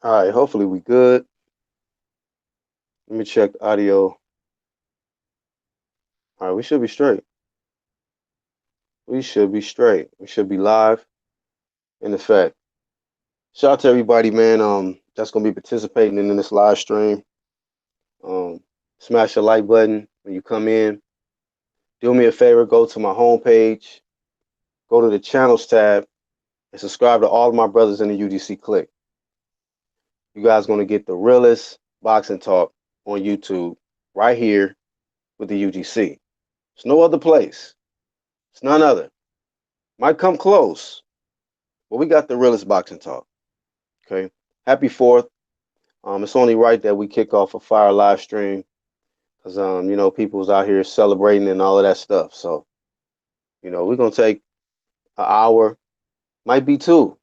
All right, hopefully we good. Let me check the audio. All right, we should be straight. We should be straight. We should be live in effect. Shout out to everybody, man. That's gonna be participating in this live stream. Um, smash the like button when you come in. Do me a favor, go to my homepage, go to the channels tab, and subscribe to all of my brothers in the UGC clique. You guys gonna get the realest boxing talk on YouTube right here with the UGC. It's no other place. It's none other. Might come close, but we got the realest boxing talk. Okay. Happy Fourth. It's only right that we kick off a fire live stream because people's out here celebrating and all of that stuff. So we're gonna take an hour, might be two.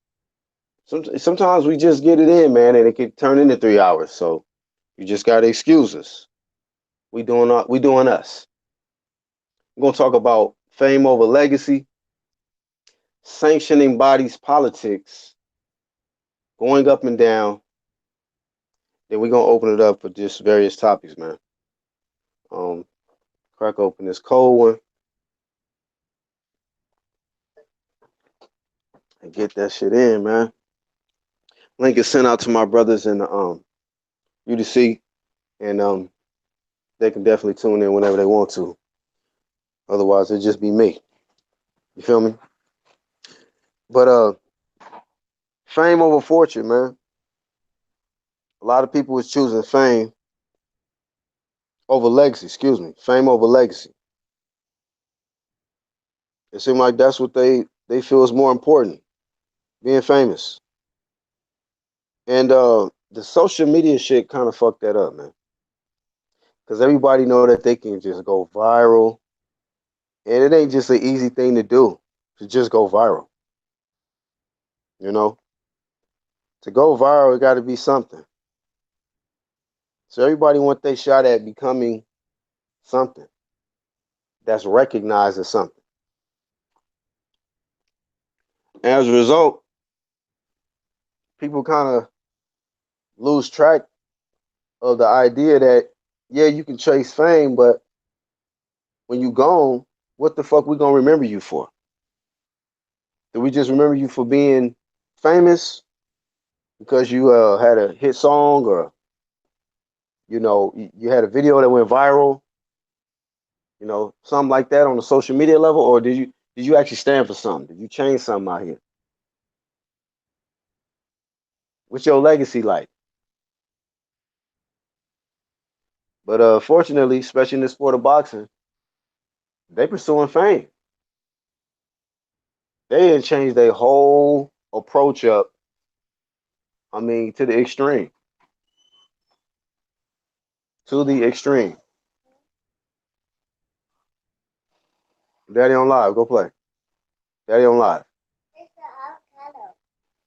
Sometimes we just get it in, man, and it can turn into 3 hours. So you just gotta excuse us. We doing us. We're gonna talk about fame over legacy, sanctioning bodies politics, going up and down. Then we're gonna open it up for just various topics, man. Um, Crack open this cold one and get that shit in, man. Link is sent out to my brothers in the UDC, and they can definitely tune in whenever they want to. Otherwise, it'd just be me. You feel me? But fame over fortune, man. A lot of people is choosing fame over legacy. Excuse me, fame over legacy. It seems like that's what they feel is more important, being famous. And the social media shit kind of fucked that up, man. Because everybody know that they can just go viral, and it ain't just an easy thing to do to just go viral. You know, to go viral, it got to be something. So everybody want they shot at becoming something that's recognized as something. And as a result, people kind of lose track of the idea that yeah, you can chase fame, but when you gone, what the fuck we gonna remember you for? Do we just remember you for being famous because you had a hit song, or you had a video that went viral, something like that on the social media level, or did you actually stand for something? Did you change something out here? What's your legacy like? But fortunately, especially in the sport of boxing, they pursuing fame. They didn't change their whole approach up. I mean, to the extreme. To the extreme. Daddy on live. Go play. Daddy on live.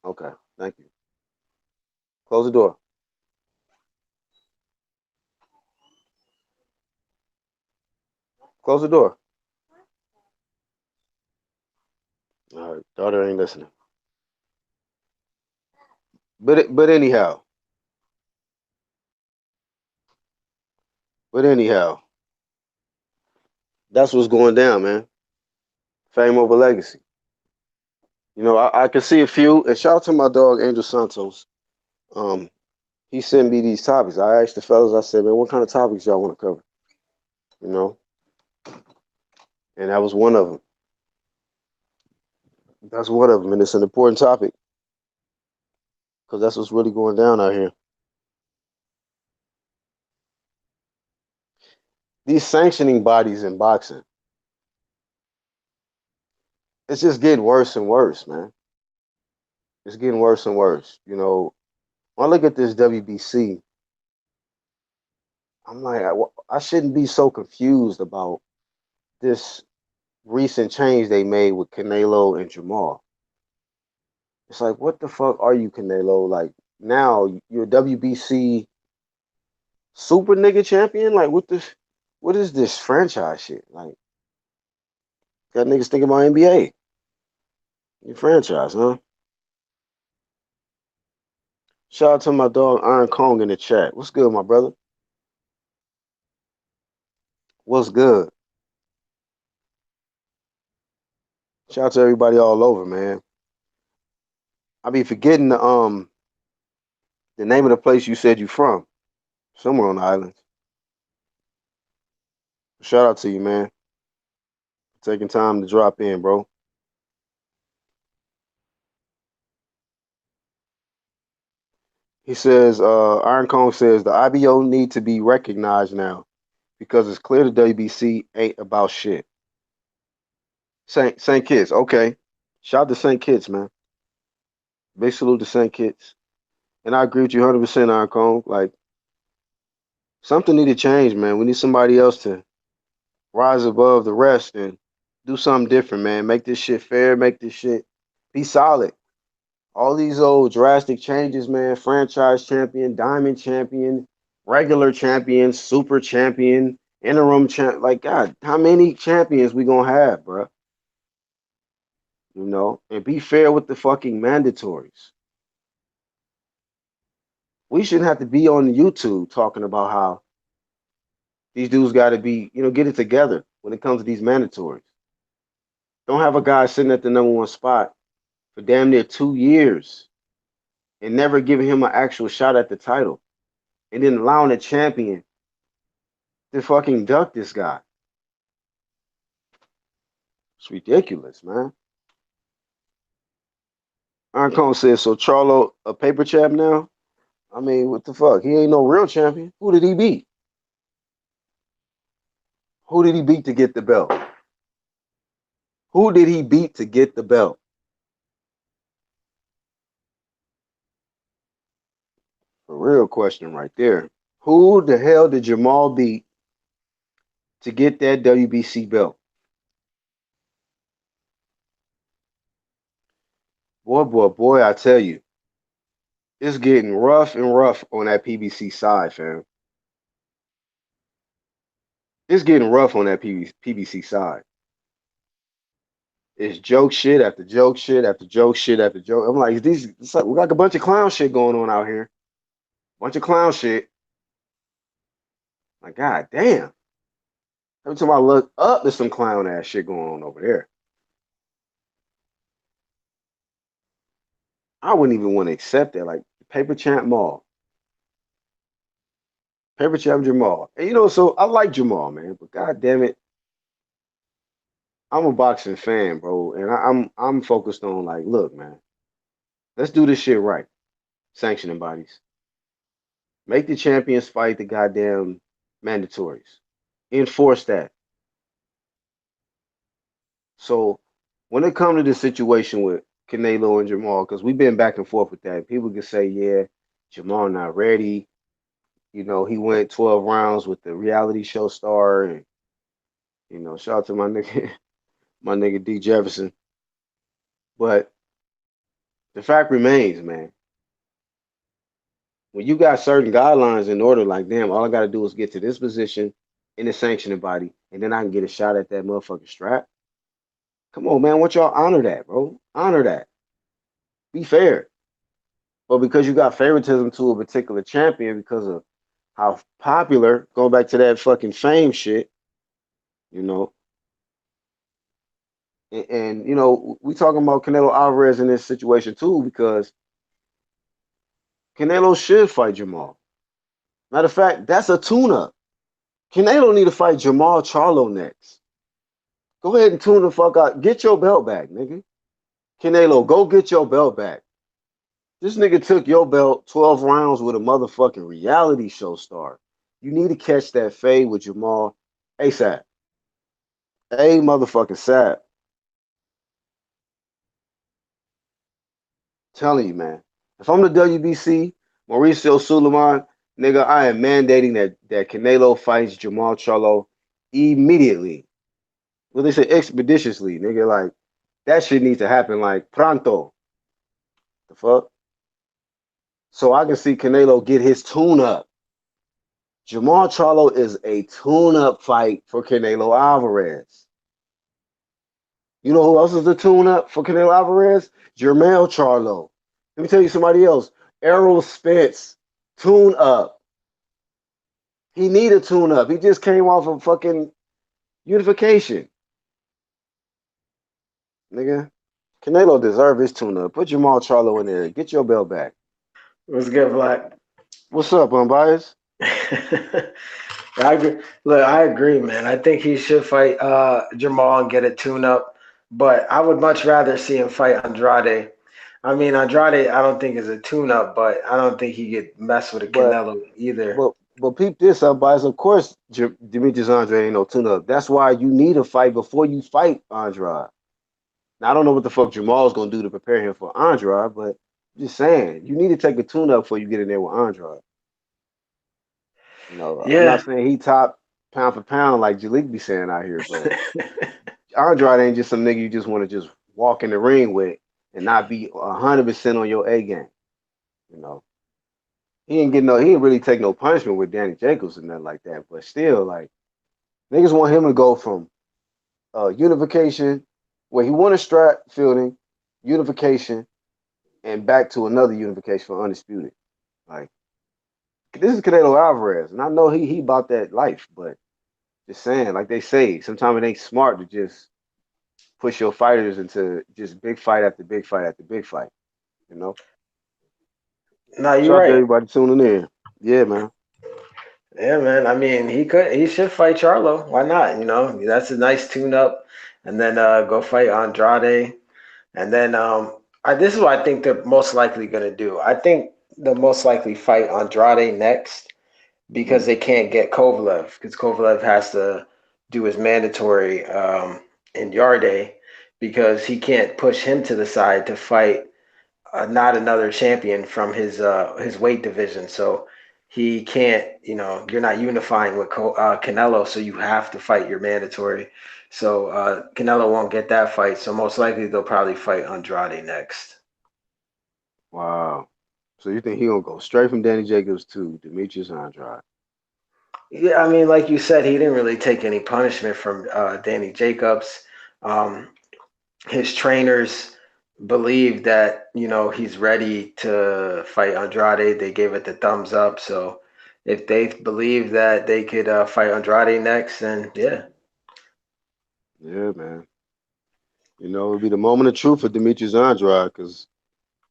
Okay. Thank you. Close the door. Close the door. All right. Daughter ain't listening. But anyhow. But anyhow. That's what's going down, man. Fame over legacy. I can see a few. And shout out to my dog Angel Santos. Um, he sent me these topics. I asked the fellas. I said, man, what kind of topics y'all want to cover? You know, and that was one of them. That's one of them, and it's an important topic because that's what's really going down out here. These sanctioning bodies in boxing, it's just getting worse and worse, man. It's getting worse and worse. When I look at this WBC, I'm like, I shouldn't be so confused about this recent change they made with Canelo and Jamal. It's like, what the fuck are you, Canelo? Like, now you're a WBC super nigga champion? Like, what is this franchise shit? Like, got niggas thinking about NBA. Your franchise, huh? Shout out to my dog Iron Kong in the chat. What's good, my brother? What's good? Shout out to everybody all over, man. I be forgetting the name of the place you said you from. Somewhere on the islands. Shout out to you, man. Taking time to drop in, bro. He says, Iron Kong says the IBO need to be recognized now because it's clear the WBC ain't about shit. Saint Kitts, okay. Shout out to Saint Kitts, man. Big salute to Saint Kitts. And I agree with you 100%, Iron Kong. Like, something need to change, man. We need somebody else to rise above the rest and do something different, man. Make this shit fair. Make this shit be solid. All these old drastic changes, man. Franchise champion, diamond champion, regular champion, super champion, interim champ. Like, God, how many champions we gonna have, bro? You know, and be fair with the fucking mandatories. We shouldn't have to be on YouTube talking about how these dudes got to be, get it together when it comes to these mandatories. Don't have a guy sitting at the number one spot for damn near 2 years and never giving him an actual shot at the title, and then allowing a champion to fucking duck this guy. It's ridiculous, man. Iron Cone says, so Charlo a paper champ now? I mean, what the fuck? He ain't no real champion. Who did he beat? Who did he beat to get the belt? Who did he beat to get the belt? A real question right there. Who the hell did Jamal beat to get that WBC belt? Boy, I tell you, it's getting rough and rough on that PBC side, fam. It's getting rough on that PBC side. It's joke shit after joke shit after joke shit after joke. I'm like, we got a bunch of clown shit going on out here. Bunch of clown shit. Like, god damn. Every time I look up, there's some clown ass shit going on over there. I wouldn't even want to accept that. Like, Paper Champ Mall. Paper Champ Jamal. And so I like Jamal, man, but god damn it, I'm a boxing fan, bro. And I'm focused on like, look, man, let's do this shit right. Sanctioning bodies. Make the champions fight the goddamn mandatories. Enforce that. So when it comes to this situation with Canelo and Jamal, because we've been back and forth with that, people can say, yeah, Jamal not ready. He went 12 rounds with the reality show star, and shout out to my nigga, my nigga D Jefferson. But the fact remains, man, when you got certain guidelines in order, like, damn, all I got to do is get to this position in the sanctioning body, and then I can get a shot at that motherfucking strap. Come on, man. Want y'all honor that, bro? Honor that. Be fair. But because you got favoritism to a particular champion because of how popular, going back to that fucking fame shit, you know, and we talking about Canelo Alvarez in this situation too because Canelo should fight Jamal. Matter of fact, that's a tune-up. Canelo need to fight Jamal Charlo next. Go ahead and tune the fuck out. Get your belt back, nigga. Canelo, go get your belt back. This nigga took your belt 12 rounds with a motherfucking reality show star. You need to catch that fade with Jamal ASAP. A motherfucking sap. Telling you, man. If I'm the WBC, Mauricio Suleiman, nigga, I am mandating that Canelo fights Jamal Charlo immediately. Well, they say expeditiously, nigga. Like, that shit needs to happen like pronto. The fuck? So I can see Canelo get his tune up. Jamal Charlo is a tune up fight for Canelo Alvarez. You know who else is the tune up for Canelo Alvarez? Jermell Charlo. Let me tell you somebody else. Errol Spence, tune up. He need a tune up. He just came off of fucking unification, nigga. Canelo deserve his tune up. Put Jamal Charlo in there. Get your belt back. What's good, Black? What's up, unbiased? I agree. Look, I agree, man. I think he should fight Jamal and get a tune-up, but I would much rather see him fight Andrade. I mean, Andrade, I don't think is a tune-up, but I don't think he could mess with a But Canelo either. but peep this, unbiased. Of course, Demetrius Andre ain't no tune up. That's why you need a fight before you fight Andrade. Now I don't know what the fuck Jamal's gonna do to prepare him for Andrade, but I'm just saying you need to take a tune up before you get in there with Andrade. You know, I'm Yeah. not saying he top pound for pound like Jalik be saying out here, but Andrade ain't just some nigga you just want to just walk in the ring with and not be 100% on your A game. You know, he didn't really take no punishment with Danny Jacobs and nothing like that. But still, like niggas want him to go from unification, where he won a strap fielding, unification, and back to another unification for undisputed. Like this is Canelo Alvarez, and I know he about that life, but just saying, like they say, sometimes it ain't smart to just push your fighters into just big fight after big fight after big fight. You know. No, you're Shout out to right. everybody tuning in. Yeah, man. Yeah, man. I mean, he should fight Charlo. Why not? That's a nice tune-up, and then go fight Andrade. And then this is what I think they're most likely going to do. I think they'll most likely fight Andrade next because Mm. they can't get Kovalev because Kovalev has to do his mandatory in Yarde because he can't push him to the side to fight not another champion from his weight division. So he can't, you're not unifying with Canelo, so you have to fight your mandatory. So Canelo won't get that fight. So most likely they'll probably fight Andrade next. Wow. So you think he gonna go straight from Danny Jacobs to Demetrius Andrade? Yeah, I mean, like you said, he didn't really take any punishment from Danny Jacobs. Um, his trainers believe that he's ready to fight Andrade. They gave it the thumbs up. So if they believe that they could fight Andrade next, then yeah. Yeah, man. You know, it'll be the moment of truth for Demetrius Andrade because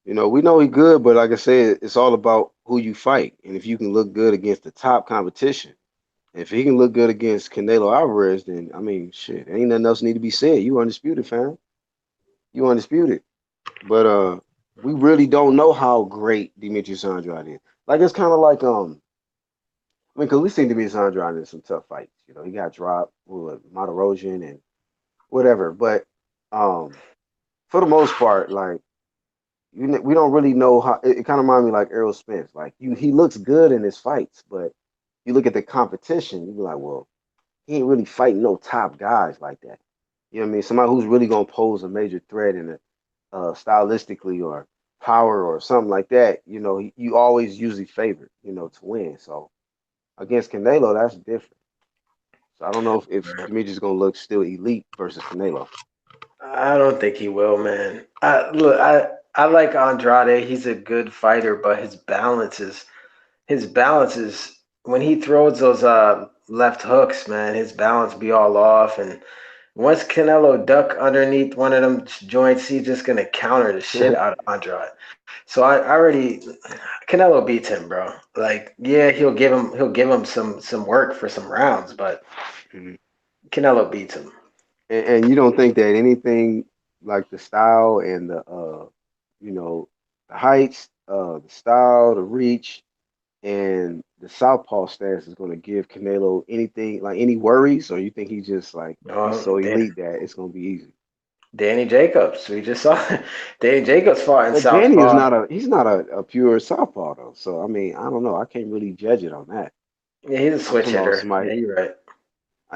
we know he good, but like I said, it's all about who you fight and if you can look good against the top competition. If he can look good against Canelo Alvarez, then I mean, shit, ain't nothing else need to be said. You undisputed, fam. You undisputed. But we really don't know how great Demetrius Andrade is. Like it's kind of like I mean, because we seen Demetrius Andrade in some tough fights. You know, he got dropped with Matarosian and whatever. But um, for the most part, like we don't really know how. It kind of reminds me like Errol Spence. Like he looks good in his fights, but you look at the competition, you be like, well, he ain't really fighting no top guys like that. You know what I mean? Somebody who's really gonna pose a major threat in a stylistically or power or something like that. You know, you always usually favor, to win. So against Canelo, that's different. So I don't know if Demetrius is gonna look still elite versus Canelo. I don't think he will, man. I like Andrade. He's a good fighter, but his balance is when he throws those left hooks, man. His balance be all off, and once Canelo duck underneath one of them joints, he's just gonna counter the shit out of Andrade. So I already Canelo beats him, bro. Like, yeah, he'll give him some work for some rounds, but Mhm. Canelo beats him. And you don't think that anything like the style and you know, the heights, the style, the reach, and the southpaw stance is going to give Canelo anything like any worries, or you think he's so Dan, elite that it's going to be easy? Danny Jacobs, we just saw Danny Jacobs fought in But Danny is Southpaw. not a pure southpaw though. So I mean, I don't know. I can't really judge it on that. Yeah, he's a I'm switch talking about hitter. Yeah, somebody. you're right.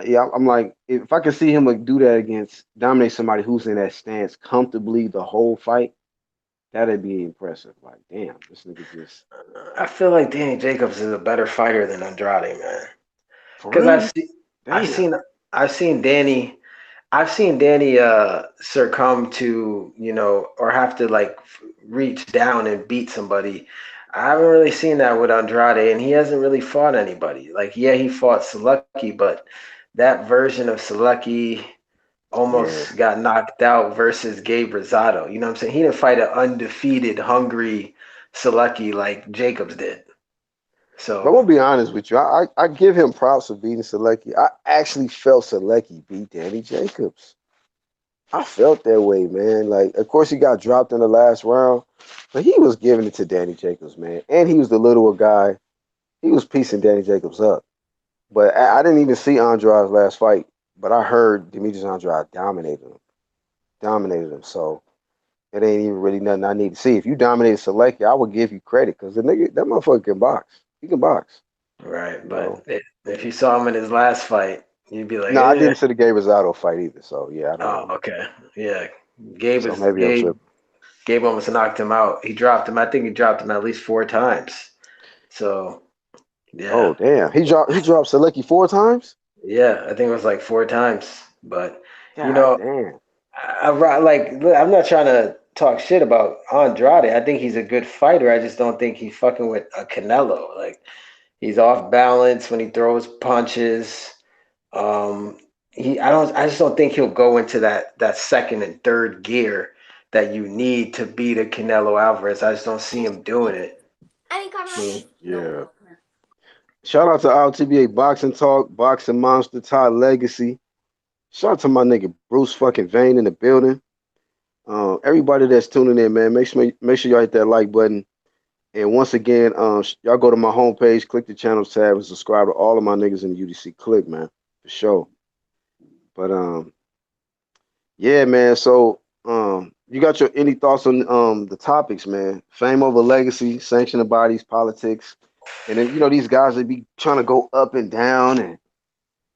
Yeah, I'm like, if I could see him like do that against dominate somebody who's in that stance comfortably the whole fight, that'd be impressive. Like, damn, this nigga just I feel like Danny Jacobs is a better fighter than Andrade, man. for Because real. I've Damn. seen, I've seen Danny, I've seen Danny succumb to, or have to like reach down and beat somebody. I haven't really seen that with Andrade, and he hasn't really fought anybody. Like, yeah, he fought Selecki, but that version of Selecki Yeah. almost got knocked out versus Gabe Rosado. You know what I'm saying? He didn't fight an undefeated, hungry Selecki like Jacobs did. But I'm So, gonna be honest with you. I give him props for beating Selecki. I actually felt Selecki beat Danny Jacobs. I felt that way, man. Like, of course, he got dropped in the last round, but he was giving it to Danny Jacobs, man. And he was the littler guy. He was piecing Danny Jacobs up. But I didn't even see Andrade's last fight, but I heard Demetrius Andrade dominated him. So it ain't even really nothing I need to see. If you dominated Selecki, I would give you credit because the nigga, that motherfucker can box. He can box, right. you But know. if you saw him in his last fight, you'd be like, No, I eh. didn't see the Gabe Rosado fight either. So yeah, I don't Oh, know. okay. Yeah. Gabe So is maybe I'm Gabe tripping. Gabe almost knocked him out. He dropped him. I think he dropped him at least four times. So yeah. Oh damn, he dropped Selecki 4 times. Yeah, I think it was like four times. But you God know, damn. like look, I'm not trying to talk shit about Andrade. I think he's a good fighter. I just don't think he's fucking with a Canelo. Like he's off balance when he throws punches. Um, I just don't think he'll go into that second and third gear that you need to beat a Canelo Alvarez. I just don't see him doing it. Mm. Yeah. Shout out to our TBA Boxing Talk, Boxing Monster, Todd Legacy. Shout out to my nigga Bruce fucking Vane in the building. Everybody that's tuning in, man, make sure y'all hit that like button. And once again, y'all go to my homepage, click the channel tab, and subscribe to all of my niggas in the UDC click, man, for sure. But yeah, man. So you got your any thoughts on the topics, man? Fame over legacy, sanctioning bodies, politics, and then these guys they be trying to go up and down, and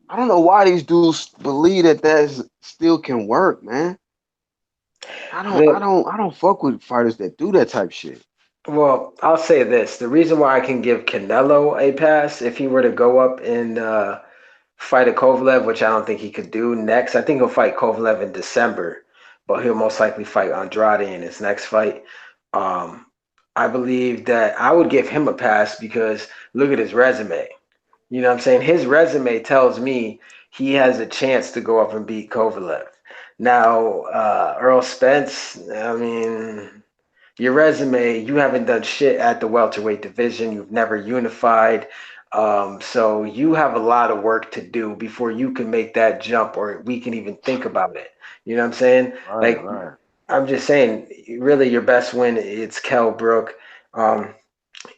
I don't know why these dudes believe that still can work, man. I don't, I The don't, I don't fuck with fighters that do that type shit. Well, I'll say this: the reason why I can give Canelo a pass if he were to go up and fight a Kovalev, which I don't think he could do next. I think he'll fight Kovalev in December, but he'll most likely fight Andrade in his next fight. Um, I believe that I would give him a pass because look at his resume. You know what I'm saying? His resume tells me he has a chance to go up and beat Kovalev. Now, Earl Spence, I mean, your resume, you haven't done shit at the welterweight division. You've never unified. So you have a lot of work to do before you can make that jump or we can even think about it. You know what I'm saying? Right, Like, right. I'm just saying, really, your best win, it's Kell Brook. Um,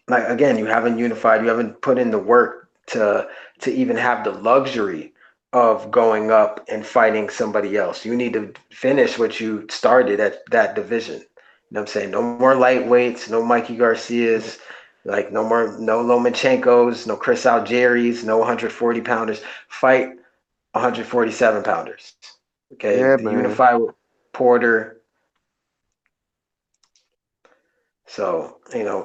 like again, you haven't unified, you haven't put in the work to even have the luxury of going up and fighting somebody else. You need to finish what you started at that division. You know what I'm saying? No more lightweights, no Mikey Garcias, like no Lomachenkos, no Chris Algieri's, no 140 pounders. Fight 147 pounders. Okay, Yeah, man. unify with Porter. So,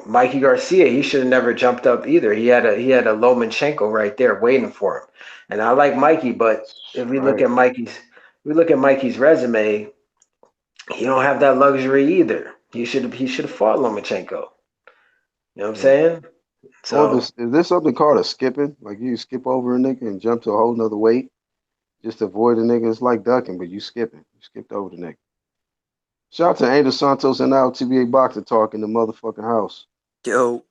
Mikey Garcia, he should have never jumped up either. He had a Lomachenko right there waiting for him. And I like Mikey, but if Right. we look at Mikey's resume, he don't have that luxury either. He should have fought Lomachenko. You know what I'm Yeah. saying? Or So this is this something called a skipping? Like you skip over a nigga and jump to a whole nother weight just to avoid the nigga. It's like ducking, but you skipping. You skipped over the nigga. Shout out to Angel Santos and now TBA Boxer Talk in the motherfucking house. Yo,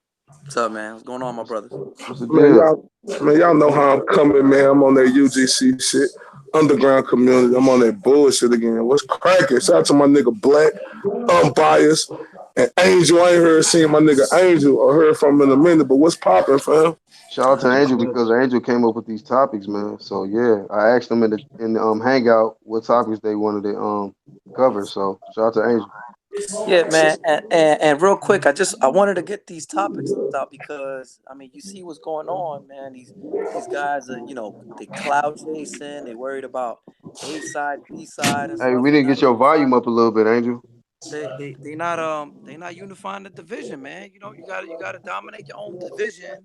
what's up, man? What's going on, my brothers? What's the Man, deal? y'all know how I'm coming, man. I'm on that UGC shit, underground community. I'm on that bullshit again. What's cracking? Shout out to my nigga Black, Unbiased, and Angel. I ain't heard seen my nigga Angel or heard from him in a minute, but what's popping, fam? Shout out to Angel because Angel came up with these topics, man. So yeah, I asked them in the hangout what topics they wanted to cover. So shout out to Angel. Yeah, man, and real quick, I wanted to get these topics out because I mean, you see what's going on, man. These guys are, they cloud chasing. They worried about A side, B side, and Hey, stuff. we They're didn't not get your volume unifying. up a little bit, Angel. They not unifying the division, man. You gotta dominate your own division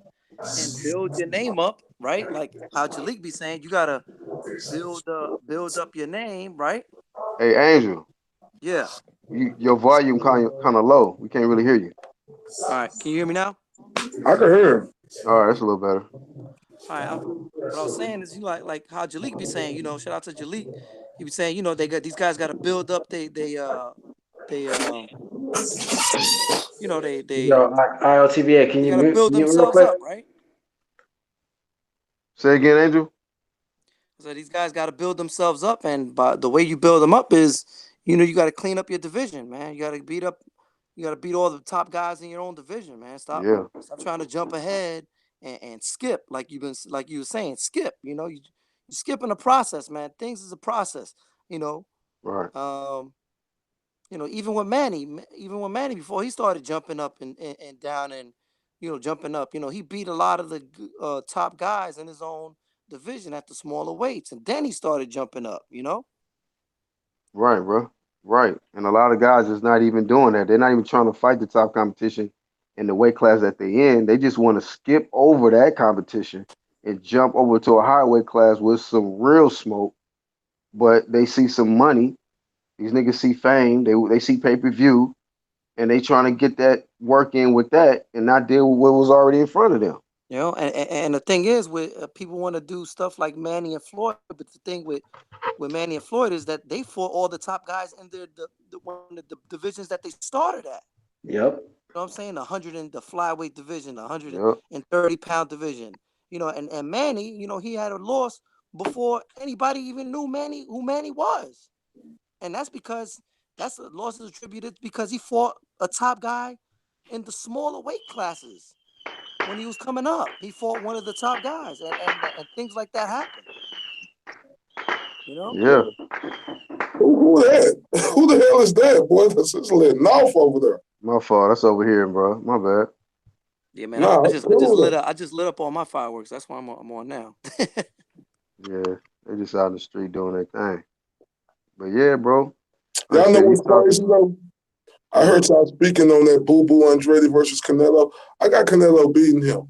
and build your name up, right? Like how Jalik be saying, you gotta build up your name, right? Hey, Angel, Yeah. your volume kind of low. We can't really hear you. All right, can you hear me now? I can hear him. All right, that's a little better. All right, what I was saying is, like how Jalik be saying, shout out to Jalik. He be saying, they got these guys got to build up. They you know, they Yo, they ILTBA, can they you got to build mute real themselves quick? up, right? Say again, Angel. So these guys got to build themselves up, and by the way you build them up is, you got to clean up your division, man. You got to beat all the top guys in your own division, man. Yeah, Stop trying to jump ahead and skip like you were saying, skip. You skipping the process, man. Things is a process, you know. right, Um, even when Manny before he started jumping up and down and jumping up, he beat a lot of the top guys in his own division at the smaller weights, and then he started jumping up. right, bro. Right. And a lot of guys is not even doing that. They're not even trying to fight the top competition in the weight class that they in. They just want to skip over that competition and jump over to a higher weight class with some real smoke. But they see some money. These niggas see fame. They see pay per view, and they trying to get that work in with that and not deal with what was already in front of them. And the thing is, with people want to do stuff like Manny and Floyd, but the thing with Manny and Floyd is that they fought all the top guys in one of the divisions that they started at. Yep. You know what I'm saying? The flyweight division, the hundred Yep. and 30 pound division. And Manny, he had a loss before anybody even knew who Manny was. And that's because that's a loss is attributed because he fought a top guy in the smaller weight classes when he was coming up. He fought one of the top guys, and things like that happen. You know? Yeah. Who that? Who the hell is that, boy? That's just letting off over there. My fault. That's over here, bro. My bad. Yeah, man. Nah, I just lit up all my fireworks. That's why I'm on now. Yeah. They just out in the street doing their thing. But yeah, bro. Like I y'all know said, these what's talking. crazy though? I Uh, heard y'all speaking on that Boo Boo Andrade versus Canelo. I got Canelo beating him.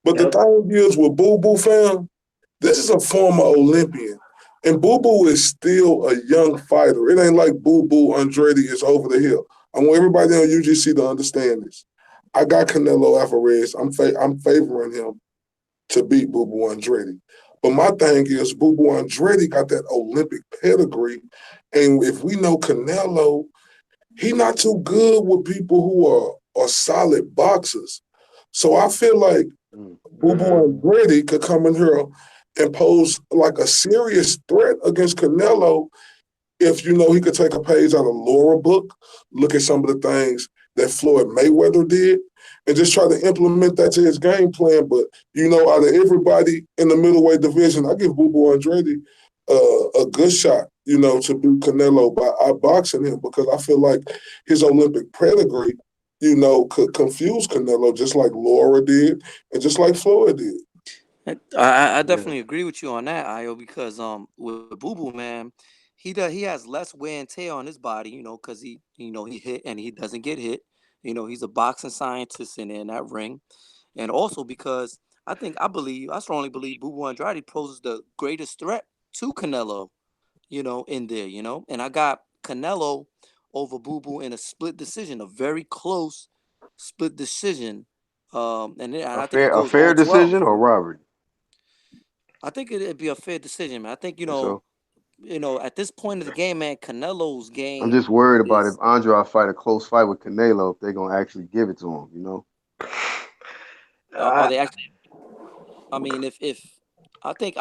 But the Yep. thing is with Boo Boo, fam, this is a former Olympian. And Boo Boo is still a young fighter. It ain't like Boo Boo Andrade is over the hill. I want everybody on UGC to understand this. I got Canelo Alvarez. I'm favoring him to beat Boo Boo Andrade. But my thing is, Boo Boo Andrade got that Olympic pedigree. And if we know Canelo, he not too good with people who are solid boxers. So I feel like mm, Boo Boo Andrade could come in here and pose like a serious threat against Canelo if he could take a page out of Laura book, look at some of the things that Floyd Mayweather did, and just try to implement that to his game plan. But out of everybody in the middleweight division, I give Boo Boo Andrade a good shot. To beat Canelo by outboxing him because I feel like his Olympic pedigree, could confuse Canelo just like Laura did and just like Floyd did. I yeah. definitely agree with you on that, Io, because with Boo Boo, man, he has less wear and tear on his body, because he hit and he doesn't get hit. He's a boxing scientist in that ring, and also because I strongly believe Boo Boo Andrade poses the greatest threat to Canelo, in there, and I got Canelo over Boo Boo in a split decision, a very close split decision, and I think it A goes fair all 12. decision or robbery? I think it'd be a fair decision, man. I think So at this point of the game, man, Canelo's I'm game just worried about if is. Andrade fight a close fight with Canelo, if they're gonna actually give it to him. Are Uh, they actually? I mean, if I think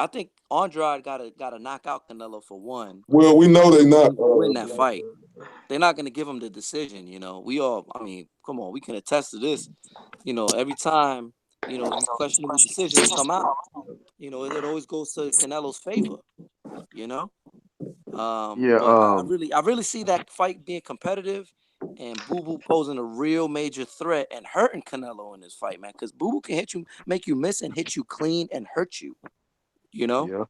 Andrade got to knock out Canelo for one Well, we know they to not. even win that fight. They're not gonna give him the decision. We all. I mean, come on, we can attest to this. Every time these questionable decisions come out, it always goes to Canelo's favor. You know. Yeah. But I really see that fight being competitive, and Boo Boo posing a real major threat and hurting Canelo in this fight, man. Because Boo Boo can hit you, make you miss, and hit you clean and hurt you. You know. Yeah.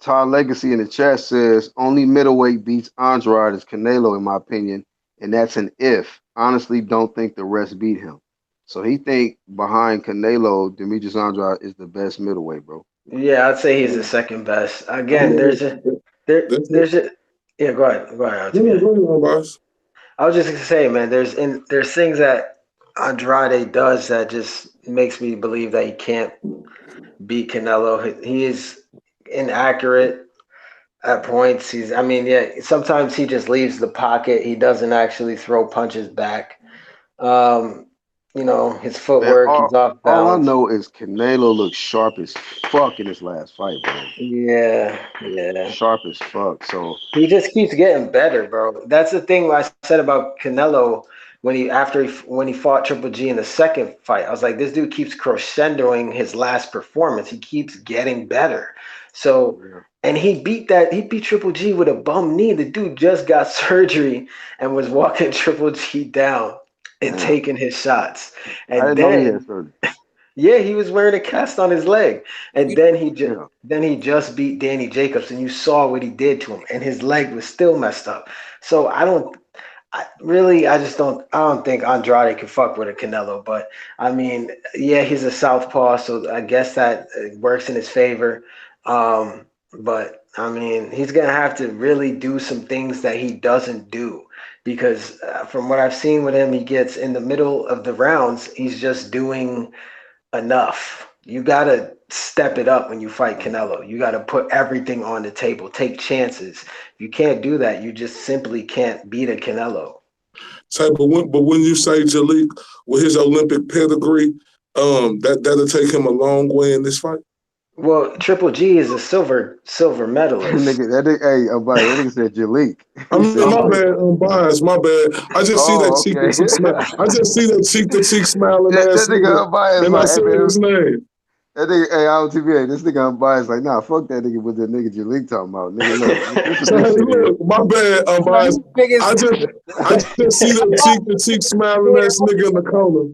Todd Legacy in the chat says only middleweight beats Andrade is Canelo, in my opinion, and that's an if. Honestly, don't think the rest beat him. So he think behind Canelo, Demetrius Andrade is the best middleweight, bro. yeah, I'd say he's the second best. Again, Yeah, that's it. there's a yeah. Go ahead, No, no, LTBA. go ahead, boss. I was just gonna say, man, there's things that Andrade does that just makes me believe that he can't beat Canelo. He is inaccurate at points. I mean, yeah, sometimes he just leaves the pocket. He doesn't actually throw punches back. Um, his Man, footwork, he's off all I balance. know is Canelo looks sharp as fuck in his last fight, bro. Yeah, yeah. Sharp as fuck. So He just keeps getting better, bro. That's the thing I said about Canelo when he fought Triple G in the second fight. I was like, this dude keeps crescendoing his last performance. He keeps getting better. So, yeah, and he beat Triple G with a bum knee. The dude just got surgery and was walking Triple G down and damn. taking his shots. I And didn't know he had then surgery. yeah, he was wearing a cast on his leg, and Yeah. then he just beat Danny Jacobs, and you saw what he did to him, and his leg was still messed up. So I just don't think Andrade can fuck with a Canelo. But I mean, yeah, he's a southpaw, so I guess that works in his favor. But I mean, he's gonna have to really do some things that he doesn't do because from what I've seen with him, he gets in the middle of the rounds, he's just doing enough. You gotta step it up when you fight Canelo. You gotta put everything on the table, take chances. If you can't do that, you just simply can't beat a Canelo. Say, but when you say Jalik with his Olympic pedigree, that'll take him a long way in this fight. Well, Triple G is a silver medalist. Hey, that nigga said Jalik. I He mean, said my Oh, Jalik. bad, I'm biased. My bad. I just see that Oh, cheek to okay. cheek smile. I just see that cheek to cheek smiling That ass nigga, nigga unbiased and I like, hey said man, his name. that nigga, hey, on TVA, this nigga unbiased like, nah, fuck that nigga with the nigga Jalik talking about. Nigga, look, this what So this hey, shit is. look, my bad, I'm No, he's biased. the biggest. I just see that cheek to cheek smiling ass nigga in the corner.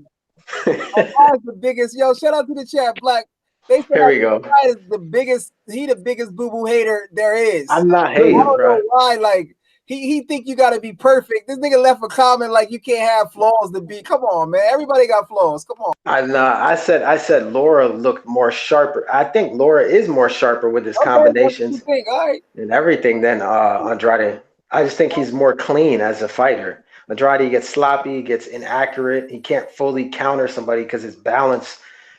Is the biggest. Yo, shout out to the chat, Black. They said here that we go. guy is the biggest. He the biggest boo boo hater there is. I'm not I hating, don't know bro. why. Like he think you got to be perfect. This nigga left a comment like you can't have flaws to be. Come on, man. Everybody got flaws. Come on. I said Laura looked more sharper. I think Laura is more sharper with his Okay, that's what you combinations think. All right. and everything than Andrade. I just think he's more clean as a fighter. Andrade gets sloppy, gets inaccurate. He can't fully counter somebody because his balance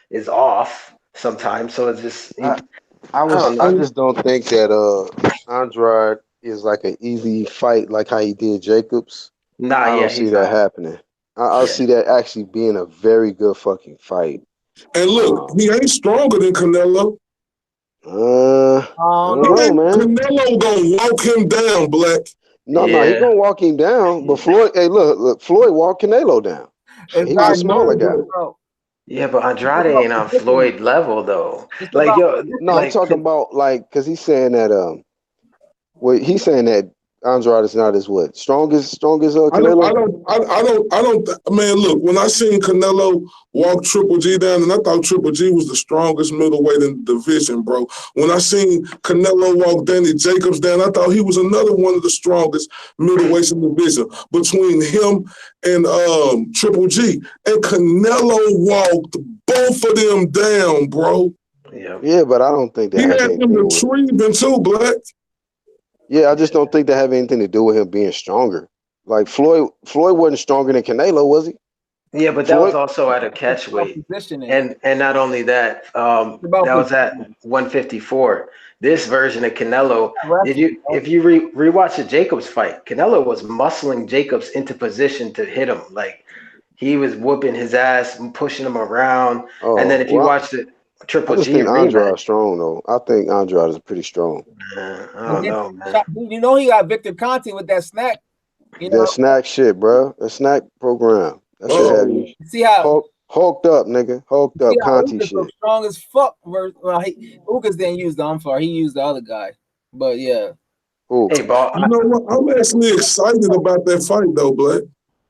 is off sometimes. So it's just I, I don't I know. just don't think that Andrade is like an easy fight like how he did Jacobs. Nah, I yeah, don't see he's that not. happening. I'll Yeah. see that actually being a very good fucking fight. And look, Um, he ain't stronger than Canelo. I Um, don't He know, ain't man. Canelo gonna walk him down, Black. No, he Yeah. gonna walk him down. But Yeah. Floyd, hey, look, Floyd walked Canelo down. it's He was I a not. smaller know, guy. but So Yeah, but it's Andrade about ain't on positioning. Floyd level though. It's Like about yo, No, I'm positioning. like talking about like because he's saying that well, he's saying that Andrade is not as what strongest Canelo. I don't. Man, look, when I seen Canelo walk Triple G down, and I thought Triple G was the strongest middleweight in the division, bro. When I seen Canelo walk Danny Jacobs down, I thought he was another one of the strongest middleweights in the division. Between him and Triple G, and Canelo walked both of them down, bro. yeah. Yeah, but I don't think He that has had them anything with. retrieving too, Black. Yeah, I just don't think that have anything to do with him being stronger. Like Floyd wasn't stronger than Canelo, was he? Yeah, but that was Floyd. also at a It's catch about weight. positioning. And not only that, It's about that was at positioning. 154. This version of Canelo, did Wrestling, you if you rewatch the Jacobs fight, Canelo was muscling Jacobs into position to hit him. Like he was whooping his ass and pushing him around. And then Oh if you well, watch the I Triple just G think rematch, Andrade is strong though. I think Andrade is pretty strong. I and don't then know, man. he got Victor Conte with that snack. You That know, snack shit, bro. That snack program. That should have you Oh, see how hulked up, nigga. Hulked see up, how Conti Ugas shit. look strong as fuck. Well, Ugas didn't use the Umfar. He used the other guy. But yeah, Who? Hey, ball, you know what? I'm actually excited about that fight, though, Black.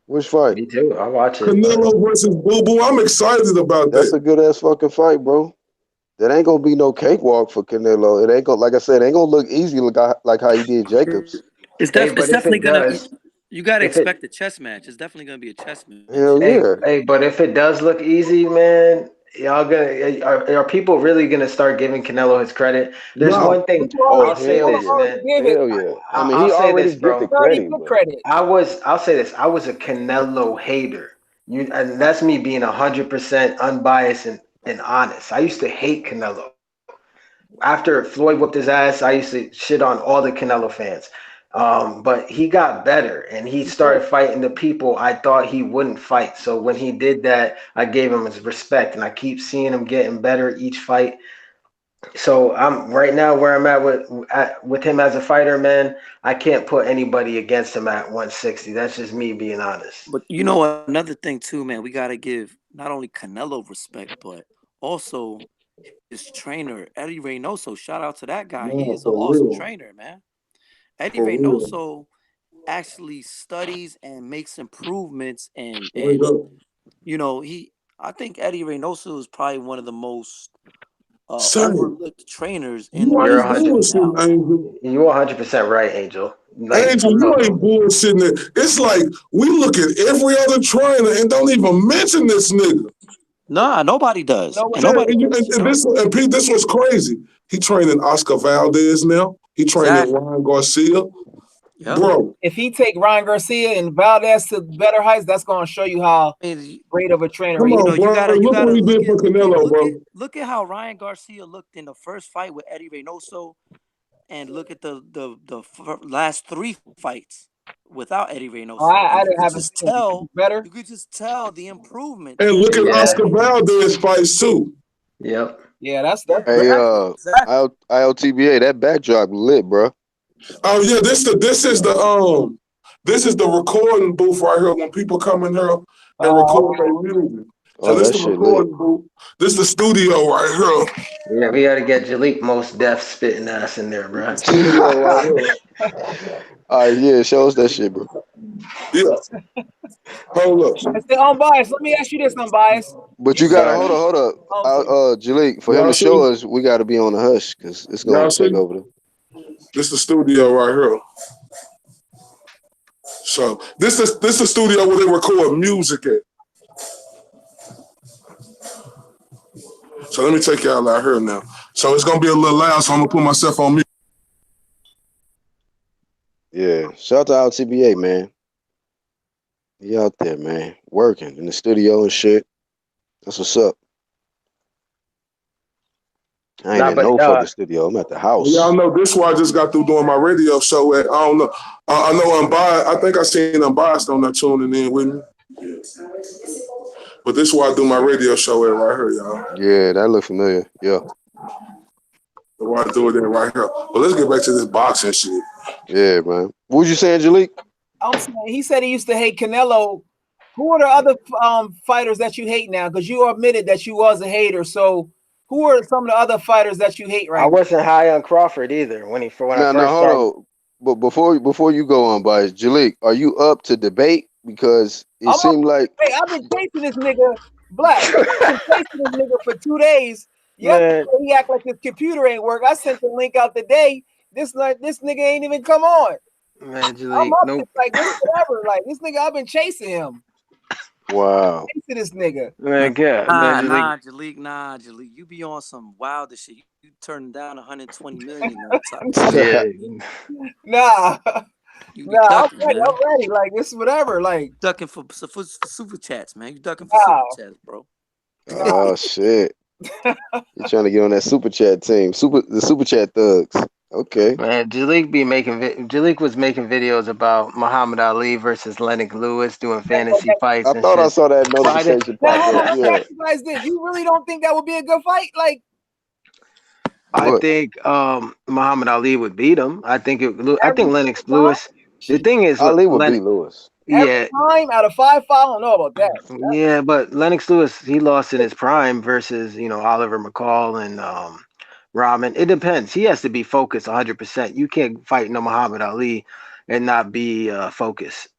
Which fight? me too. I watch it, but Canelo versus Boo Boo. I'm excited about That's that. a good ass fucking fight, bro. That ain't gonna be no cakewalk for Canelo. It ain't gonna, like I said, it ain't gonna look easy like how he did Jacobs. It's but if definitely it gonna. does, You got to if it expect a chess match. It's definitely gonna be a chess match. Hell yeah. but if it does look easy, man, y'all gonna are people really gonna start giving Canelo his credit? There's No, one thing Oh I'll say hell this, yeah. man. David, Hell yeah. I mean, I'll he say already this, get the bro. already credit, good but credit. I'll say this. I was a Canelo hater. And that's me being 100% unbiased and honest. I used to hate Canelo. After Floyd whooped his ass, I used to shit on all the Canelo fans. But he got better and he started fighting the people I thought he wouldn't fight. So when he did that, I gave him his respect, and I keep seeing him getting better each fight. So I'm right now where I'm with him as a fighter, man. I can't put anybody against him at 160. That's just me being honest. But you know another thing too, man. We gotta give not only Canelo respect, but also his trainer Eddie Reynoso. Shout out to that guy. He No, is an for awesome real. trainer, man. Eddie For real. Reynoso actually studies and makes improvements, Straight and up. you know he. I think Eddie Reynoso is probably one of the most Son, overlooked trainers in the you You're ain't business right 100. bullshitting, now. Angel. You're 100% right, Angel. Like Angel, for you real ain't though. bullshitting it. It's like we look at every other trainer and don't even mention this nigga. Nah, nobody You does, know what? and Yeah, nobody cares, and bro. Pete, this was crazy. He training Oscar Valdez now. He training Exactly. Ryan Garcia. Yep. Bro, If he take Ryan Garcia and Valdez to better heights, that's going to show you how I mean, great of a trainer come he you is. know, on, bro. you Look what gotta he did for Canelo, bro. look at how Ryan Garcia looked in the first fight with Eddie Reynoso, and look at the last three fights without Eddie Oh, Reynoso, and I didn't haven't seen him. He's better. you could just tell the improvement And that look at that Yeah. Oscar he has. Valdez fights too. Yep. Yeah, that's Hey, great. Exactly. ILTBA, that backdrop lit, bro. Oh yeah, this is the recording booth right here when people come in here and record Okay. their music. So Oh, this that the shit lit. recording booth. This the studio right here. Yeah, we got to get Jalik most deaf spitting ass in there, This the bro. studio right here. All right, yeah, show us that shit, bro. Yeah. Hold up. I say unbiased. Let me ask you this, unbiased. But You you said gotta God. hold up. for Jalik, for him Y'all to see? show us, we gotta be on the hush because it's gonna Y'all take see? over the. This the studio right here. So this the studio where they record music at. So let me take y'all out here now. So it's gonna be a little loud, so I'm gonna put myself on mute. Yeah, shout out to ILTBA, man. He out there, man, working in the studio and shit. That's what's up. I ain't Nah, in but no fucking studio. I'm at the Well, y'all house. know this why I just got through doing my radio show at I don't know. I know Unbiased. I think I seen Unbiased on there tuning in with me. But this is why I do my radio show at right here, y'all. Yeah, that look familiar. Yeah, That's why I do it at right here. But let's get back to this boxing shit. yeah, man. What was you saying, Jalik? I'm saying he said he used to hate Canelo. Who are the other fighters that you hate now? Because you admitted that you was a hater. So who are some of the other fighters that you hate I right wasn't high on Crawford either when I No, first hold started. on. But before you go on, Bias, Jalik, are you up to debate? Because it now? seemed like Hey, I've been chasing this nigga black. I've been chasing this nigga for 2 days. Yesterday Man, he act like his computer ain't work. I sent the link out today. This nigga ain't even come on. man, I'm Jalik, up to nope. like this forever. Like this nigga, I've been chasing him. wow. Chasing this nigga. Man, yeah, man, Jalik. Nah, Jalik. You be on some wilder shit. You turning down 120 million on the top tier. Yeah, Nah, You be nah, I'm ducking, ready. man. I'm ready. Like this, whatever. Like Ducking for super chats, man. You ducking for super nah, chats, bro. nah. Oh shit. You trying to get on that super chat team. The super chat thugs. Okay. man, Jalik was making videos about Muhammad Ali versus Lennox Lewis doing fantasy I fights and thought I shit. saw that So I did. notification Now pop hold up. on. Let me Yeah. ask you guys this: you really don't think that would be a good fight? Like I What? think Muhammad Ali would beat him. I every think Lennox time, Lewis. The thing is, Ali would beat Lennox. Lewis. every Yeah, time out of 5 five, I don't know about that. yeah, but Lennox Lewis, he lost in his prime versus Oliver McCall and Rahman. It depends. He has to be focused 100%. You can't fight no Muhammad Ali and not be focused.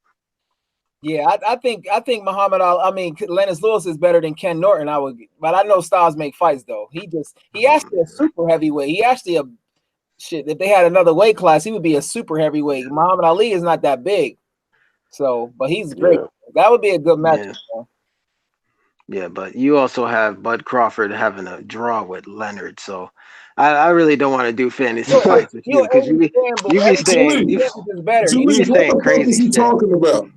Yeah, I think Muhammad Ali. I mean, Lennox Lewis is better than Ken Norton. But I know styles make fights though. He actually a super heavyweight. He actually a shit. If they had another weight class, he would be a super heavyweight. Muhammad Ali is not that big, so but he's great. Yeah. That would be a good match. Yeah, yeah, but you also have Bud Crawford having a draw with Leonard, so I really don't want to do fantasy fights with You you because an 80 fan, but you be every saying Julie, you fan is better. He you be Julie, what saying the fuck crazy is he shit. talking about?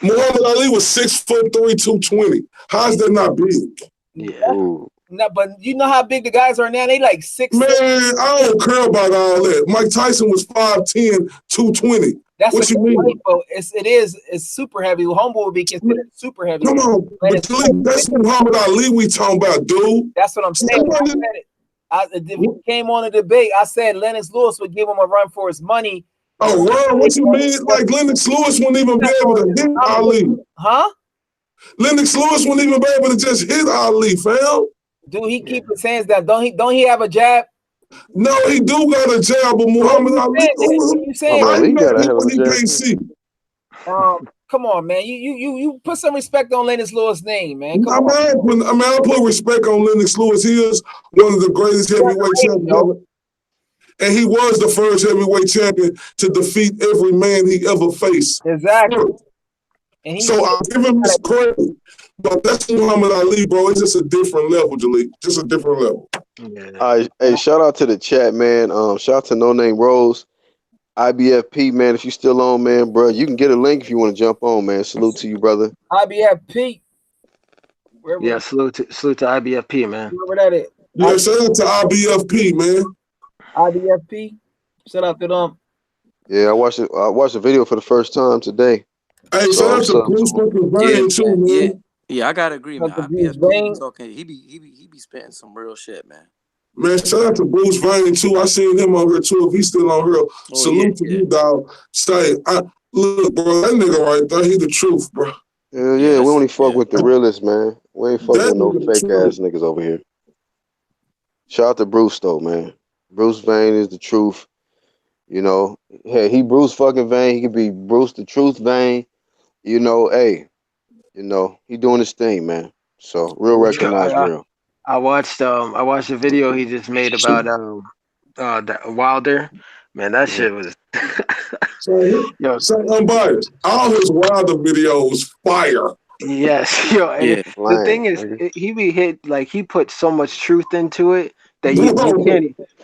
Muhammad Ali was 6'3", 220. How's that not big? Yeah. Ooh. No, but you know how big the guys are now? They like 6'6". Man, I don't care about all that. Mike Tyson was 5'10", 220. That's What you mean? It's super heavy. Humble would be considered super heavy. Come on, but that's Muhammad Ali we talking about, dude. That's what I'm saying. If he came on a debate, I said Lennox Lewis would give him a run for his money. Oh, well, what you mean? Like Lennox Lewis wouldn't even be able to hit Ali. Huh? Lennox Lewis wouldn't even be able to just hit Ali, fam. Do he keep his hands down? Don't he have a jab? No, he do got a jab, but Muhammad Ali, you saying? Muhammad Ali got a hell of a he jab. can't see. Come on, man. You put some respect on Lennox Lewis' name, man. Come on. I put respect on Lennox Lewis. He is one of the greatest heavyweight champions ever. And he was the first heavyweight champion to defeat every man he ever faced. Exactly. So I give him his credit. But that's Muhammad Ali, bro. It's just a different level, Jaleel. Just a different level. Yeah. All right, hey, shout out to the chat, man. Shout out to No Name Rose, IBFP, man. If you still on, man, bro, you can get a link if you want to jump on, man. Salute to you, brother. IBFP. Yeah, salute to IBFP, man. Wherever that is. Yeah, shout out to IBFP, man. IBFP. Shout out to them. Yeah, I watched the video for the first time today. Hey, So shout I'm out to subbed Bruce to him. fucking Vane too, man. Yeah, I gotta agree, man. Shout out to IBS Bruce Vane. talking. He be spitting some real shit, man. Man, shout out to Bruce Vane too. I seen him on here too. If he's still on here, salute to you, dog. Look, bro, that nigga right there, he the truth, bro. Yeah, we only fuck with the realists, man. We ain't fucking with no fake ass niggas over here. Shout out to Bruce though, man. Bruce Vane is the truth. You know, hey, he Bruce fucking Vane. He could be Bruce the Truth Vane. You know, hey, you know, he doing his thing, man. So real recognize real. I watched the video he just made about that Wilder. Man, that shit was So unbiased. All his Wilder videos fire. Yes, yo, and the thing is, he be hit like he put so much truth into it that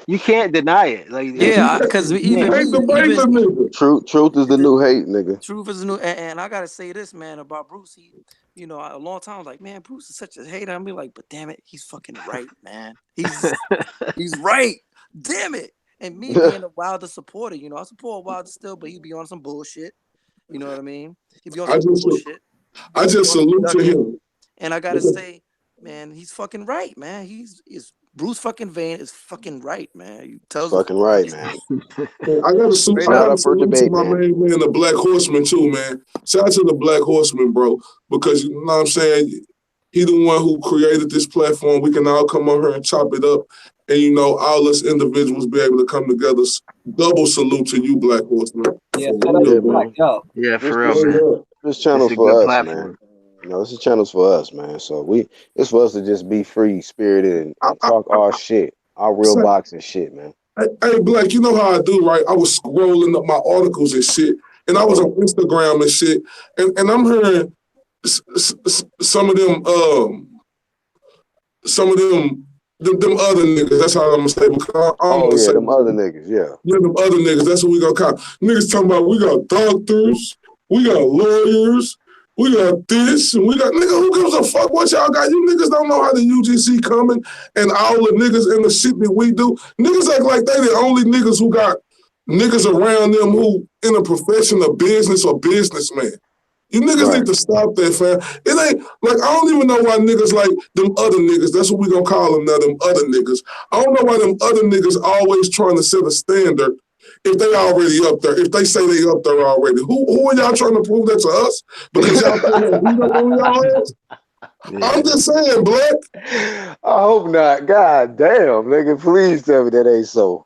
you can't deny it. Like because even truth is the new hate, nigga. Truth is the new, and I gotta say this, man, about Bruce. He, you know, a long time I was like, man, Bruce is such a hater. I'm be like, but damn it, he's fucking right, man. He's right. Damn it. And me being a Wilder supporter, you know, I support Wilder still, but he be on some bullshit. You know what I mean? He be on some bullshit. I just salute to him. And I gotta say, man, he's fucking right, man. He's Bruce fucking Vane is fucking right, man. He tells fucking right, man. I gotta salute to my main man, the Black Horseman too, man. Shout out to the Black Horseman, bro, because you know what I'm saying. He the one who created this platform. We can all come on here and chop it up, and you know, all us individuals be able to come together. Double salute to you, Black Horseman. Yeah, for real, man. This channel's for us, man. You know, this is channels for us, man. So it's for us to just be free spirited and talk our shit, our real boxing shit, man. Hey, Black, you know how I do, right? I was scrolling up my articles and shit, and I was on Instagram and shit, and I'm hearing some of them them other niggas. That's how I'm gonna say. Them other niggas, yeah. Yeah, them other niggas. That's what we gonna call niggas. Talking about we got doctors, we got lawyers. We got this, and we got, nigga, who gives a fuck what y'all got? You niggas don't know how the UGC coming and all the niggas and the shit that we do. Niggas act like they the only niggas who got niggas around them who in a profession of business or businessman. You niggas need to stop that, fam. It ain't, like, I don't even know why niggas like them other niggas, that's what we gonna call them now, them other niggas. I don't know why them other niggas always trying to set a standard if they already up there, if they say they up there already. Who are y'all trying to prove that to us? Because y'all on y'all ass? I'm just saying, Black. I hope not. God damn, nigga, please tell me that ain't so.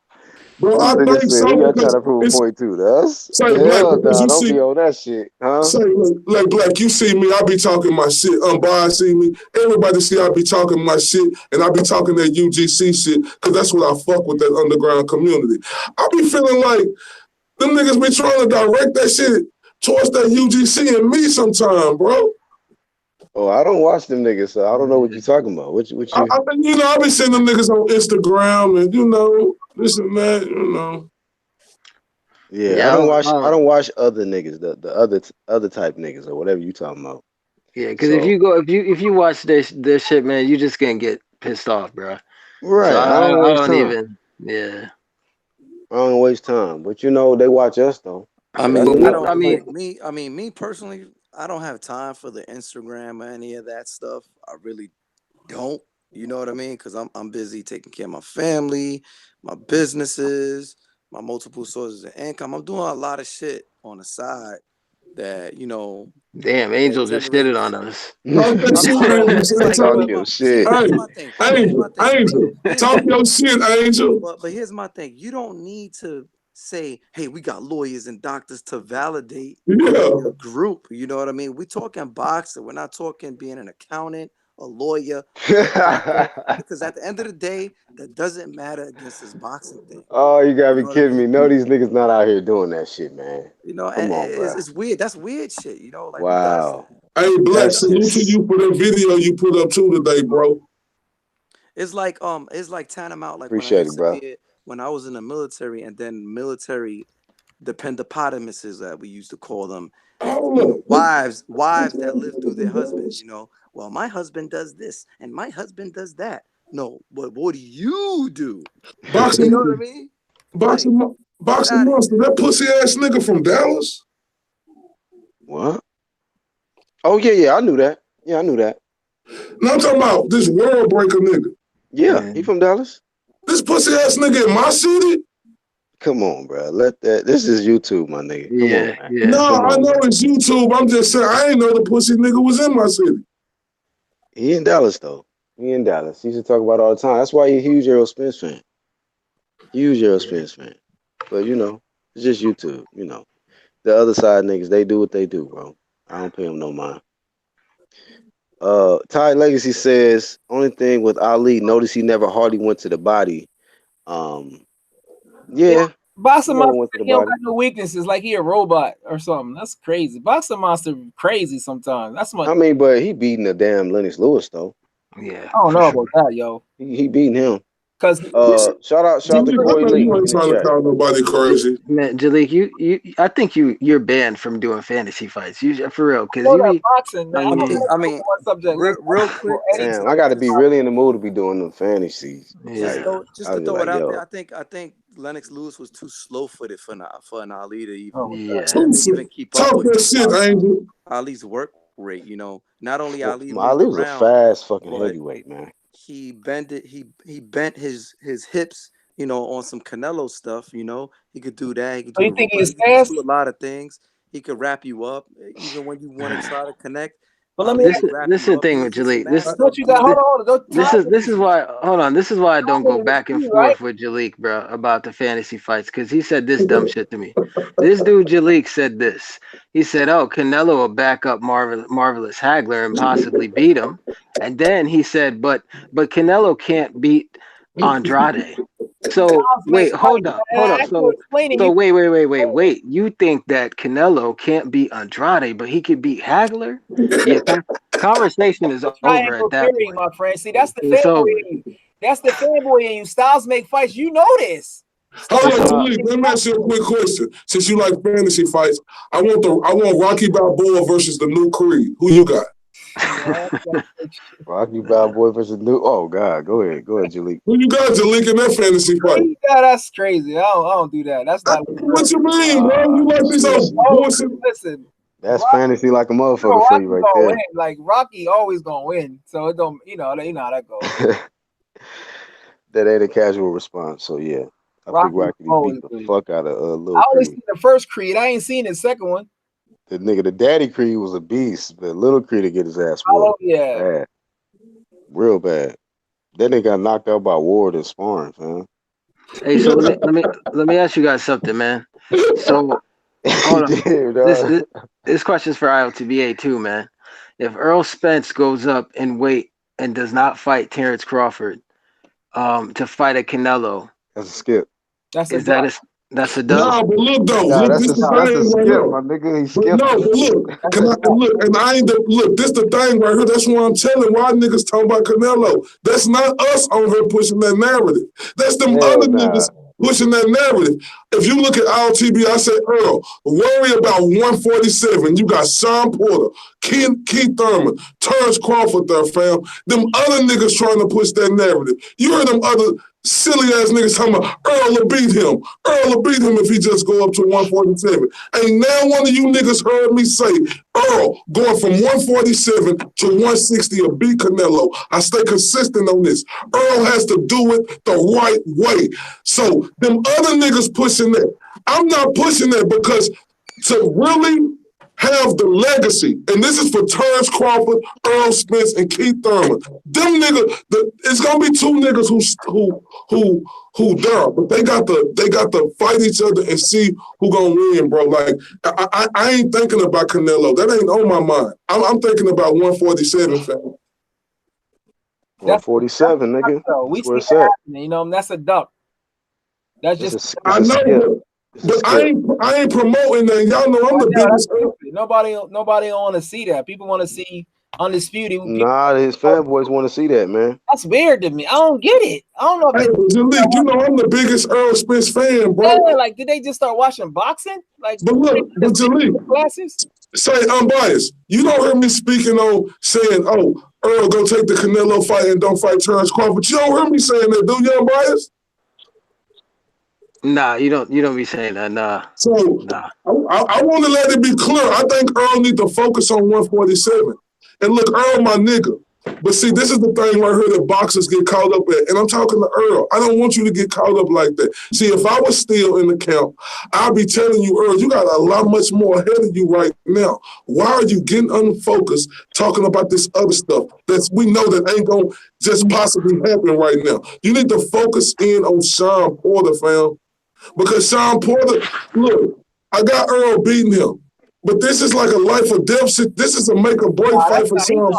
Bro, I think so. You gotta try to prove a point to us. Hell, don't be on that shit, huh? Say, like, Black, you see me, I be talking my shit. Unbiased see me. Everybody see I be talking my shit, and I be talking that UGC shit, because that's what I fuck with, that underground community. I be feeling like them niggas be trying to direct that shit towards that UGC and me sometime, bro. Oh, I don't watch them niggas, so I don't know what you're talking about. What you? I be seeing them niggas on Instagram and, you know, this and that, you know. Yeah, Yeah, I don't watch other niggas, the other type niggas or whatever you talking about. yeah. Because So if you watch this shit, man, you just gonna get pissed off, bro. So right, I don't even. Yeah. I don't waste time. But you know, they watch us though. I So that's mean, But I good. don't I mean, like me. I mean, me personally, I don't have time for the Instagram or any of that stuff. I really don't. You know what I mean? Because I'm busy taking care of my family, my businesses, my multiple sources of income. I'm doing a lot of shit on the side that damn, that Angel just did it generates. on us. Talk that I shit, mean, but Angel. it's Say, like, talk, Talk but your but see, shit. hey, here's my thing. Here's Angel, my thing. Angel, Here's talk your shit, Angel. but here's my thing. You don't need to say, "Hey, we got lawyers and doctors to validate Yeah. your group." You know what I mean? We're talking boxing. We're not talking being an accountant, a lawyer, a doctor. Because at the end of the day, that doesn't matter against this boxing thing. Oh, you gotta You be know what I kidding me. mean? No, these niggas not out here doing that shit, man. And Come on, bro. it's weird. That's weird shit. Like who does that? Wow. Hey, Black, That's salute to just you for that video you put up too today, bro. It's like tantamount like when I appreciate used it, to bro. be when I was in the military and then military dependopotamuses that we used to call them, Hold up. wives that live through their husbands. Well, my husband does this and my husband does that. No, but what do you do? You know what I Boxing, mean? Like, get boxing out of monster, here. that pussy ass nigga from Dallas. What? Oh yeah, yeah, I knew that. Yeah, I knew that. Now I'm talking about this world breaker nigga. Yeah, Yeah, he from Dallas. This pussy ass nigga in my city. Come on, bro. Let that. This is YouTube, my nigga. Come on, yeah, man. yeah. No, Come I on, know man. it's YouTube. I'm just saying I ain't know the pussy nigga was in my city. He in Dallas though. He in Dallas. He used to talk about it all the time. That's why he a huge Errol Spence fan. Huge Errol Spence fan. But it's just YouTube. The other side niggas, they do what they do, bro. I don't pay them no mind. Ty Legacy says only thing with Ali, notice he never hardly went to the body. Um, Yeah, yeah, he Boxing never Monster, went to the he don't body. got no weaknesses. Like he a robot or something. That's crazy. Boxing Monster crazy sometimes. That's my. I mean, but he beating the damn Lennox Lewis though. Yeah, I don't for know sure. about that, yo. He beating him. Because Shout out to Jimmy, I Corey know you Lee ain't in the trying to chat. call nobody crazy. Man, Jalik, I think you're banned from doing fantasy fights. You for real, I because know you that be, boxing, man. I I'm mean, gonna I go mean, for one subject. Let's real not go quick, any just Damn, I got to subject. be really in the mood to be doing them fantasies. Like, yeah. just to I'd be throw it like, out there. yo, I think Lennox Lewis was too slow footed for an Ali to even Oh, for Yeah. him to even keep up Talk with that shit, Angel. Ali's work rate. Not only Ali moved Ali was a around, fast fucking but heavyweight, man. he bent his hips, on some Canelo stuff. He could do that. He could so do you the think rope. he's He could fast? do a lot of things. He could wrap you up, even when you want to try to connect. But let me Ali This ask would is you, wrap this is you the up. thing He with was just Jalik. This master what of you got? doing Hold it. on, don't this time is it this is easy. why hold on. This is why I don't Time go it is back and key, right? forth with Jalik, bro, about the fantasy fights because he said this dumb shit to me. This dude Jalik said this. He said, "Oh, Canelo will back up Marvelous Hagler and possibly beat him," and then he said, "But Canelo can't beat Andrade." So Styles make wait, fight, hold man. up. I can explain it. So You wait. You think that Canelo can't beat Andrade, but he could beat Hagler? Yeah, conversation is over at triangle that theory, point. my friend. See, that's the It's fanboy over. in you. That's the fanboy in you. Styles make fights. You know this. Hold Styles It's on, all Jalik. make Let me ask you a fights. quick question. Since you like fantasy fights, I want Rocky Balboa versus the new Creed. Who you got? Man, Rocky Balboa versus New. Oh God, go ahead, Jalik. Who you got to link in that fantasy fight? yeah, that's crazy. I don't do that. That's not. What you mean, bro? Ah, You like these shit. old Oh, bullshit? listen, That's Rocky. fantasy like a You know motherfucker for you Rocky's right gonna win. there. Like Rocky always gonna win. So it don't. You know how that goes. That ain't a casual response. So yeah, I think Rocky Rocky beat always the win. fuck out of I Lil only Creed. seen the first Creed. I ain't seen the second one. The nigga, the Daddy Creed was a beast, but Little Creed to get his ass Oh whooped yeah. bad, real bad. Then they got knocked out by Ward and sparring, fam. Hey, so let me ask you guys something, man. So He hold on. did, This dog. this, this question's for IOTBA too, man. If Earl Spence goes up in weight and does not fight Terrence Crawford, to fight a Canelo, That's a skip. That's a is dub. that's a dub? Nah, but look though, Nah, look, this the that's a thing right skip, here. my nigga. He But no, skipping. but look, That's can a I dub. and look, and I ain't the look, this the thing right here. That's why I'm telling why niggas talking about Canelo. That's not us on here pushing that narrative. That's them Hell other nah. niggas pushing that narrative. If you look at all TV, I said, Earl, worry about 147. You got Sean Porter, Keith Thurman, Terrence Crawford there, fam. Them other niggas trying to push that narrative. You heard them other silly ass niggas talking about Earl will beat him. Earl will beat him if he just go up to 147. Ain't now one of you niggas heard me say Earl going from 147 to 160 will beat Canelo. I stay consistent on this. Earl has to do it the right way. So them other niggas pushing that. I'm not pushing that because to really have the legacy, and this is for Terrence Crawford, Earl Spence, and Keith Thurman. Them niggas, it's gonna be two niggas who dare, but they got to fight each other and see who gonna win, bro. Like I ain't thinking about Canelo. That ain't on my mind. I'm thinking about 147, fam. 147, nigga. We That's where see it's that at. happening. You know, that's a duck. That's just. I know, but I ain't promoting that. Y'all know I'm the biggest. Nobody want to see that. People want to see undisputed. Nah, his fanboys want to see that, man. That's weird to me. I don't get it. I don't know if Jalik, you know I'm the biggest Earl Spence fan, bro. Yeah, like, did they just start watching boxing? Like, but look, but Jalik, classes. Say unbiased. You don't hear me speaking on saying, "Oh, Earl, go take the Canelo fight and don't fight Terrence Crawford." You don't hear me saying that, do you, unbiased? Nah, you don't be saying that. Nah. So nah. I want to let it be clear. I think Earl need to focus on 147. And look, Earl, my nigga. But see, this is the thing right here that boxers get caught up at. And I'm talking to Earl. I don't want you to get caught up like that. See, if I was still in the camp, I'd be telling you, Earl, you got a lot much more ahead of you right now. Why are you getting unfocused talking about this other stuff that we know that ain't going to just possibly happen right now? You need to focus in on Sean Porter, fam. Because Sean Porter, look, I got Earl beating him. But this is like a life or death. This is a make or break fight for Sean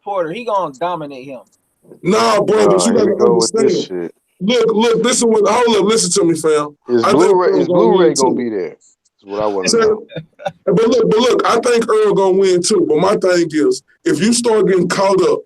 Porter. He gonna dominate him. Nah, bro, but you gotta understand. Look, listen. Hold up, listen to me, fam. Is Blu-ray gonna be there? That's what I want to know. But look, I think Earl gonna win too. But my thing is, if you start getting caught up,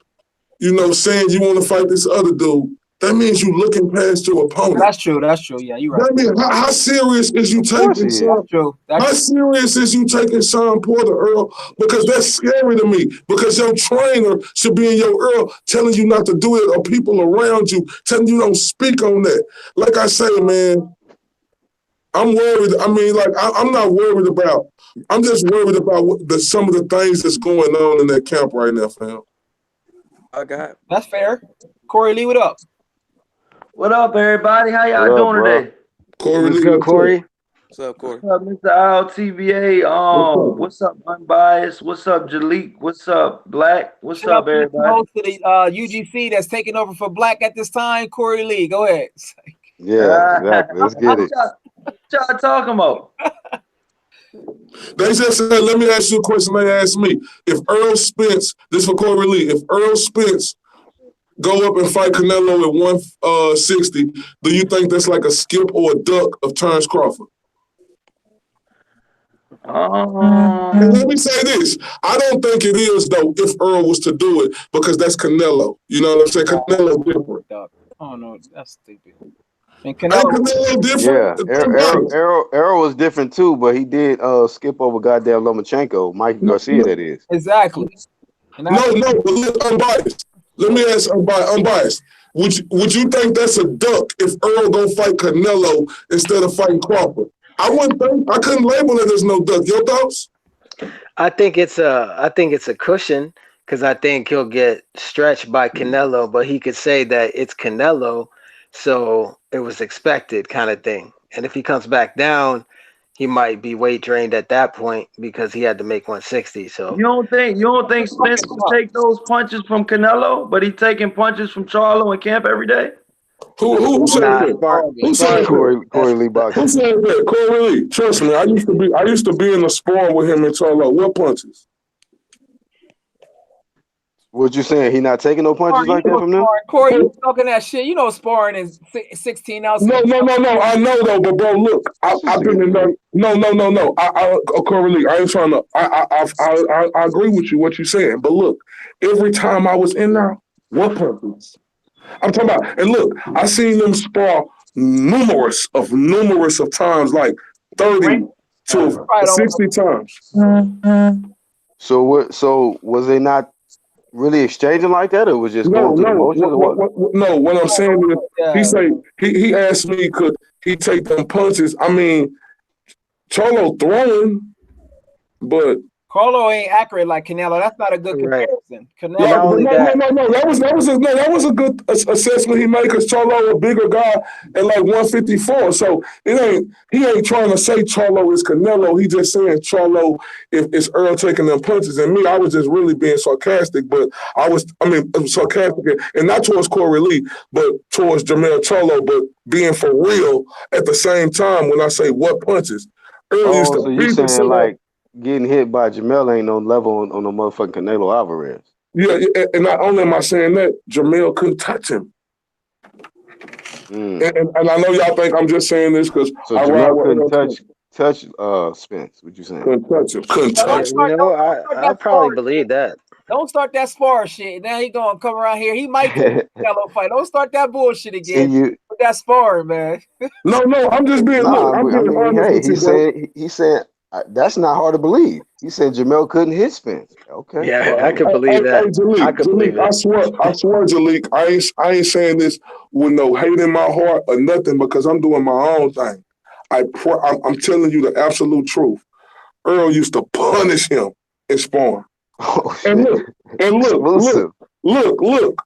you know, saying you want to fight this other dude, that means you looking past your opponent. That's true. Yeah, you're right. That means how serious is you taking Sean? That's true. How serious is you taking Sean Porter, Earl? Because that's scary to me. Because your trainer should be in your Earl telling you not to do it, or people around you telling you don't speak on that. Like I say, man, I'm worried. I mean, like I'm not worried about. I'm just worried about some of the things that's going on in that camp right now, fam. Okay, that's fair. Corey Lee, what up? What up, everybody? How y'all doing today? Corey, what's up, Corey? What's up, Corey? What's up, Mr. LTBA? What's up, Unbiased? What's up, Jalik? What's up, Black? What's up, everybody? Host of the UGC that's taking over for Black at this time, Corey Lee. Go ahead. Yeah, exactly. Let's get it. What y'all talking about? They just said, let me ask you a question they asked me. If Earl Spence, this for Corey Lee, if Earl Spence go up and fight Canelo at 160, do you think that's like a skip or a duck of Terrence Crawford? And let me say this. I don't think it is, though, if Earl was to do it, because that's Canelo. You know what I'm saying? Canelo different. Oh, no, that's stupid. And Canelo different? Yeah, Errol was different, too, but he did skip over goddamn Lomachenko. Mike Garcia, that is. Exactly. No, but look, unbiased. Let me ask unbiased. Would you think that's a duck if Earl go fight Canelo instead of fighting Crawford? I couldn't label it as no duck. Your thoughts? I think it's a cushion because I think he'll get stretched by Canelo, but he could say that it's Canelo, so it was expected kind of thing. And if he comes back down, he might be weight drained at that point because he had to make 160. So you don't think Spence will take those punches from Canelo, but he's taking punches from Charlo and Camp every day? Who said that? Who said Corey Lee boxing? Who said that? Corey Lee. Trust me, I used to be in the sparring with him in Charlo. What punches? What you saying? He not taking no punches like that from them? Corey, you talking that shit? You know, sparring is 16 ounces. No. I know though, but bro, look, I've been in there. No. Corey Lee, I ain't trying to. I agree with you what you're saying, but look, every time I was in there, what punches? I'm talking about, and look, I seen them spar numerous of times, like 30 to Probably don't. 60 times. So what? So was they not really exchanging like that, or was just No, going through the no, motions, or what? no. What I'm saying is, he Yeah. say he asked me could he take them punches. I mean, Cholo throwing, but Carlo ain't accurate like Canelo. That's not a good Right. comparison. And right, not Canelo, but only that, no. That was a good assessment he made because Cholo a bigger guy at like 154. So he ain't trying to say Cholo is Canelo. He just saying Cholo if it's Earl taking them punches. And me, I was just really being sarcastic, but sarcastic and not towards Corey Lee, but towards Jamel Cholo, but being for real at the same time when I say what punches. Earl used Oh, to so you beat the saying shit out. like getting hit by Jamel ain't no level on the motherfucking Canelo Alvarez? Yeah, and not only am I saying that, Jamel couldn't touch him. Mm. And I know y'all think I'm just saying this because So I ride Jamel with couldn't Earl Spence. touch Spence. What you saying? Couldn't touch him. Couldn't don't touch him. start. Don't start I that probably spar. believe that. Don't start that spar shit. Now he gonna come around here. He might take a Canelo fight. Don't start that bullshit See again you. with that sparring, man. No, I'm just being, look, Nah, I'm I being mean, honest hey, with you, bro. he said that's not hard to believe. He said Jamel couldn't hit Spence. Okay. Yeah, I Hey, could believe hey, that. I could Jalik, believe it. I swear, Jalik, I ain't saying this with no hate in my heart or nothing because I'm doing my own thing. I'm telling you the absolute truth. Earl used to punish him in sparring. Oh And shit. Exclusive. look.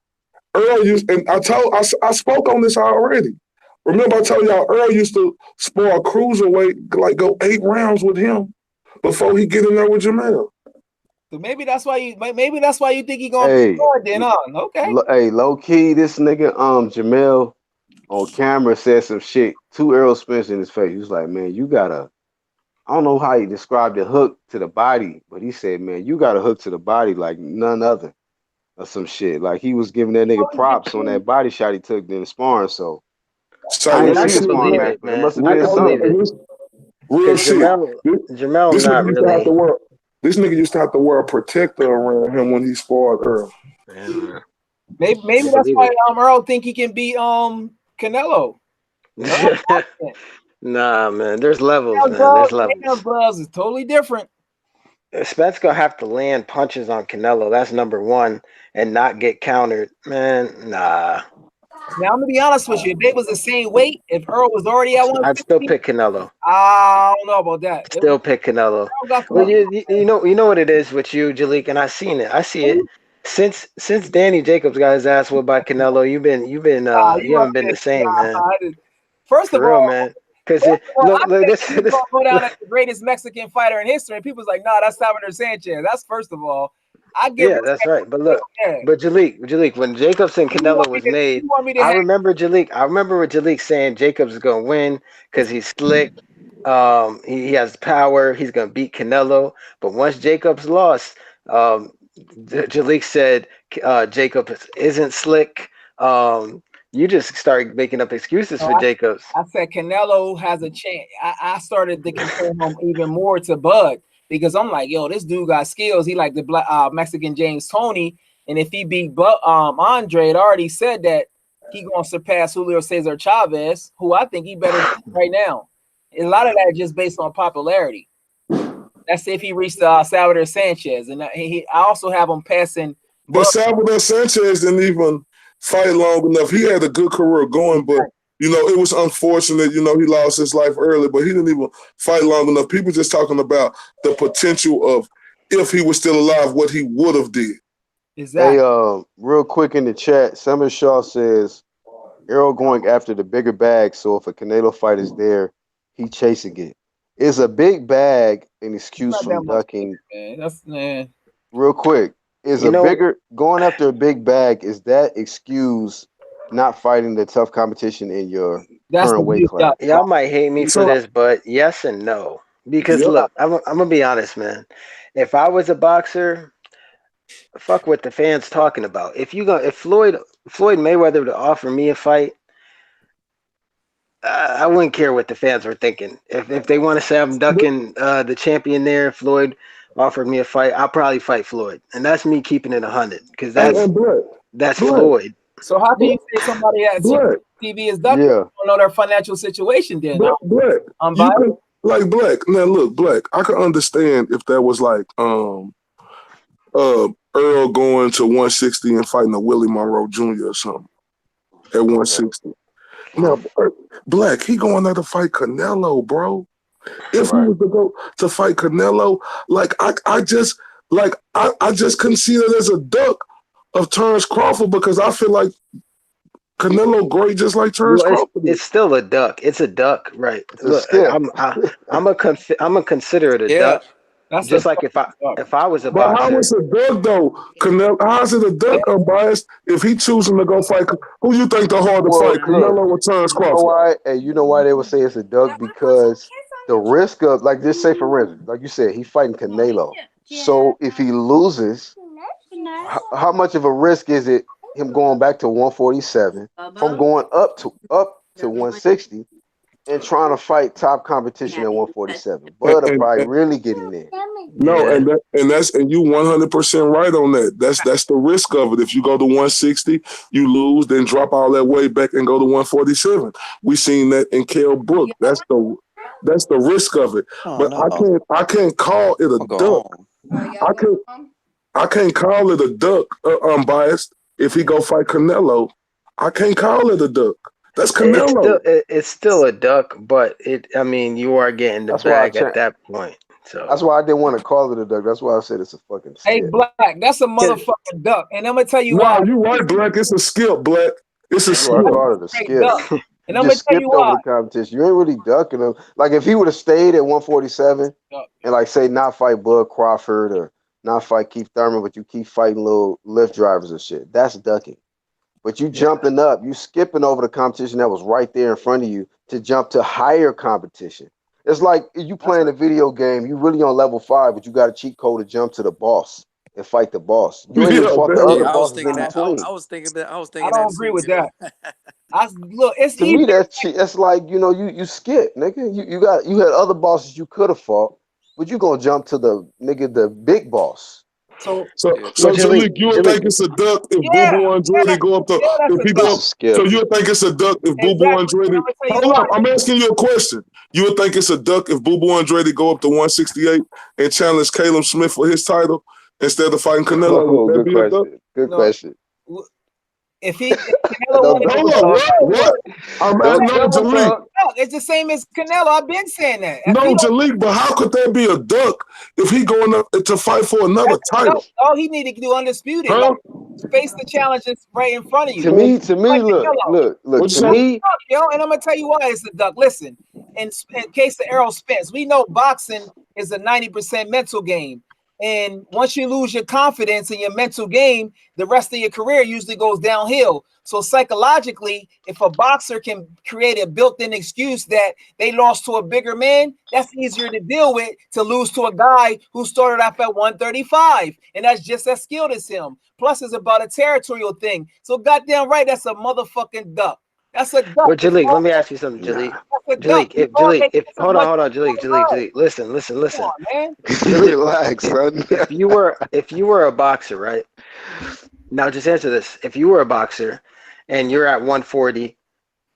Earl used, and I spoke on this already. Remember, I told y'all Earl used to spar a cruiserweight, like go 8 rounds with him before he get in there with Jamel. So maybe that's why you think he gonna be Hey, good then, huh? Okay. hey, low key, this nigga Jamel on camera said some shit to Errol Spence in his face. He was like, man, you gotta. I don't know how he described the hook to the body, but he said, man, you got a hook to the body like none other, or some shit. Like he was giving that nigga props on that body shot he took in the sparring. So I So ain't And I see the could listen, sparring believe match, it, but it man. must have I been could hold up, believe something. it. and this real Because shit. Jamel's This not nigga used to have to really. wear. This nigga used to have to wear a protector around him when he sparred Earl. Yeah, Maybe I that's believe why it. Earl think he can beat Canelo. Earl confident. Nah, man. There's levels, Hand man. There's gloves, hand levels. gloves is totally different. Spence gonna have to land punches on Canelo. That's number one, and not get countered, man. Nah, Now I'm gonna be honest with you. If they was the same weight, if Earl was already at I'd still 150, pick Canelo. I don't know about that. If Still pick Canelo. Earl got Well, caught, you know what it is with you, Jalik, and I seen it. I see it. Since Danny Jacobs got his ass whipped by Canelo, you you up haven't been there. the same, man. First of For real, all, man. Cause I look, said this he was this gonna go down as the greatest Mexican fighter in history, and people's like, "Nah, that's Salvador Sanchez." That's first of all. I give yeah, that's respect right. But to look, yeah. but Jalik, when Jacobs and Canelo was made, You want me to I have remember Jalik. I remember with Jalik saying Jacobs is gonna win because he's slick. He has power. He's gonna beat Canelo. But once Jacobs lost, Jalik said Jacobs isn't slick. You just started making up excuses no, for Jacobs. I said Canelo has a chance. I started to compare him even more to Bud because I'm like, yo, this dude got skills. He like the black Mexican James Tony, and if he beat Andre, it already said that he gonna surpass Julio Cesar Chavez, who I think he better than right now. A lot of that is just based on popularity. That's if he reached Salvador Sanchez, and I also have him passing But Bud. Salvador Sanchez didn't even fight long enough. He had a good career going, but it was unfortunate. He lost his life early, but he didn't even fight long enough. People just talking about the potential of if he was still alive, what he would have did. Hey, Exactly. real quick in the chat, Summer Shaw says Errol going after the bigger bag, so if a Canelo fight is there, he chasing it. Is a big bag an It's excuse not that from much, ducking? man. That's man. Real quick, is You a know, bigger going after a big bag? Is that excuse not fighting the tough competition in your That's the current weight beauty of class? it. y'all might hate me for So, this, but yes and no. Because yep. look, I'm gonna be honest, man. If I was a boxer, fuck what the fans talking about. If Floyd Mayweather to offer me a fight, I wouldn't care what the fans were thinking. If they want to say I'm ducking the champion there, Floyd offered me a fight, I'll probably fight Floyd, and that's me keeping it 100 because And Black, that's Black, Floyd. So how can Black, you say somebody that's Black. TV is ducking. Yeah. You don't know their financial situation. Then Black, I'm you biased. can like Black. Now look, Black. I can understand if that was like Earl going to 160 and fighting a Willie Monroe Jr. or something at 160. Now, Black, he going there to fight Canelo, bro. If he Right. was to go to fight Canelo, like I just couldn't see that as a duck of Terrence Crawford because I feel like Canelo great just like Terrence Well, Crawford is. it's still a duck. It's a duck, right? It's a Look, skip. I'm a consider it a Yeah. duck. That's Just a like duck. if I was a But how boxer, is it a duck though? Canelo, how is it a duck unbiased if he choosing to go fight? Who you think the hard to Well, fight, look, Canelo or Terrence you know Crawford? why? And you know why they would say it's a duck? Because the risk of, like, just say for instance, like you said, he fighting Canelo. So if he loses, how much of a risk is it him going back to 147 from going up to 160 and trying to fight top competition at 147? And, Bud are and, probably and really getting in. no, yeah. and you 100% right on that. That's the risk of it. If you go to 160, you lose, then drop all that weight back and go to 147. We seen that in Kell Brook. That's the risk of it. Oh But no. I can't call it a I'll go duck. home. I can't call it a duck, unbiased. If he go fight Canelo, I can't call it a duck. That's Canelo. It's still a duck, but I mean, you are getting the That's why bag at that point. So that's why I didn't want to call it a duck. That's why I said it's a fucking Hey, skip. Black, that's a motherfucking duck. And I'm gonna tell you why. No, you right, Black. It's a skip, Black. It's a That's why I skip. called it a Straight skip. duck. You And I'm gonna just tell you skipped over why. the competition. You ain't really ducking him. Like if he would have stayed at 147 and like say not fight Bud Crawford or not fight Keith Thurman, but you keep fighting little lift drivers and shit, that's ducking. But you jumping up, you skipping over the competition that was right there in front of you to jump to higher competition. It's like you playing a video game, you really on level 5, but you got a cheat code to jump to the boss and fight the boss. You ain't even Yeah, fought the damn. other Yeah, I was bosses thinking in that. between. I was thinking that. I was I thinking that don't agree too. with You that. know. Look, it's To easy. me, that's like, you skip, nigga. You had other bosses you could have fought, but you gonna jump to the big boss. So So, Yeah. well, so Jalik, you would Jaleel, think it's a duck if Boo yeah, Boo Andretti go up to that's if a he duck. It's go a up. So skip. you would think it's a duck if Boo Boo Exactly. And I'm Andretti. gonna tell you Hold why. up, I'm asking you a question. You would think it's a duck if Boo Boo Andretti go up to 168 and challenge Caleb Smith for his title instead of fighting Canelo? Would Oh, that good be a duck? question. Good No, question. if Canelo Don't wanted to Hold double up, talk. what? I'm at Don't no double Jalik. talk. duck, it's the same as Canelo. I've been saying that. If No he don't, Jalik, but how could that be a duck if he going up to fight for another that's a duck. title? All he need to do undisputed. Like Huh? face the challenges right in front of you. To me, Like look, Canelo. look, look. What'd To you say? me, Duck, yo, and I'm gonna tell you why it's a duck. Listen, in case of Errol Spence, we know boxing is a 90% mental game. And once you lose your confidence in your mental game, the rest of your career usually goes downhill. So psychologically, if a boxer can create a built-in excuse that they lost to a bigger man, that's easier to deal with to lose to a guy who started off at 135. And that's just as skilled as him. Plus, it's about a territorial thing. So goddamn right, that's a motherfucking duck. That's a duck. but Jaleel, let me ask you something, nah. Jaleel. That's a duck. You know, If it's as hold much on, as mine. Jaleel, listen, Come listen. on, man. Jaleel, Relax, son. if you were a boxer, right? Now just answer this. If you were a boxer and you're at 140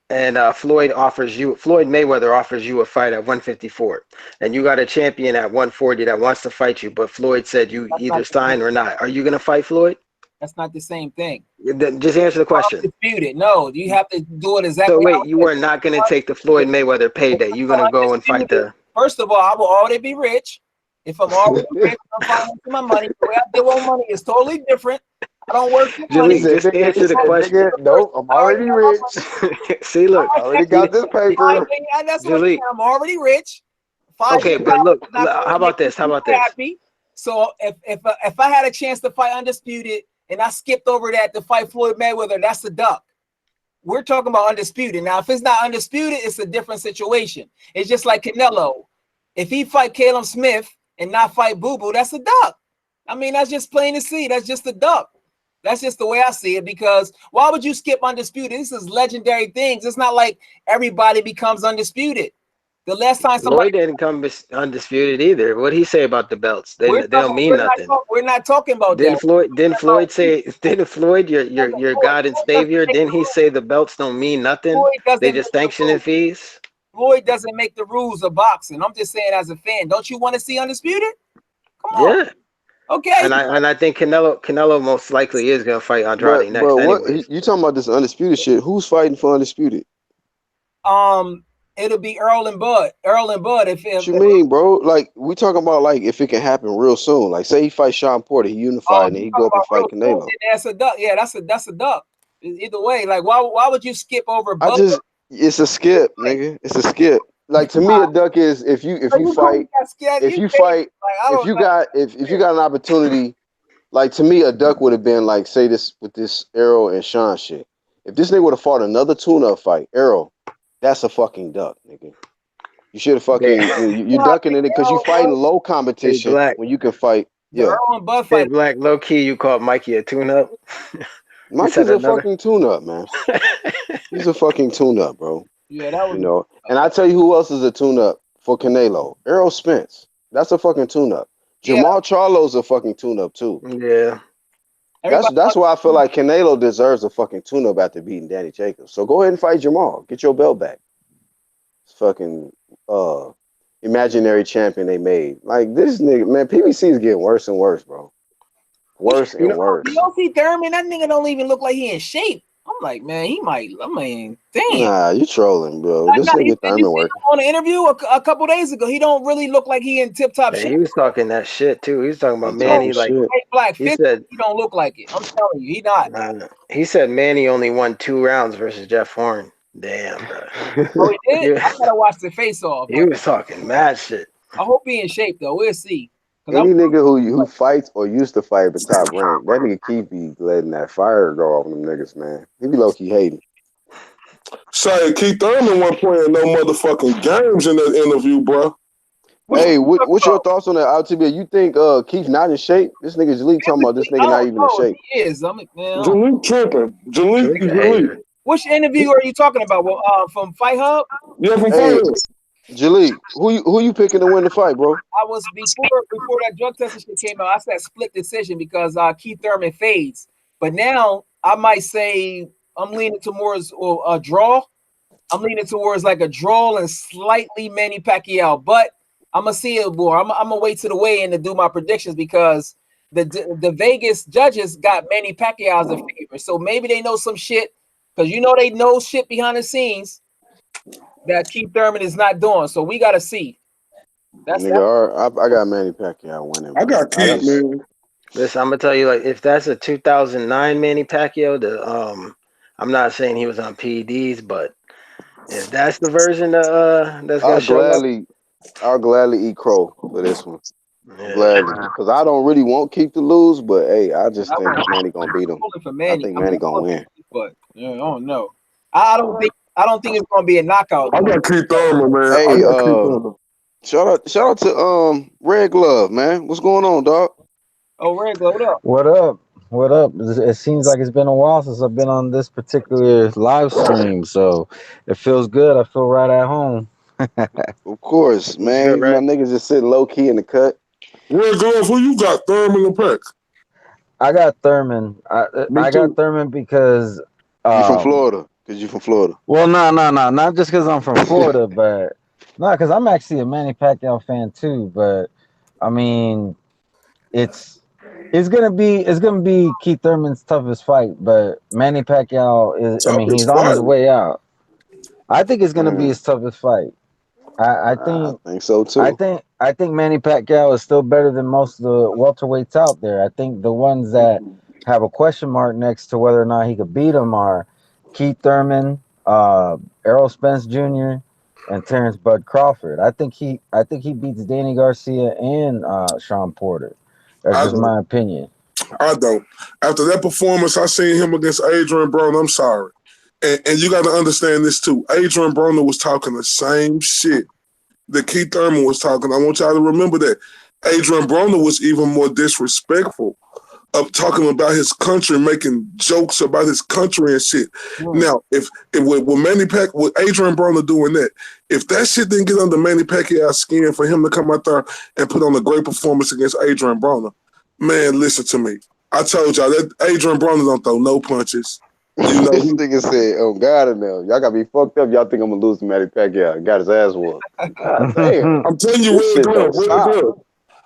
and Floyd Mayweather offers you a fight at 154 and you got a champion at 140 that wants to fight you, but Floyd said you That's either not the same. sign or not. Are you going to fight Floyd? That's not the same thing. Then just answer the question. Undisputed. No, you have to do it So exactly how wait, it you is. are not going to take the Floyd Mayweather If payday. You're going to I'm go and fight undisputed, the first of all, I will already be rich. If I'm already rich, I'm financing my money. The way I deal with money is totally different. I don't work for He money. Jaleel, said, just nigga, he answer the said, question. nigga, nope, I'm I already already got my rich. money. See, look, I already see, got this I, paper. that's what I'm saying. Jaleel. I'm already rich. $5 Okay, million but look, is not going how to make about this? How me about this? happy. So if I had a chance to fight undisputed and I skipped over that to fight Floyd Mayweather, that's the duck. We're talking about undisputed. Now, if it's not undisputed, it's a different situation. It's just like Canelo. If he fight Caleb Smith and not fight Boo Boo, that's a duck. I mean, that's just plain to see. That's just a duck. That's just the way I see it. Because why would you skip undisputed? This is legendary things. It's not like everybody becomes undisputed. The last time somebody Floyd didn't come undisputed either. What did he say about the belts? They we're they don't mean nothing. we're not talking about that. Didn't Floyd say didn't Floyd your Floyd, God and Floyd doesn't Savior? make Didn't the he rules. say the belts don't mean nothing? Floyd They doesn't just make the sanctioning rules. fees? Floyd doesn't make the rules of boxing. I'm just saying as a fan, don't you want to see undisputed? Come on. Yeah. Okay. And I think Canelo most likely is gonna fight Andrade next But what anyways. you talking about this undisputed shit? Who's fighting for undisputed? It'll be Earl and Bud. Earl and Bud. What you mean, bro? Like we talking about like if it can happen real soon. Like say he fights Sean Porter, he unified, and then You he talking go up and about real fight soon? Canelo. Then that's a duck. Yeah, that's a duck. Either way, like why would you skip over I Bud? just it's a skip, nigga. It's a skip. Like to me, a duck is if you fight if you fight Like I if don't you got if you got an opportunity. Like to me, a duck would have been like say this with this Arrow and Sean shit. If this nigga would have fought another tune-up fight, Arrow, that's a fucking duck, nigga. You should have They fucking you ducking it because you fighting low hey competition Black. when you can fight. the Yeah, Earl and Bud Hey fight. Black, low key you called Mikey a tune up. You Mike said is a another. fucking tune-up, man. He's a fucking tune-up, bro. Yeah, that You was know. And I tell you who else is a tune-up for Canelo? Errol Spence. That's a fucking tune-up. yeah. Jamal Charlo's a fucking tune-up too. Yeah. Everybody That's why I feel like Canelo deserves a fucking tune-up after beating Danny Jacobs. So go ahead and fight Jamal. Get your belt back. It's fucking imaginary champion they made. Like this nigga, man, PBC is getting worse and worse, bro. Worse You and know, you worse. don't see Thurman. That nigga don't even look like he in shape. I'm like, man, he might. I mean, damn. Nah, you trolling, bro. This nigga Did you Thurman see him working. on an interview a couple days ago? He don't really look like he in tip top and shape. he was talking that shit too. He was talking He about talking Manny like shit. Hey, Black he Fist, said he don't look like it. I'm telling you, he not. he said Manny only won 2 rounds versus Jeff Horn. Damn, bro. Oh, he did. Yeah. I gotta watch the face off, He but was talking mad shit. I hope he in shape though. We'll see. Cause Any nigga who fights or used to fight at the top rank, that nigga keep be letting that fire go off them niggas, man. He be low key hating. Say, Keith Thurman wasn't playing no motherfucking games in that interview, bro. Hey, what's your thoughts on that, LTB? You think Keith not in shape? This nigga Jaleel talking about this I nigga not don't even in know if shape. he is. I'm like, man. Jaleel tripping. Jaleel Drake is a Jaleel. hater. Which interview are you talking about? Well, from Fight Hub? Yeah, from Hey, finance. Jaleel, who you picking to win the fight, bro? I was before that drug testing shit came out. I said split decision because Keith Thurman fades. But now I might say I'm leaning towards a draw. I'm leaning towards like a draw and slightly Manny Pacquiao. But I'm gonna see it more. I'm gonna wait to the weigh-in to do my predictions because the Vegas judges got Manny Pacquiao as a favorite. So maybe they know some shit because they know shit behind the scenes that Keith Thurman is not doing. So we gotta see. That's that. Nigga, I got Manny Pacquiao winning, I but got Keith, man. Listen, I'm gonna tell you, like, if that's a 2009 Manny Pacquiao, I'm not saying he was on PEDs, but if that's the version that's gonna I'll show up, gladly I'll gladly eat crow for this one. yeah, Gladly, because I don't really want Keith to lose, but hey, I just I'm think Manny gonna beat him. pulling for I Manny. think Manny gonna Pulling, win. but I don't know. I don't think it's gonna be a knockout I though. got Keith Thurman, man. I Hey, got Keith Thurman. shout out to Red Glove, man. What's going on, dog? Oh, Red, what up? What up? What up? It seems like it's been a while since I've been on this particular live stream, so it feels good. I feel right at home. Of course, what's good, man. My right? niggas just sitting low key in the cut. Red Glove, who you got? Thurman and Peck. I got Thurman. Me I got too. Thurman because, You from um, Florida? Cause you from Florida. well, no, not just because I'm from Florida, but no, because I'm actually a Manny Pacquiao fan too. But I mean, it's it's gonna be Keith Thurman's toughest fight, but Manny Pacquiao is. I mean, Toughest he's on his fight. way out. I think it's gonna be Man, his toughest fight. I I think think so I too. think I think Manny Pacquiao is still better than most of the welterweights out there. I think the ones that have a question mark next to whether or not he could beat him are Keith Thurman, Errol Spence Jr., and Terrence Bud Crawford. I think he beats Danny Garcia and Sean Porter. That's I just don't. my opinion. I don't. After that performance I seen him against Adrian Broner, I'm sorry. And you got to understand this too. Adrian Broner was talking the same shit that Keith Thurman was talking. I want y'all to remember that. Adrian Broner was even more disrespectful of talking about his country, making jokes about his country and shit. Now, if with Manny Pac, with Adrian Broner doing that, If that shit didn't get under Manny Pacquiao's skin for him to come out there and put on a great performance against Adrian Broner, man, listen to me. I told y'all that Adrian Broner don't throw no punches. You know, This nigga said, "Oh God, no, y'all got me fucked up. Y'all think I'm gonna lose to Manny Pacquiao? Got his ass whooped. God damn, I'm telling you, this Red shit Glove, don't Red stop." Glove.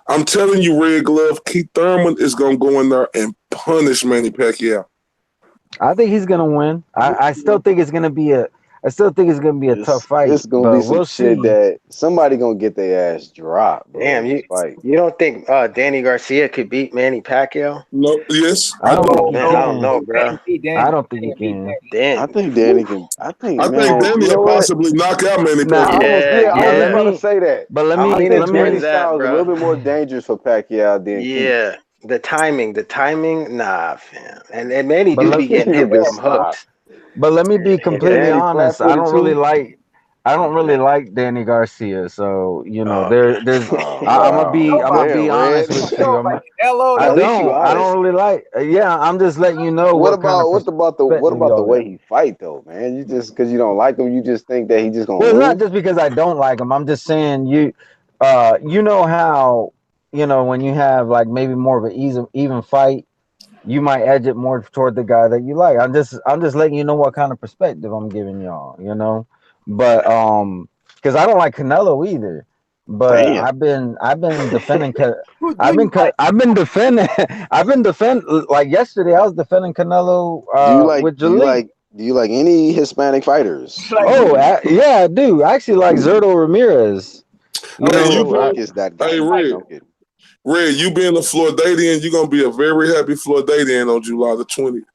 I'm telling you, Red Glove, Keith Thurman is gonna go in there and punish Manny Pacquiao. I think he's gonna win. I still think it's gonna be a. I still think it's gonna be a tough fight, It's gonna be but some we'll shit see. that somebody gonna get their ass dropped, bro, Damn, in this fight. you don't think Danny Garcia could beat Manny Pacquiao? No, yes, I I don't think do. he Man, I don't can. know, bro. Can't beat I Danny. don't think he Can't beat can. Danny. I Dan, think Danny can. I think, I think man, Danny you know will what? possibly knock out Manny Now, I Pacquiao. almost, yeah, yeah, I was but just let yeah. about to me. say that. But let I'm I me. leaning think Let Danny me. towards that, styles a little bro. bit more dangerous for Pacquiao than Keith. Yeah, the timing, nah, fam. And Manny But do let. be getting He hit with just them stop. hooks. But let me be Yeah. completely Danny flat honest. I footed don't really too. like. I don't really Man. like Danny Garcia. So Oh, there's. Oh I'm gonna be. wow, I'm Nobody. gonna be damn, honest Red. with You you. don't like Canelo. I at That's least you don't. I honest. don't really like. Yeah, I'm just letting you know What what kind of about what perspective about the y'all way got. he fight though, man? You just because you don't like him, you just think that he just gonna Well, it's not lose? just because I don't like him. I'm just saying you know how when you have like maybe more of an even fight, you might edge it more toward the guy that you like. I'm just letting you know what kind of perspective I'm giving y'all. But because I don't like Canelo either. But Damn. I've been defending. who do you like? I've been defending. I've been defend like yesterday. I was defending Canelo Do you like with Jalik. any Hispanic fighters? Like Oh, yeah, I do. I actually like Zerto Ramirez. You Hey, Man, you know, fuck been, is that guy, hey man. Red, I'm kidding. Red, you being a Floridian, you're gonna be a very happy Floridian on July the 20th.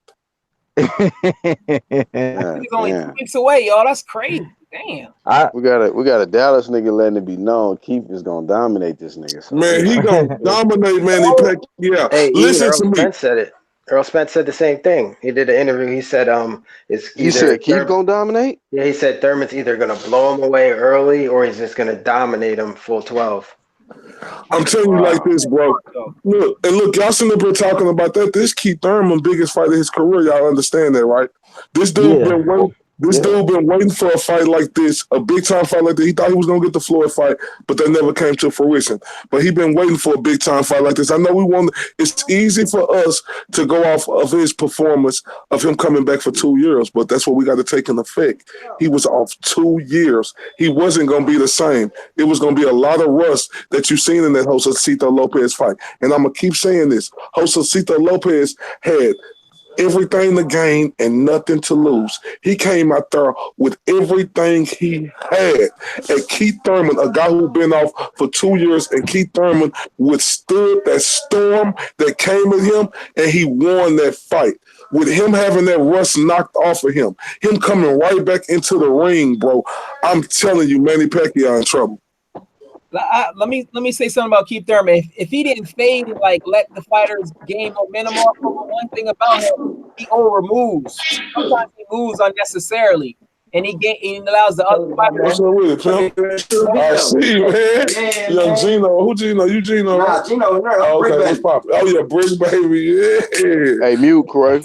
God he's only two damn. weeks away, y'all. That's crazy. Damn. I We got a Dallas nigga letting it be known. Keith is gonna dominate this nigga. So we Man, he might gonna dominate Manny Pacquiao. Hey, even Listen Earl to me. Spence said it. Earl Spence said the same thing. He did an interview. He said, it's he either said Keith gonna dominate? yeah, he said Thurman's either gonna blow him away early or he's just gonna dominate him full 12. I'm telling you like Wow. this, bro. So, Look, y'all sitting up here talking about that. This Keith Thurman, biggest fight of his career. Y'all understand that, right? This dude yeah. been waiting. This Yeah. dude been waiting for a fight like this, a big time fight like that. He thought he was gonna get the Floyd fight, but that never came to fruition. But he been waiting for a big time fight like this. I know we want. It's easy for us to go off of his performance of him coming back for 2 years, but that's what we got to take in effect. He was off 2 years. He wasn't gonna be the same. It was gonna be a lot of rust that you seen in that Josecito Lopez fight. And I'm gonna keep saying this: Josecito Lopez had everything to gain and nothing to lose. He came out there with everything he had. And Keith Thurman, a guy who been off for 2 years, and Keith Thurman withstood that storm that came at him, and he won that fight. With him having that rust knocked off of him coming right back into the ring, bro. I'm telling you, Manny Pacquiao in trouble. let me say something about Keith Thurman. If he didn't fade and like let the fighters gain momentum off of him, one thing about him, he over moves. Sometimes he moves unnecessarily, and he allows the other What's fighters. up with it, pimp? I see, man. Young Gino. Who Gino? You Gino? Nah, Gino. Oh, okay, what's poppin'? Oh, yeah, Brick Baby. Yeah. Hey, mute, Corey.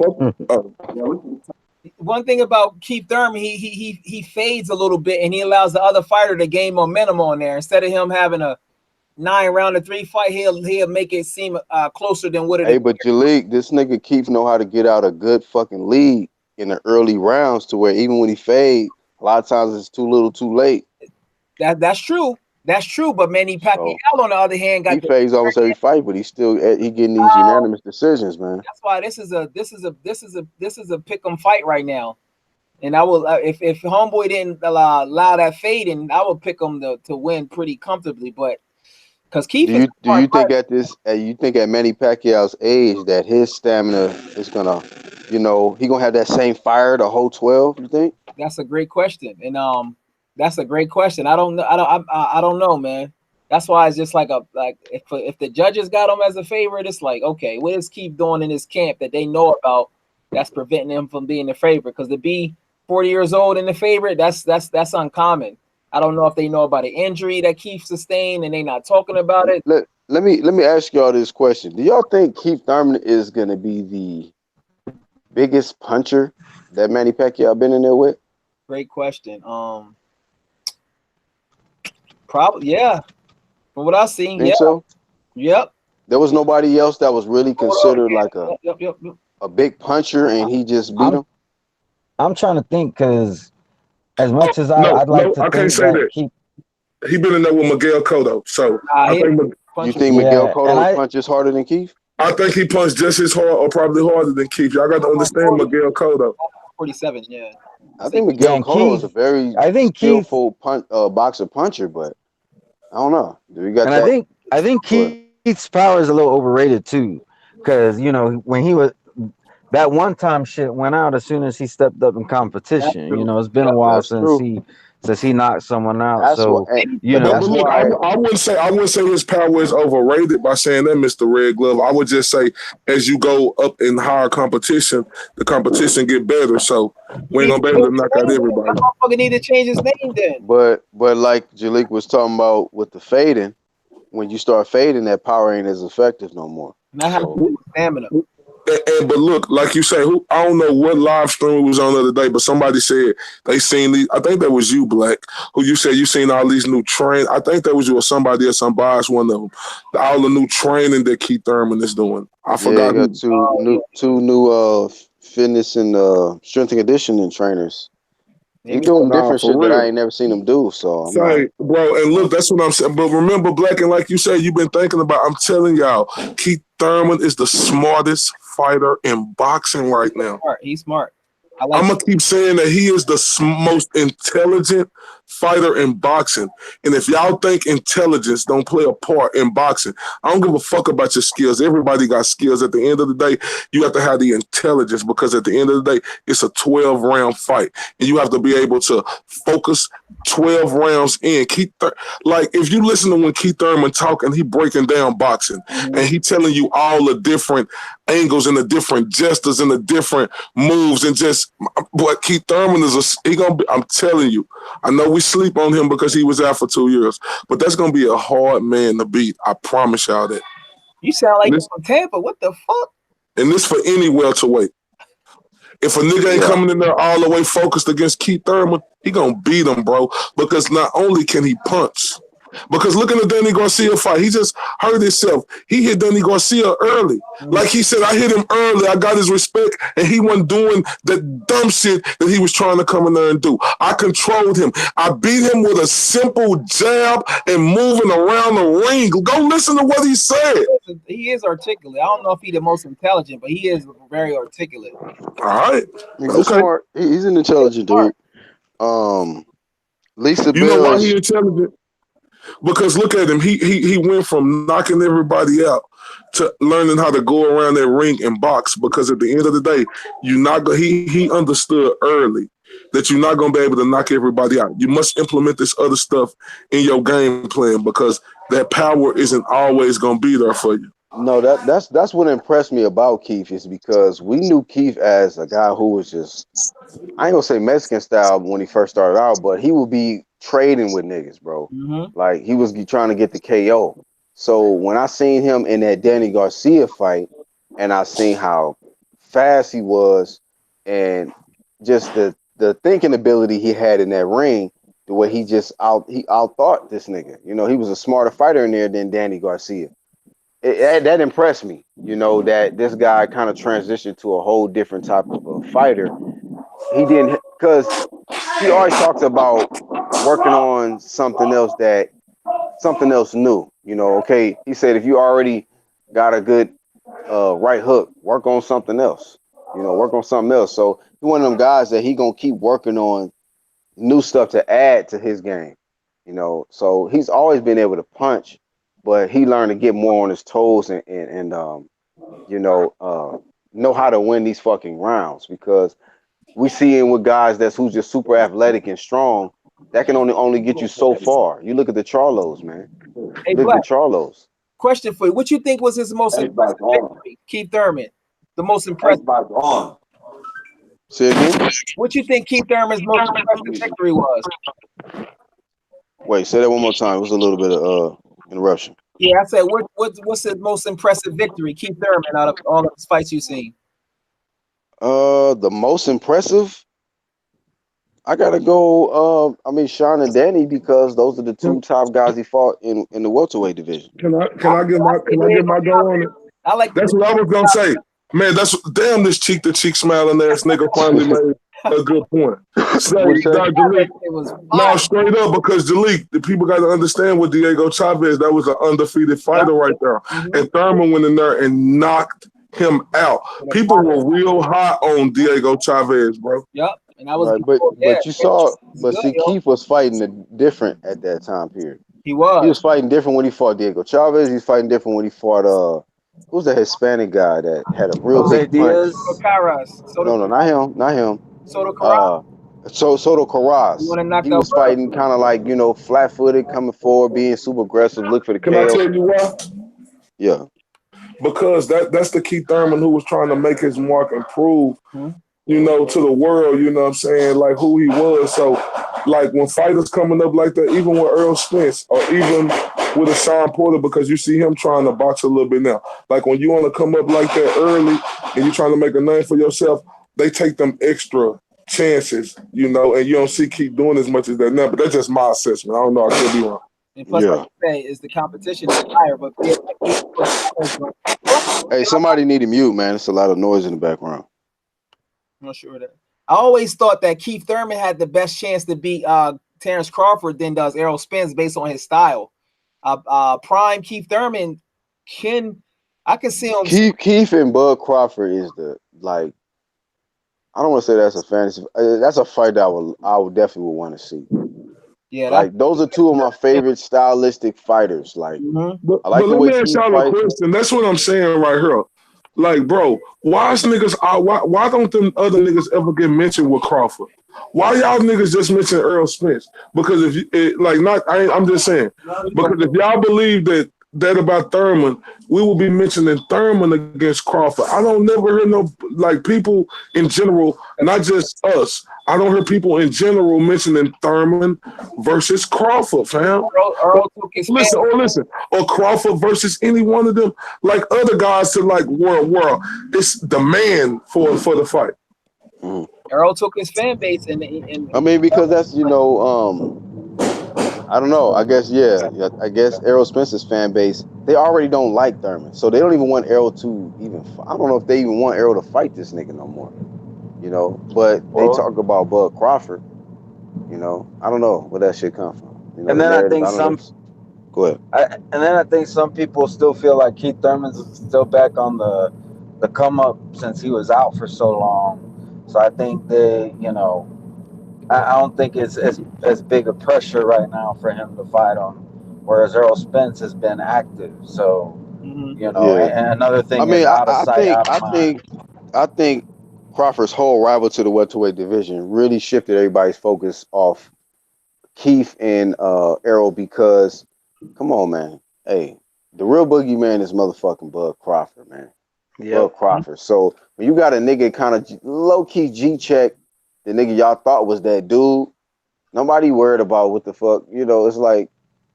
One thing about Keith Thurman, he fades a little bit, and he allows the other fighter to gain momentum on there. Instead of him having a 9 round to 3 fight, he'll make it seem closer than what it Hey, is. but Jalik, this nigga Keith know how to get out a good fucking lead in the early rounds to where even when he fade, a lot of times it's too little, too late. That's true. That's true. But Manny So Pacquiao, on the other hand, he got the fades almost every fight, but he getting these unanimous decisions, man. that's why this is a pick 'em fight right now. And I will if Homeboy didn't allow that fade, and I would pick him to win pretty comfortably. But because Do Keith is you a do smart you think fighter, at Manny Pacquiao's age that his stamina is gonna, he gonna have that same fire the whole 12? You think? that's a great question, and that's a great question. I don't know. I don't know, man. That's why it's just like if the judges got him as a favorite, it's like okay, what is Keith doing in his camp that they know about that's preventing him from being the favorite? Because to be 40 years old and the favorite, that's uncommon. I don't know if they know about an injury that Keith sustained and they not talking about it. Let me ask y'all this question. Do y'all think Keith Thurman is gonna be the biggest puncher that Manny Pacquiao been in there with? Great question. Probably, yeah. From what I've seen, yeah, Think so? yep. There was nobody else that was really Hold on, considered like yep. a big puncher, and he just beat I'm him. I'm trying to think because as Oh much as no, I'd like no, to I can't think say that that. keep He been in there with Miguel Cotto, so I He think You punches. think Miguel yeah, and Cotto punches harder than Keith? I think he punched just as hard or probably harder than Keith. Y'all got to understand 40, Miguel Cotto. 47, yeah. I I say think yeah, Miguel and Cotto is a Keith, very I think Keith, skillful boxer puncher, but I don't know. Do we got and that? I think Go ahead. Keith's power is a little overrated too, because when he was that one time shit went out as soon as he stepped up in that's competition. true. It's been a Yep. while That's since true. he knocked someone out. That's why. So And, you but know, But that's look, why. I wouldn't say his power is overrated by saying that, Mr. Red Glove. I would just say as you go up in higher competition, the competition get better. So we He ain't needs gonna be to able to change his knock out name. That everybody. motherfucker need to change his name then. But like Jalik was talking about with the fading, when you start fading, that power ain't as effective no more. And that has to So do with stamina. But look, like you say, I don't know what live stream it was on the other day, but somebody said they seen these. I think that was you, Black, who you said you seen all these new train. I think that was you or somebody else. I'm biased, one of them. All the new training that Keith Thurman is doing. I yeah, you forgot got who. Yeah, two new fitness and strength and conditioning trainers. He maybe doing Nah, different for shit that I real. ain't never seen him do. So I'm like, Say, bro, and look, that's what I'm saying. But remember, Black, and like you said, you've been thinking about. I'm telling y'all, Keith Thurman is the smartest fighter in boxing right now. smart. He's smart. I like I'm gonna keep saying that he is the most intelligent fighter in boxing. And if y'all think intelligence don't play a part in boxing, I don't give a fuck about your skills. Everybody got skills. At the end of the day, you have to have the intelligence because at the end of the day, it's a 12-round fight, and you have to be able to focus 12 rounds in. Like if you listen to when Keith Thurman talking, he breaking down boxing Mhm. and he telling you all the different angles and the different gestures and the different moves and just but Keith Thurman he gonna be. I'm telling you, I know we sleep on him because he was out for 2 years, but that's gonna be a hard man to beat. I promise y'all that. You sound And like you this from Tampa. What the fuck? and this for any welterweight. If a nigga ain't yeah, coming in there all the way focused against Keith Thurman, he gonna beat him, bro. Because not only can he punch, because looking at Danny Garcia fight, he just hurt himself. He hit Danny Garcia early. Mhm. Like he said, I hit him early. I got his respect, and he wasn't doing that dumb shit that he was trying to come in there and do. I controlled him. I beat him with a simple jab and moving around the ring. Go listen to what he said. He is articulate. I don't know if he's the most intelligent, but he is very articulate. All right. he's a Okay. smart. He's an He is intelligent smart. dude. Um, Lisa You know why he Bell's. intelligent? Because look at him. He went from knocking everybody out to learning how to go around that ring and box. Because at the end of the day, you not go, he understood early that you're not gonna be able to knock everybody out. You must implement this other stuff in your game plan because that power isn't always gonna be there for you. No, that's what impressed me about Keith is because we knew Keith as a guy who was just I ain't gonna say Mexican style when he first started out, but he would be trading with niggas, bro. Hmm. Like he was trying to get the KO. So when I seen him in that Danny Garcia fight, and I seen how fast he was, and just the thinking ability he had in that ring, the way he outthought this nigga. He was a smarter fighter in there than Danny Garcia. That impressed me. That this guy kind of transitioned to a whole different type of a fighter. He didn't because he always talks about working on something else new. Okay, he said if you already got a good right hook, work on something else. Work on something else. So he one of them guys that he gonna keep working on new stuff to add to his game. So he's always been able to punch, but he learned to get more on his toes and you know how to win these fucking rounds because we see him with guys who's just super athletic and strong. That can only get you so far. You look at the Charlos, man. Hey, You look at the Black, Charlos. question for you. What you think was his most impressive victory? Keith Thurman. The most impressive. Say again. What you think Keith Thurman's most impressive victory was? Wait, say that one more time. It was a little bit of interruption. Yeah, I said what's his most impressive victory? Keith Thurman out of all of his fights you've seen. The most impressive. I gotta go. I mean, Sean and Danny because those are the Can, two top guys he fought in the welterweight division. can I get my go on it? I like That's what I was gonna say. Man, that's damn this cheek to cheek smiling ass nigga finally made a good point. Say, What you say? Dr. Lee, it was no, fire. straight up, because Jalik, the people got to understand with Diego Chavez, that was an undefeated Yeah. fighter right there. Mhm. And Thurman went in there and knocked him out. With a People fire. were real hot on Diego Chavez, bro. Yep. And I was Right, but before, yeah, but you saw, he's but good, see, yo. Keith was fighting different at that time period. He He was. was fighting different when he fought Diego Chavez. He was fighting different when he fought who's the Hispanic guy that had a real Jose big punch? Soto Diaz. Caras. No, no, not him, not him. Soto Caras. Uh, Soto You Carras. want to knock He out was Bud. fighting kind of like flat footed, coming forward, being super aggressive, look for the Can I KO. tell you why? Yeah, Because that's the Keith Thurman who was trying to make his mark and prove, Hmm? to the world, you know what I'm saying, like who he was. So, like when fighters coming up like that, even with Earl Spence or even with a Sean Porter, because you see him trying to box a little bit now. Like when you want to come up like that early and you're trying to make a name for yourself, they take them extra chances, and you don't see Keith doing as much as that now. But that's just my assessment. I don't know. I could be wrong. And plus, like yeah. you say, is the competition is higher. But yeah, like Hey, somebody need to mute, man. It's a lot of noise in the background. I'm not sure that. I always thought that Keith Thurman had the best chance to beat Terrence Crawford than does Errol Spence based on his style. Prime Keith Thurman I can see him. Keith and Bud Crawford is the like. I don't want to say that's a fantasy. That's a fight that I would definitely want to see. Yeah, that's Like those are two of my favorite stylistic fighters. Like But I but like the let way me ask Keith y'all a fight. question. That's what I'm saying right here. Like, bro, why is niggas? Why don't them other niggas ever get mentioned with Crawford? Why y'all niggas just mention Earl Spence? Because if you, like not, I'm just saying. Because if y'all believe that about Thurman, we will be mentioning Thurman against Crawford. I don't never hear no like people in general, not just us. I don't hear people in general mentioning Thurman versus Crawford, fam. Earl took his fan. Listen, or Crawford versus any one of them, like other guys to like world. It's the man for the fight. Mhm. Earl took his fan base and I mean, because that's I don't know. I guess yeah. I guess Errol Spence's fan base they already don't like Thurman, so they don't even want Errol to even. I don't know if they even want Errol to fight this nigga no more. But they Well, talk about Bud Crawford. I don't know where that shit come from. and The then I narrative. think I don't know. some Go ahead. and then I think some people still feel like Keith Thurman's still back on the come up since he was out for so long. So I think I don't think it's as big a pressure right now for him to fight on, whereas Earl Spence has been active. So Yeah. and another I thing is mean, I, out of I sight, think out of I mind. think I think Crawford's whole rival to the welterweight division really shifted everybody's focus off Keith and Errol because, come on, man, hey, the real boogeyman is motherfucking Bud Crawford, man, Bud Yep. Crawford. So when you got a nigga kind of low key G check, the nigga y'all thought was that dude, nobody worried about what the fuck, it's like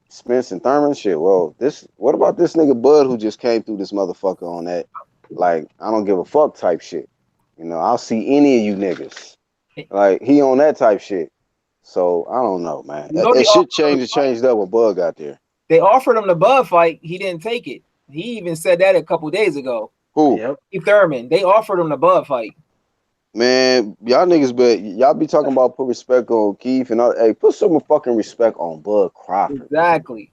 Spence and Thurman shit. Well, what about this nigga Bud who just came through this motherfucker on that, like, I don't give a fuck type shit. I'll see any of you niggas. Like, he on that type shit. So, I don't know, man. you know It should change. It changed up when Bud got there. they offered him the Bud fight. He didn't take it. He even said that a couple days ago. Who? Yep. Keith Thurman. They offered him the Bud fight. Man, y'all be talking about put respect on Keith and all. Hey, put some fucking respect on Bud Crawford, man. Exactly.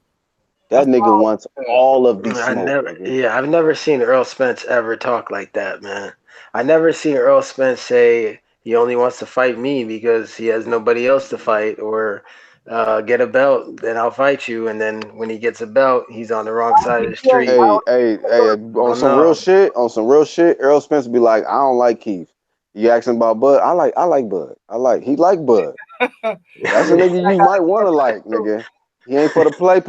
That That's nigga wants all of the I smoke, never, nigga. yeah, I've never seen Earl Spence ever talk like that, man. I never seen Earl Spence say he only wants to fight me because he has nobody else to fight, or get a belt, then I'll fight you. And then when he gets a belt, he's on the wrong side of the street. Hey, I on don't some real know. shit, Errol Spence be like, I don't like Keith. You ask him about Bud, I like Bud. He like Bud. That's a nigga you might want to like, nigga. He ain't for the play,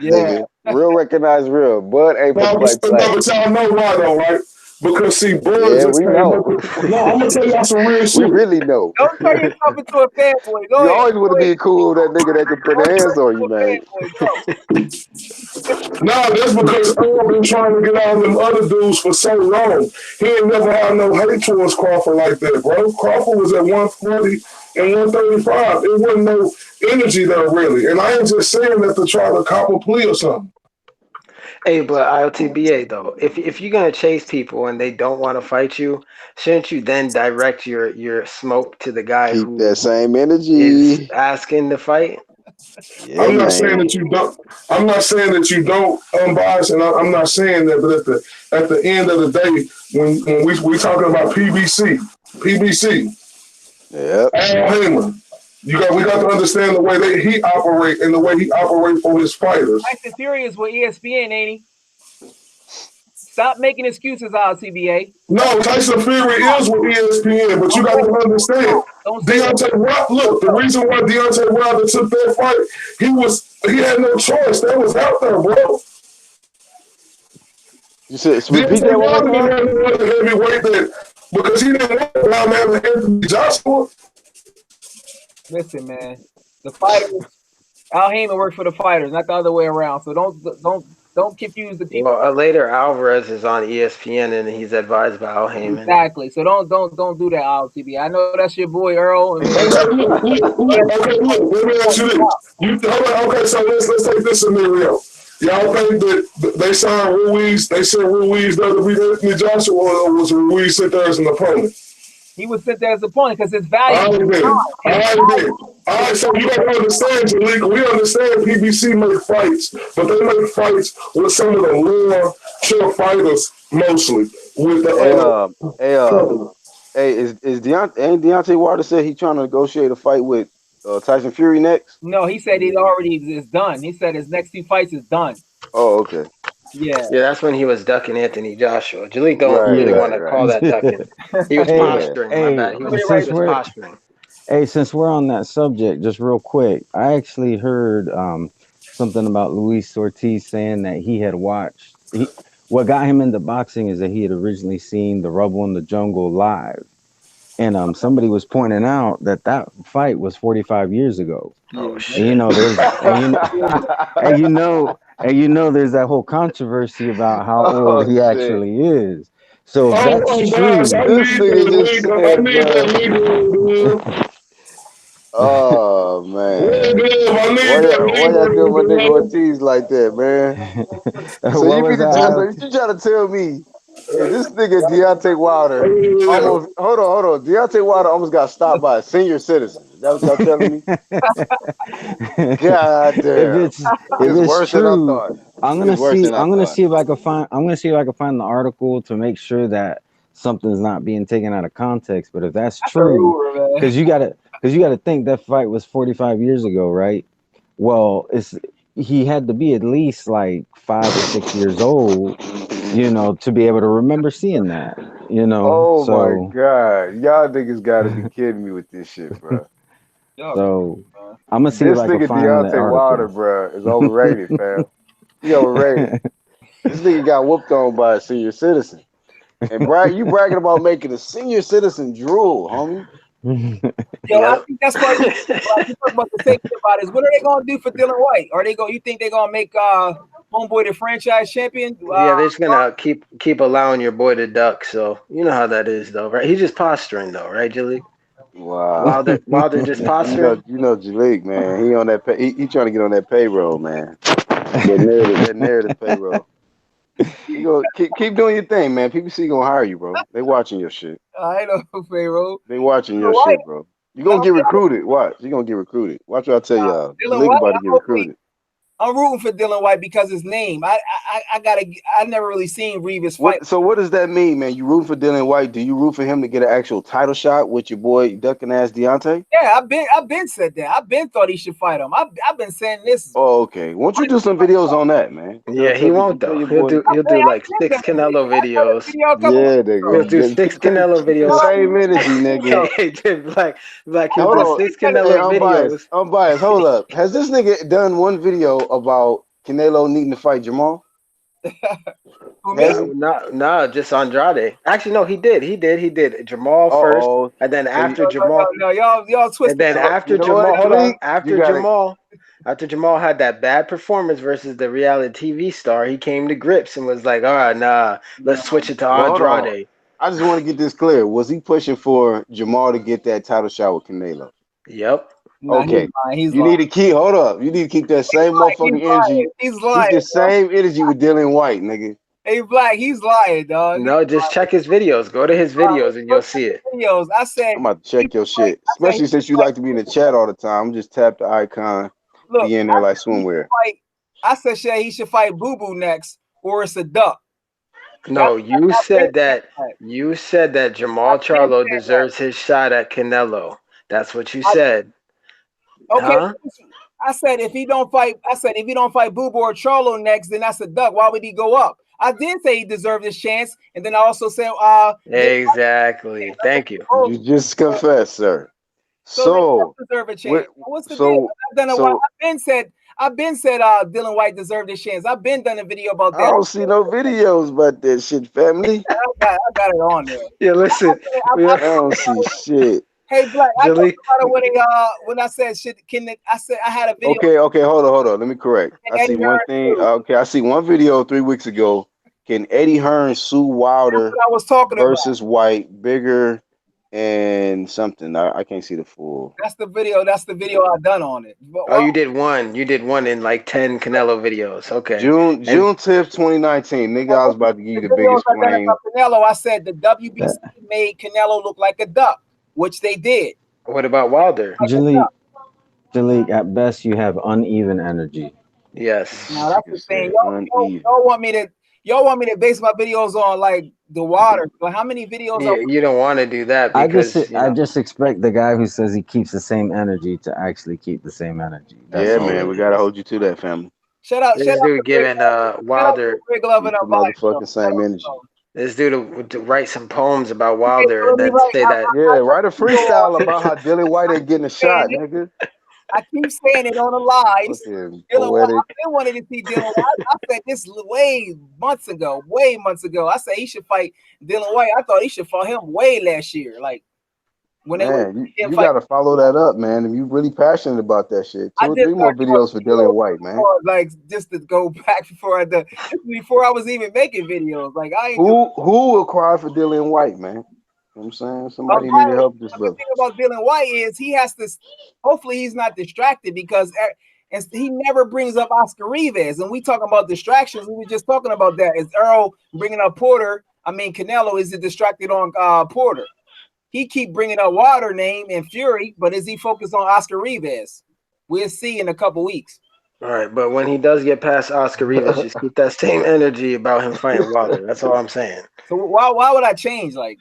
Yeah. nigga. Real recognize real. Bud ain't for No, play. but y'all know why though, right? Because see, Bud Yeah, just we came up know. with. No, I'm gonna tell y'all some real We shit. really know. Don't turn yourself into a fanboy. Go You ahead. always want to be cool with that nigga that can put Don't turn hands on you, into man. a fanboy. Go. Nah, that's because Earl been trying to get all them other dudes for so long. He ain't never had no hate towards Crawford like that, bro. Crawford was at 140 in 135. It wasn't no energy there really. And I ain't just saying that to try to cop a plea or something. Hey, but IOTBA though, if you're gonna chase people and they don't want to fight you, shouldn't you then direct your smoke to the guy Keep that who same is energy. asking to fight? Yeah, I'm not saying man. that you don't. I'm not saying that you don't unbiased, and I'm not saying that. But at the end of the day, when we talking about PBC, Yep. Al Heyman, we got to understand the way that he operate and the way he operate for his fighters. Tyson Fury is with ESPN, ain't he? Stop making excuses, CBA. No, Tyson Fury is with ESPN, but you got to understand. Don't say that. Deontay Wilder, look, the reason why Deontay Wilder took that fight, he had no choice. That was out there, bro. You said so repeat Deontay that one more Wilder didn't time. have no other heavyweight that because he didn't want to down Anthony Joshua. Listen, man. The fighters, Al Heyman works for the fighters, not the other way around. So don't confuse the people. Well, later Alvarez is on ESPN and he's advised by Al Heyman. Exactly. So don't do that, CBA. I know that's your boy Earl, and Okay, okay, look, let me ask you this. Okay, so let's take this scenario. Y'all think that they signed Ruiz, they sent Ruiz there to beat Anthony Joshua, or was Ruiz sent there as an opponent? he was sent there as a point because his value. All right, then. All right, then. All right, so you got to understand, Jalika, we understand PBC make fights, but they make fights with some of the lower chill fighters mostly. With Hey, the hey, hey, is Deontay ain't Deontay Wilder said he trying to negotiate a fight with Tyson Fury next? No, he said it already is done. He said his next two fights is done. Oh, okay. Yeah. Yeah, that's when he was ducking Anthony Joshua. Jaleel don't Right, really Yeah. want right, to right. call that ducking. He was hey, Yeah. posturing. My hey, bad. He Put was it he right since was back. we're posturing. Hey, since we're on that subject, just real quick, I actually heard something about Luis Ortiz saying that he had watched. What got him into boxing is that he had originally seen the Rubble in the Jungle live, and somebody was pointing out that that fight was 45 years ago. Oh Yeah. And you shit. know, and you know, there's that whole controversy about how old Oh he shit. actually is. So if that's Boss, I true, This need nigga that just league. I said, need that bro. league, dude. Oh Well, man. dude, I need that Why y'all doing my nigga league, dude. Ortiz like that, man? So what you was mean to that, tell so IoT? you trying to tell me if this nigga Deontay Wilder Yeah. almost hold on. Deontay Wilder almost got stopped by a senior citizen. Is that what y'all telling me? God if damn. it's if It's it's worse than I true, thought. It's worse than I I'm gonna thought. see if I can find the article to make sure that something's not being taken out of context. But if that's That's a true, rumor, man. because you gotta think that fight was 45 years ago, right? Well, it's he had to be at least like 5 or 6 years old, to be able to remember seeing that, Oh my so god. Y'all niggas gotta be kidding me with this shit, bro. Y'all crazy, so man. I'm gonna see if This I can nigga find the Deontay Wilder, article. bro, is overrated, fam. He overrated. This nigga got whooped on by a senior citizen. And you bragging about making a senior citizen drool, homie. Yo, I Yep. think that's what like you talk about the safety about is what are they gonna do for Dylan White? Are they going you think they're gonna make homeboy the franchise champion? Yeah, they're just gonna keep allowing your boy to duck. So you know how that is, though, right? He's just posturing, though, right, Jaleel? Wow. Wilder just posturing. You know Jalik, man. He on that he trying to get on that payroll, man. That narrative payroll. You go keep doing your thing, man. PPC gonna hire you, bro. They watching your shit. I know Pharaoh. They watching Dylan your White, shit, bro. You gonna get recruited. Watch. You gonna get recruited. Watch what I tell y'all. Dylan Jalik White, about to get recruited. I'm rooting for Dylan White because his name. I never really seen Reeves fight. What does that mean, man? You root for Dylan White? Do you root for him to get an actual title shot with your boy ducking ass Deontay? Yeah, I've been said that. I've been thought he should fight him. I've been saying this. Oh, okay. Won't you do some videos on that, man? Yeah, he won't You tell though. your He'll boy do to he'll do I like did six that video. Canelo I done a videos. video a couple yeah, weeks He'll nigga. do six Canelo Keep the videos. same energy, nigga. Hey, Black, he'll Hold do on. six Hey, Canelo videos. Unbiased. Hold up. Has this nigga done one video about Canelo needing to fight Jamal? for me. Has he? No, just Andrade. Actually, no, he did. He did Jamal Uh first, oh. and then So you, after Jamal, No, y'all and twisted then that. after you know what, Jamal, hold on. Jalik? You got to. After Jamal had that bad performance versus the reality TV star, he came to grips and was like, "All right, nah, let's switch it to Well, hold on. Andrade." I just want to get this clear. Was he pushing for Jamal to get that title shot with Canelo? Yep. Nah, he's Okay. lying. He's You lying. need to keep. Hold up. You need to keep that same He's motherfucking lying. energy. He's Keep lying, the bro. same energy with Dylan White, nigga. Hey, Black, he's lying, dog. No, just check his videos. Go to his videos and Go you'll check see it. the videos. I said, I'm about to he check your should fight. shit, I said, he especially since should you fight. like to be in the chat all the time. Just tap the icon, Look, be in I there like said he should swimwear. fight. I said, Shay, he should fight Boo Boo next, or it's a duck. That's No, I've been saying that. you said that I've Jamal been Charlo saying that. deserves his shot at Canelo. That's what you I, said. okay, Huh? I said if he don't fight, Boo Boo or Charlo next, then that's a duck. Why would he go up? I did say he deserved his chance, and then I also said, Exactly. Thank you. You just confessed, sir. so they So, both deserve a chance. what? What's the deal? So, I've done a while. so I've been said Dylan White deserved his chance. I've been done a video about I that. don't see no videos about that shit, family. I got it on there. Yeah, listen. I, Yeah. I don't see shit. hey Black, I talked Jaleel, about it when I said shit. I said I had a video Okay, okay, hold on. Let me correct. and I see Eddie one Hearn thing. too. Okay, I see one video 3 weeks ago. Can Eddie Hearn sue That's Wilder what I was talking about. versus White bigger and something? I can't see the full. That's the video. That's the video I done on it. But oh, you did one. You did one in like 10 Canelo videos. Okay. And June 10th, 2019. Nigga, I was about to give you the the videos biggest I done flame. about Canelo, I said the WBC That made Canelo look like a duck, which they did. what about Wilder? Like a Jalik, duck. Jalik, at best you have uneven energy. Yes. Now that's the Nigga thing. said uneven. Y'all want me to base my videos on like the water. But how many videos Yeah, you don't want to do that because, I just expect the guy who says he keeps the same energy to actually keep the same energy. That's Yeah, all man, it we gotta is. hold you to that, family. shout this out dude to Greg giving shout out to Wilder Greg Love and Keep the Bias though. motherfucking Shout same out to energy. them. this dude to write some poems about Okay, Wilder so and let me then write. say that Yeah, I done write a a video on freestyle about how Dylan White ain't getting a saying shot, it. nigga. I keep saying it on the lives. Fucking Dylan White, poetic. I've been wanting to see Dylan White. I said this way months ago. I said he should fight Dylan White. I thought he should fight him way last year. Like when they was Man, you him fight. gotta follow that up, man. If you really passionate about that shit, I two or just three more started doing videos for Dylan videos White, man. before, like just to go back before this was before I was even making videos. Like I ain't do. Who will cry for Dylan White, man? You know what I'm saying? Somebody need to Right. help this But the brother. thing about Dylan White is he has to. Hopefully, he's not distracted because and he never brings up Oscar Rivas. And we talking about distractions. We were just talking about that. Is Earl bringing up Porter? I mean, Canelo is it distracted on Porter? He keep bringing up Wilder name and Fury, but is he focused on Oscar Rivas? We'll see in a couple weeks. all right, but when he does get past Oscar Rivas, just keep that same energy about him fighting Wilder. That's all I'm saying. So why would I change? Like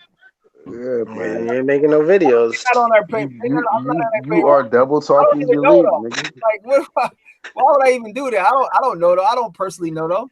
Yeah, man. You ain't making no videos. not on our pay. You I'm you not on you our you payroll. are double I don't talking even know Jalik, though. nigga. Like why would I even do that? I don't know though. I don't personally know though.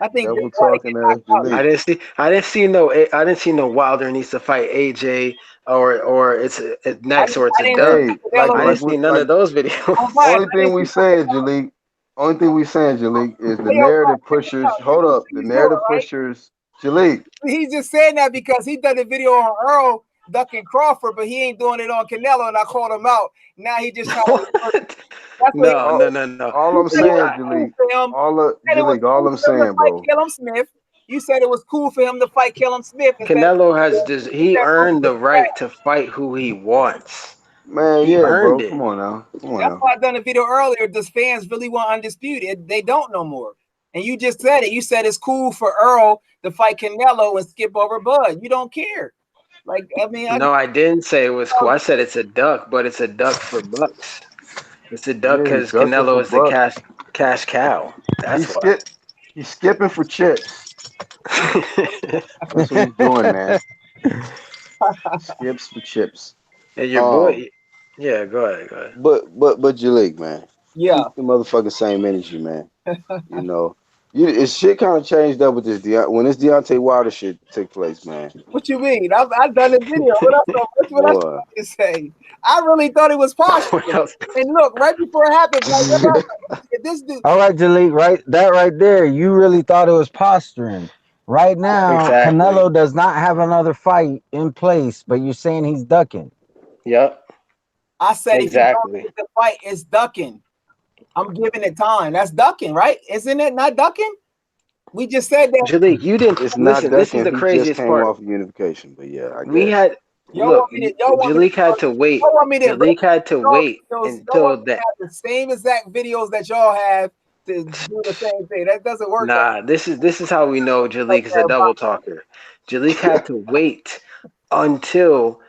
I think they Double want to get talking ass knocked out. Jalik. I didn't see no Wilder needs to fight AJ or it's next or it's I a didn't see duck. Hey, like Canelo. I like didn't we see none like of those I'm videos. biased. only I thing didn't we see saying, Jalik. Only thing we saying, Jalik, is the Hey, yo, bro, narrative check this pushers. out. This Hold is up, what the he's doing, narrative right? pushers. Jalik. He's just saying that because he done a video on Earl ducking Crawford, but he ain't doing it on Canelo, and I called him out. Now he just trying to. What? That's what he No, All, no, no, no. all I'm said. It was saying, cool Jalik. for him. Said it was All cool I'm for him to saying, fight bro. Callum Smith. You said it was cool for him to fight Callum Smith instead of Canelo has he instead of earned the right to fight who he wants. Man, He yeah, earned bro. it. Come on now. Come on That's now. why I done a video earlier. Does fans really want undisputed? They don't no more. And you just said it. You said it's cool for Earl to fight Canelo and skip over Bud. You don't care. Like I mean, I No, I didn't say it was cool. I said it's a duck, but it's a duck for bucks. It's a duck Yeah, he's because ducking Canelo for is the bucks. cash cow. He That's why. skip. He's skipping for chips. That's what he's doing, man. Skips for chips. And your Um, boy, yeah, go ahead, go ahead. but Jalik, man, yeah. keep the motherfucking same energy, man. You know, it's shit kind of changed up with this when this Deontay Wilder shit took place, man. What you mean? I've done a video. What else Boy, you to say? I really thought it was posturing. What else? And look, right before it happened, like if this dude, All right, Jalik, right that right there, you really thought it was posturing. Right now, Exactly. Canelo does not have another fight in place, but you're saying he's ducking. Yep. I said if he don't Exactly. get the fight, it's ducking. I'm giving it time. That's ducking, right? Isn't it not ducking? We just said that. Jalik, you didn't it's not listen. This is ducking. the He just craziest came part. off of unification, but yeah, I We guess. had Look, Y'all want me to Jalik had to wait. y'all want me to Jalik had to wait y'all want until me to that. have the same exact videos that y'all have to do the same thing. That doesn't work that Nah, this is how we know like Jalik is a that. double talker. Jalik had to wait until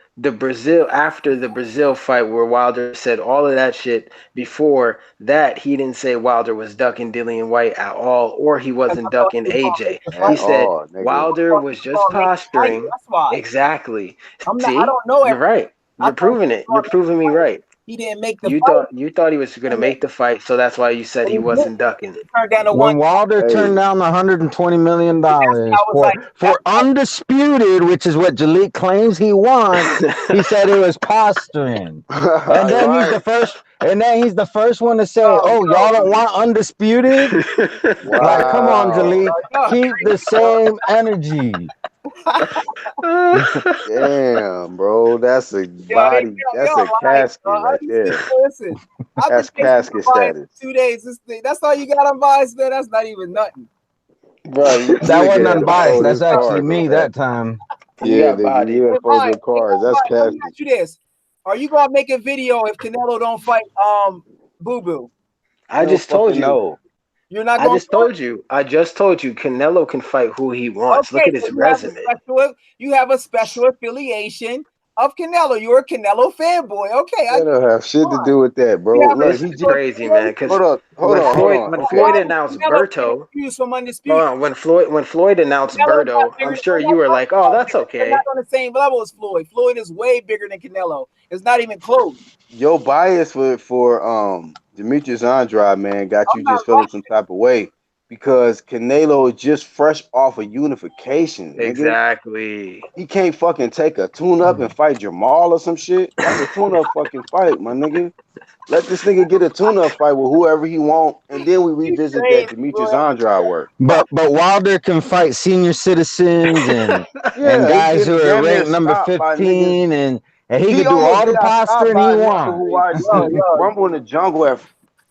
after the Brazil fight where Wilder said all of that shit. Before that, he didn't say Wilder was ducking Dillian White at all, or he Because wasn't I thought ducking he was gonna make AJ. the He At fight. said all, nigga. I Wilder thought was he was just gonna make the fight. posturing. That's why. Exactly. I See, don't know you're everything. right. I You're thought he proving was it. You're gonna make the proving me fight. right. He didn't make the You fight. thought he was gonna make the fight, so that's why you said And he he didn't. wasn't ducking. He turned down the one. When Wilder turned Hey, down the $120 million I was like, that's for undisputed, which is what Jalik claims he wants, he said it was posturing. And then he's right? the first. And then he's the first one to say, "Oh, yo, y'all don't want undisputed." Like, come on, Wow. Jalik, yo, keep the same energy. Damn, bro. That's a body. yo, That's a like, casket right there. listen, I've been That's thinking casket unbiased status. for 2 days. That's all you got unbiased, man. That's not even nothing. Bro, you That wasn't Nigga had to unbiased. fold That's his actually cards on me that. that time. Yeah, got nigga, you bodied. had to fold your Hey, cards. That's let me casket. ask you this: are you gonna make a video if Canelo don't fight Boo Boo? I Hell just told fucking you. no. You're not I gonna just do told you. I just told you. Canelo can fight who he it? wants. Look Okay, at so his resume. you have a special affiliation of Canelo. You're a Canelo fanboy. Okay, I That get don't have shit to fine. do with that, You bro. have a Look, This he is just special crazy, man. affiliation. Because hold on, hold on. When So Okay. Floyd why did announced Canelo get Berto, excused from hold undisputed? on. When Floyd announced Canelo got Berto, I'm bigger. sure you were like, "Oh, that's They're not okay." on the same level as Floyd. Floyd is way bigger than Canelo. It's not even close. Your bias for Demetrius Andrade, man, got I'm you not just feeling some type of way because Canelo is just fresh off of unification, nigga. Exactly. He can't fucking take a tune up and fight Jamal or some shit. That's a tune up fucking fight, my nigga. Let this nigga get a tune up fight with whoever he want, and then we you revisit that crazy, Demetrius boy. Andrade work. But Wilder can fight senior citizens and Yeah, he guys who getting are damn near ranked number stopped by niggas. 15 and he He could do almost all the got stopped posturing by he a nigga who wants. watched Rumble in the Jungle at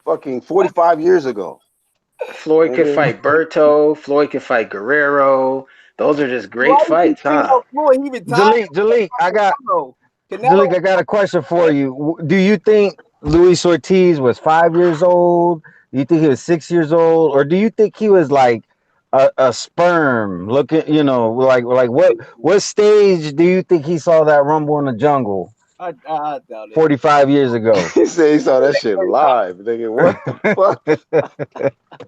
fucking 45 years ago, Floyd could nigga. fight Berto. Floyd could fight Guerrero. Those are just Why great you keep fights, bringing huh? up Floyd? He retired Jalik, tomorrow. Canelo, Jalik, I got a question for you. Do you think Luis Ortiz was 5 years old? Do you think he was 6 years old, or do you think he was like a sperm looking? You know, like what stage do you think he saw that Rumble in the Jungle I doubt it. 45 years ago? He said he saw that shit live, nigga. What the fuck?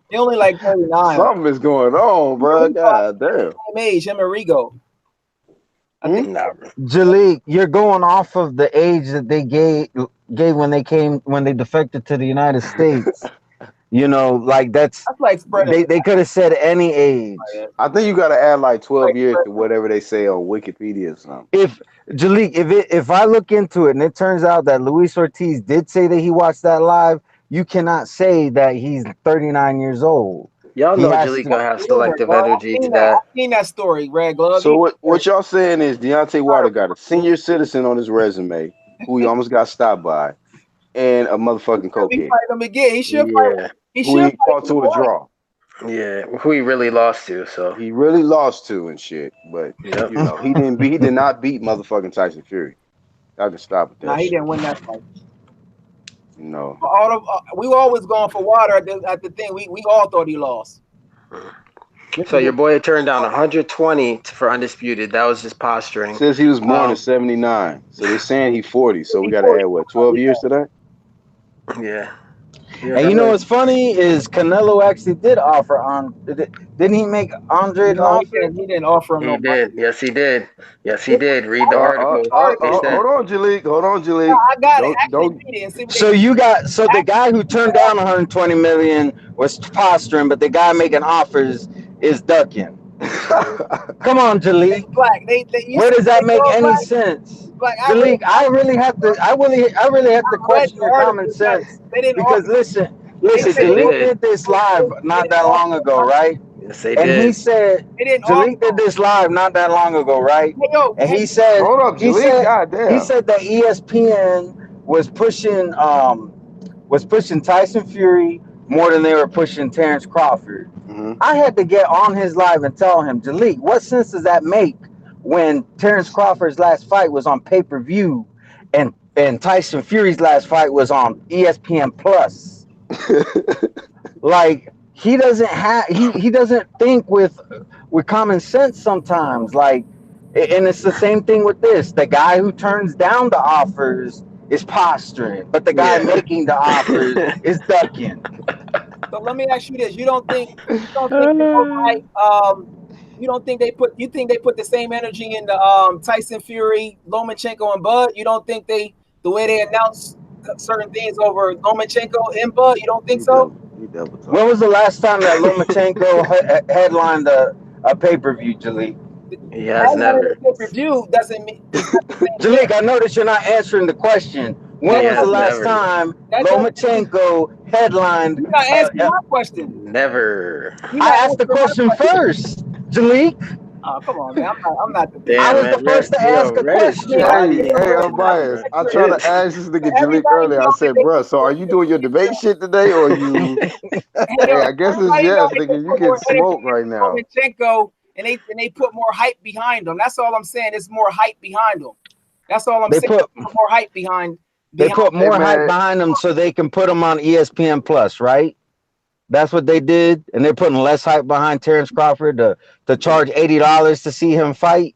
He only like 39. Something is going on, bro. God damn. Same age, him and Rigo. I Hmm? think Nah, bro. Jalik, you're going off of the age that they gave when they defected to the United States. You know, like that's like spreading. they could have said any age. I think you gotta add like 12 Like years to spreading. whatever they say on Wikipedia or something. If Jalik, if I look into it and it turns out that Luis Ortiz did say that he watched that live, you cannot say that he's 39 years old. Y'all He know has Jalik to. gonna have Rumor, selective dog. energy to that. I've seen that story, Red Glove. So what y'all saying is Deontay Wilder got a senior citizen on his resume who he almost got stopped by and a motherfucking We cokehead fight him again. He should fight. Yeah, He who should he fight fought Dana to a White. draw. yeah. Who he really lost to? So, He really lost to and shit, but yep. you know he did not beat motherfucking Tyson Fury. I can stop with Nah, that he shit. didn't win that fight. You know. We were always going for water at the thing. We all thought he lost. This So is your boy turned down 120 for undisputed. That was just posturing. Says he was born in Um, '79, so they're saying he 40. So we got to 40. add what 12 years to that. yeah, yeah. And That you know was what's funny is Canelo actually did offer on. Didn't he make Andre an No, offer? he didn't offer him he no did. Yes, he did. Yes, he money. did. Read the article. They said Hold on, Jalik. Hold on, No, Jalik. I got it. Actually, Don't. read it and see what they So the actually guy who turned down 120 million was posturing, but the guy making offers is ducking. Come on, Jalik. black. They you Where see does what that they make call any black. sense? Black. Jalik, I really have to Read question the your common article. sense They didn't because offer. They yes, listen, said they they Jalik did. did this live not didn't that offer long him ago, money. right? Yes, they And he did. said They didn't offer. Jalik did this live not that long ago, right? Hey yo, And hey, Hold up, he Jalik. said God he damn. said that ESPN was pushing Tyson Fury more than they were pushing Terrence Crawford. Hmm. I had to get on his live and tell him, Jalik, what sense does that make when Terrence Crawford's last fight was on pay-per-view and Tyson Fury's last fight was on ESPN Plus. Like he doesn't have he doesn't think with common sense sometimes. Like, and it's the same thing with this. The guy who turns down the offers is posturing, but the guy Yeah. making the offers is ducking. So let me ask you this: you don't think they put you don't think they put you think they put the same energy in the Tyson Fury, Lomachenko, and Bud? You don't think the way they announce certain things over Lomachenko and Bud? You don't think so? He double When talking. was the last time that Lomachenko headlined a pay-per-view, Jalik? He has Headlining never. the pay-per-view doesn't mean it's not the same thing. Jalik, I noticed you're not answering the question. That When He was the has doesn't last never. time that doesn't mean Lomachenko headlined? you're not answering my question. Never. You're I not asked the answering my question question. first, Jalik. Oh, come on, man. I'm not I Damn, debating. was the man. first to Yo, ask a Red is I mean, question. Hey, chatty. hey, What you on, unbiased. bro? I tried to everybody, ask this nigga Jalik everybody earlier. I know that said, they bruh, put so more are you doing your energy debate shit today, or you? Hey, yo, Hey, I guess it's everybody know yes, they can nigga. You put get more energy smoked right into now. Lomachenko, and they put more hype behind them. That's all I'm saying. It's more hype behind them. That's all I'm They saying. put Put more hype behind they behind. put Hey, more hype man. behind them so they can put them on ESPN Plus, right? That's what they did, and they're putting less hype behind Terrence Crawford to charge $80 to see him fight.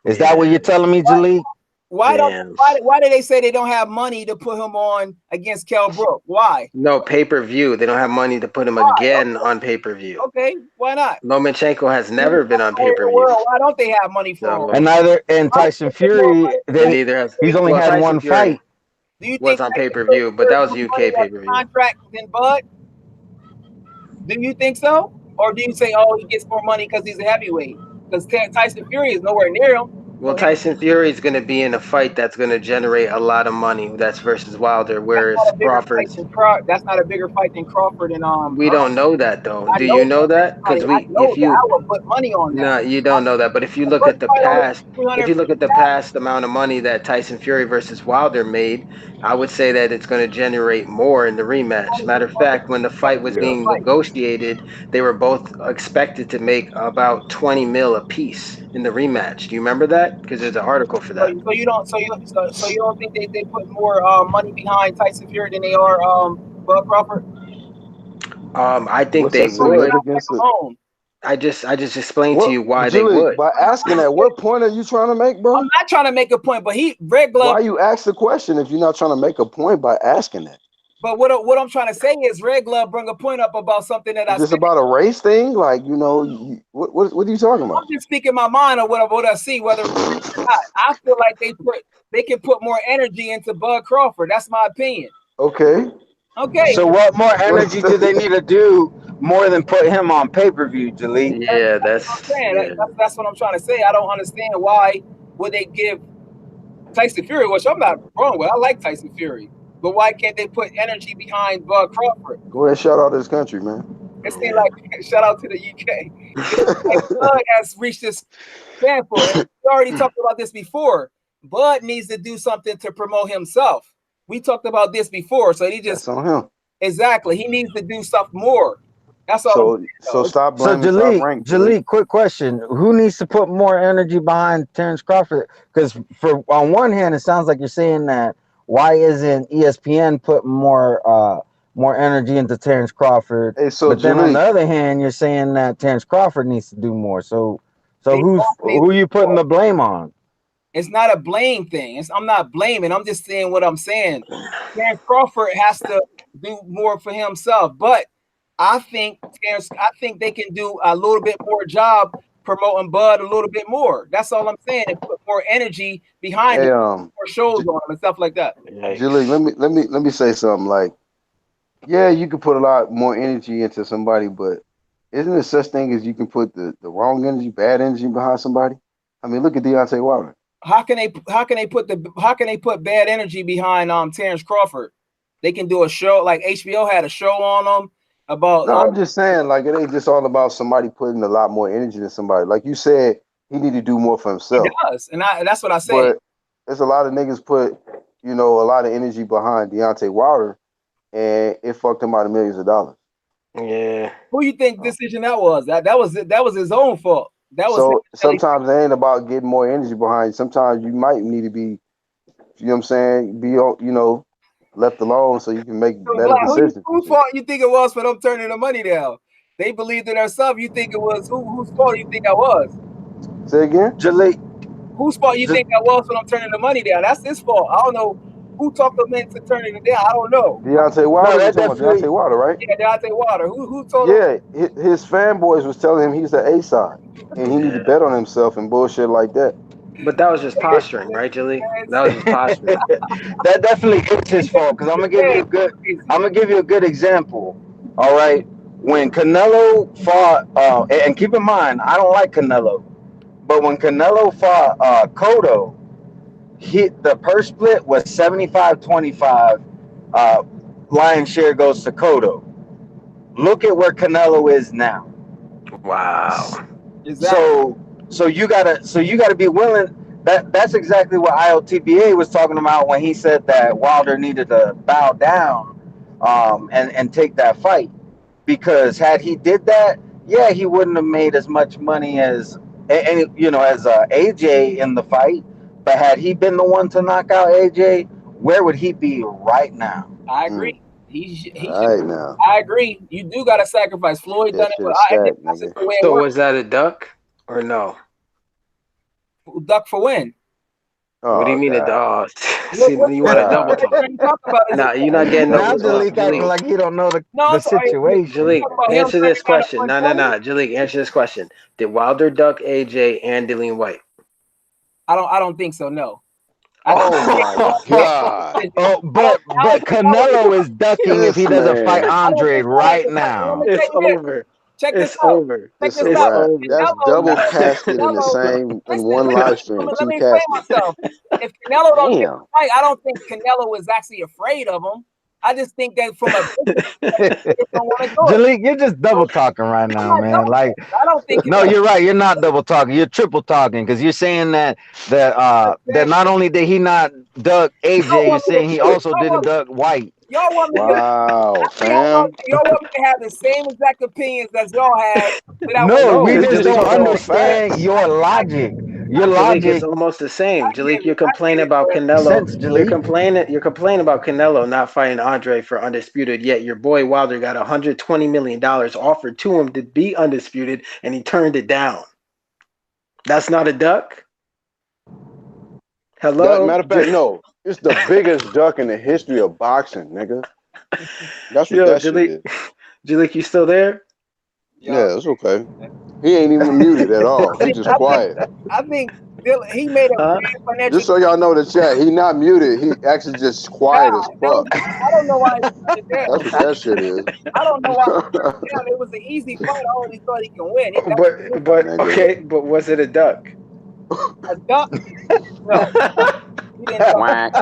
Is that what Yeah. you're telling me, Why, Jalik? why don't Damn. why do they say they don't have money to put him on against Kell Brook? Why? No, pay-per-view. They don't have money to put him Why? again on pay-per-view. Okay, why not? Lomachenko has In never been on the pay-per-view. world, why don't they have money for him? So, And Why Tyson don't they put more Fury, money? and neither has. Do he's you only Well, had Tyson one Fury fight. was think on Tyson pay-per-view, but Fury that was more UK money on the pay-per-view. contract than Bud? Do you think so? Or do you say, oh, he gets more money because he's a heavyweight? Because Tyson Fury is nowhere near him. Well, So Tyson Fury is going to be in a fight that's going to generate a lot of money. That's versus Wilder, that's whereas not a bigger fight Crawford's. than That's not a bigger fight than Crawford and We Earl. don't know that though. I Do know you know that. that? Because I we, know if that. I you, would put money on that. no, you don't know that. But if you The look first at the fight only past, if you look at the 350,000. past amount of money that Tyson Fury versus Wilder made, I would say that it's going to generate more in the rematch. Matter of fact, when the fight was Yeah. being negotiated, they were both expected to make about 20 mil apiece in the rematch. Do you remember that? Because there's an article for that. So you don't so you don't think they put more money behind Tyson Fury than they are Bud Crawford? I think What's they that On the silhouette would. against contract it? alone. I just explained to What, you why they Jilly? would. By asking that, what point are you trying to make, I'm bro? not trying to make a point, but Red Glove. Why you ask the question if you're not trying to make a point by asking that? But what I'm trying to say is Red Glove bring a point up about something that I Is this said. about a race thing? Like, what are you talking I'm about? just speaking my mind or what I see, whether it's true or not. I feel like they can put more energy into Bud Crawford. That's my opinion. Okay. Okay, So what more What's energy do they need to do more than put him on pay-per-view, Jalik? Yeah, that's what I'm that's saying. yeah. That's what I'm trying to say. I don't understand why would they give Tyson Fury, which I'm not wrong with. I like Tyson Fury, but why can't they put energy behind Bud Crawford? Go ahead, shout out this country, man. It seems Yeah. like shout out to the UK. It seems like Bud has reached this standpoint. And we already talked about this before. Bud needs to do something to promote himself. We talked about this before, so he just That's on him. exactly he needs to do stuff more. That's all I'm saying. So Though. stop So blaming top Jalik, rank, Jalik. Jalik, quick question: who needs to put more energy behind Terrence Crawford? Because for on one hand, it sounds like you're saying that why isn't ESPN putting more energy into Terrence Crawford? Hey, so But then on the Jalik, other hand, you're saying that Terrence Crawford needs to do more. So They both need who to you do putting more. the blame on? It's not a blame thing. I'm not blaming. I'm just saying what I'm saying. Terrence Crawford has to do more for himself, but I think they can do a little bit more job promoting Bud a little bit more. That's all I'm saying. And put more energy behind hey, it, more shows J- on him and stuff like that. Jalik, Yikes. let me say something. Like, yeah, you can put a lot more energy into somebody, but isn't there such thing as you can put the wrong energy, bad energy behind somebody? I mean, look at Deontay Wilder. How can they put bad energy behind Terrence Crawford? They can do a show like HBO had a show on him about No, I'm just saying, like, it ain't just all about somebody putting a lot more energy than somebody. Like you said, he need to do more for he himself. does, and that's what I say. But there's a lot of niggas put, a lot of energy behind Deontay Wilder, and it fucked him out of millions of dollars. Yeah. Who you think decision that was? That was his own fault. That was So necessarily. sometimes it ain't about getting more energy behind. Sometimes you might need to be, you know what I'm saying, left alone so you can make So better Black, decisions and whose shit. fault you think it was for them turning the money down? They believed in themselves. You think it was whose fault you think that was? Say again? Jaleel, Whose fault you think that was for them turning the money down? That's his fault. I don't know who talked them into turning it down. I don't know. Deontay no, Wilder, we that talking about definitely. Deontay Wilder, right? Yeah, Deontay Wilder. Who told him? Yeah, his fanboys was telling him he's the A side and he need to Yeah. bet on himself and bullshit like that. But that was just posturing, right, Jalik? That was just posturing. That definitely is his fault. Because Crazy. I'm gonna give you a good example. All right, when Canelo fought, and keep in mind, I don't like Canelo, but when Canelo fought Cotto, the purse split was 75-25. Uh, Lion share goes to Cotto. Look at where Canelo is now. Wow. Exactly. So you gotta be willing. That's exactly what IOTBA was talking about when he said that Wilder needed to bow down, and take that fight, because had he did that, yeah, he wouldn't have made as much money as as AJ in the fight. But had he been the one to knock out AJ, where would he be right now? I agree. Mm. He All should. right now. I agree. You do got to sacrifice. Floyd That done it, shit but is I think stacked, that's just nigga. the way it So works. was that a duck or no? Duck for win. What do you Oh mean a god. dog? See, you want a double God. talk? What are you talking about? Is it? Nah, you're Hey, not the getting no Now double talk, talk Jalek is acting Jalik. like he don't know No, the I'm sorry. You situation. Jalik, talking about him answer turning this down the question. No, no, 120? no. Jalik, answer this question. Did Wilder duck AJ and Dillian White? I don't think so. No. I think Oh my god. Oh, I don't. I don't but think that was. Canelo is ducking if This he doesn't fight man. I don't Andre think that was right the duck. Let me now. tell It's you this. over. Check this It's out. over. Check It's this a It's out. wrap. over. That's Canelo, double Nah. if casket in the Canelo, same in listen, one live stream. let Two me explain caskets. myself. If Canelo don't get the Damn. fight, I don't think Canelo was actually afraid of him. I just think that from a business perspective, he just don't want to do it. Jalek, you're just double So talking right I'm now, not man. double Like, talking. I don't think no, Canelo. you're right. You're not double talking. You're triple talking, because you're saying that not only did he not duck Y'all AJ, you're want me to, saying he also didn't duck White. y'all want me to, Wow, actually, fam. y'all want me to have the same exact opinions as y'all had without No, winning. No, we we just just don't talking about understand facts. your logic. Your Jalik, it's logic almost the same. I Jalik, get it. I get it, bro. sense, Jalek. You're complaining about Canelo not fighting Andre for undisputed, yet your boy Wilder got $120 million offered to him to be undisputed and he turned it down. That's not a duck? Hello? Matter of fact, no. It's the biggest duck in the history of boxing, nigga. That's what Yo, that shit Jalik, is. Jalik, you still there? Y'all, Yeah, it's okay. He ain't even muted at all. He just I think, quiet. I think he made a Huh? bad financial Just so y'all know the chat, he not muted. He actually just Nah, quiet as that was, fuck. I don't know why he turned it That's down. what that shit is. I don't know why he turned it down. It was an easy fight. I already thought he can win. That's Nigga. But was it a duck? a duck. No, he didn't duck Whack.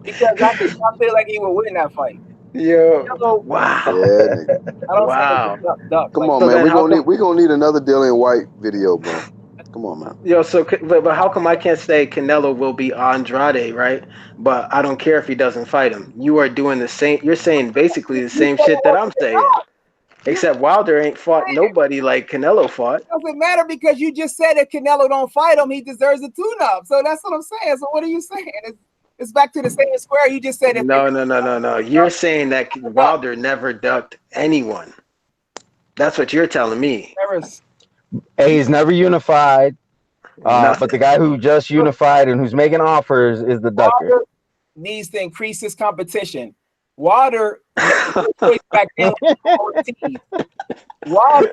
because I feel like he would win that fight. Yo, So wow. Yeah, nigga. I don't see him Wow. duck. Come Like on, So man. then how come We gonna need another Dillian White video, bro. Come on, man. but how come I can't say Canelo will be Andrade, right? But I don't care if he doesn't fight him. You are doing the same, you're saying basically the you same said it shit that I'm wasn't a saying. duck. You Except Wilder ain't fought nobody like Canelo fought. It doesn't matter because you just said if Canelo don't fight him, he deserves a tune-up. So that's what I'm saying. So what are you saying? It's back to the same square. You just said if they No, no, no, no, no. You're saying that duck, Wilder never ducked anyone. That's what you're telling me. never Hey, he's never unified. But the Nothing. guy who just unified and who's making offers is the ducker. Wilder needs to increase his competition. Wilder made a choice back then with Ortiz. Wilder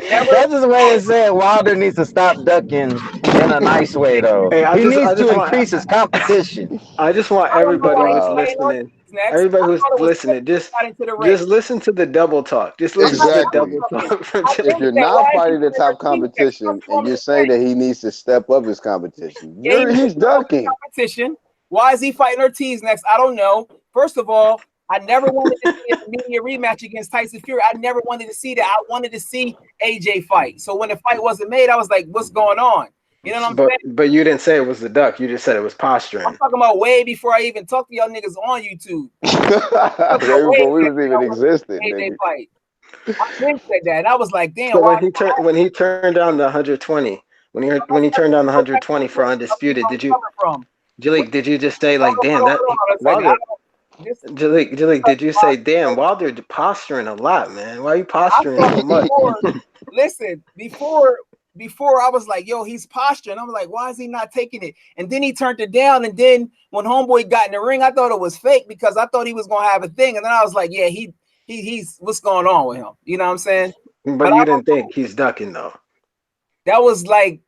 never. That's his way of saying Wilder needs to stop ducking in a nice way, though. Hey, He I needs to just want increase his competition. I just want I don't know everybody why he's who's Wow. fighting listening, Ortiz next. everybody I who's thought it was Chris listening, that got into the ring. just listen to the double talk. Just I'm listen not to the double double Exactly. talking. talk from I If think you're Jimmy. that not why is he fighting the fighting top Ortiz next? You competition don't and want me you're to saying say. that he needs to step up his competition, Yeah, he needs to he's step up his ducking. competition. Why is he fighting Ortiz next? I don't know. First of all, I never wanted to see an immediate rematch against Tyson Fury. I never wanted to see that. I wanted to see AJ fight. So when the fight wasn't made, I was like, what's going on? You know what I'm saying? But you didn't say it was the duck. You just said it was I'm posturing. talking about way before I even talked to y'all niggas on YouTube. I'm talking about Way way before we was before even I wanted to existed, see AJ nigga. fight. I been said that, and I was like, damn, So why? when he turned down the 120, when he turned down the 120 for undisputed, did you Coming from? Jalik, did you just say Hold like, on, damn, hold on, that hold on a second. I Wilder? don't. This Jalik, did you say, damn, Wilder posturing a lot, man? Why are you I posturing thought so much? before. Listen, before I was like, yo, he's posturing. I'm like, why is he not taking it? And then he turned it down. And then when Homeboy got in the ring, I thought it was fake because I thought he was gonna have a thing. And then I was like, yeah, he's what's going on with him? You know what I'm saying? But But you didn't think he's ducking though. that was like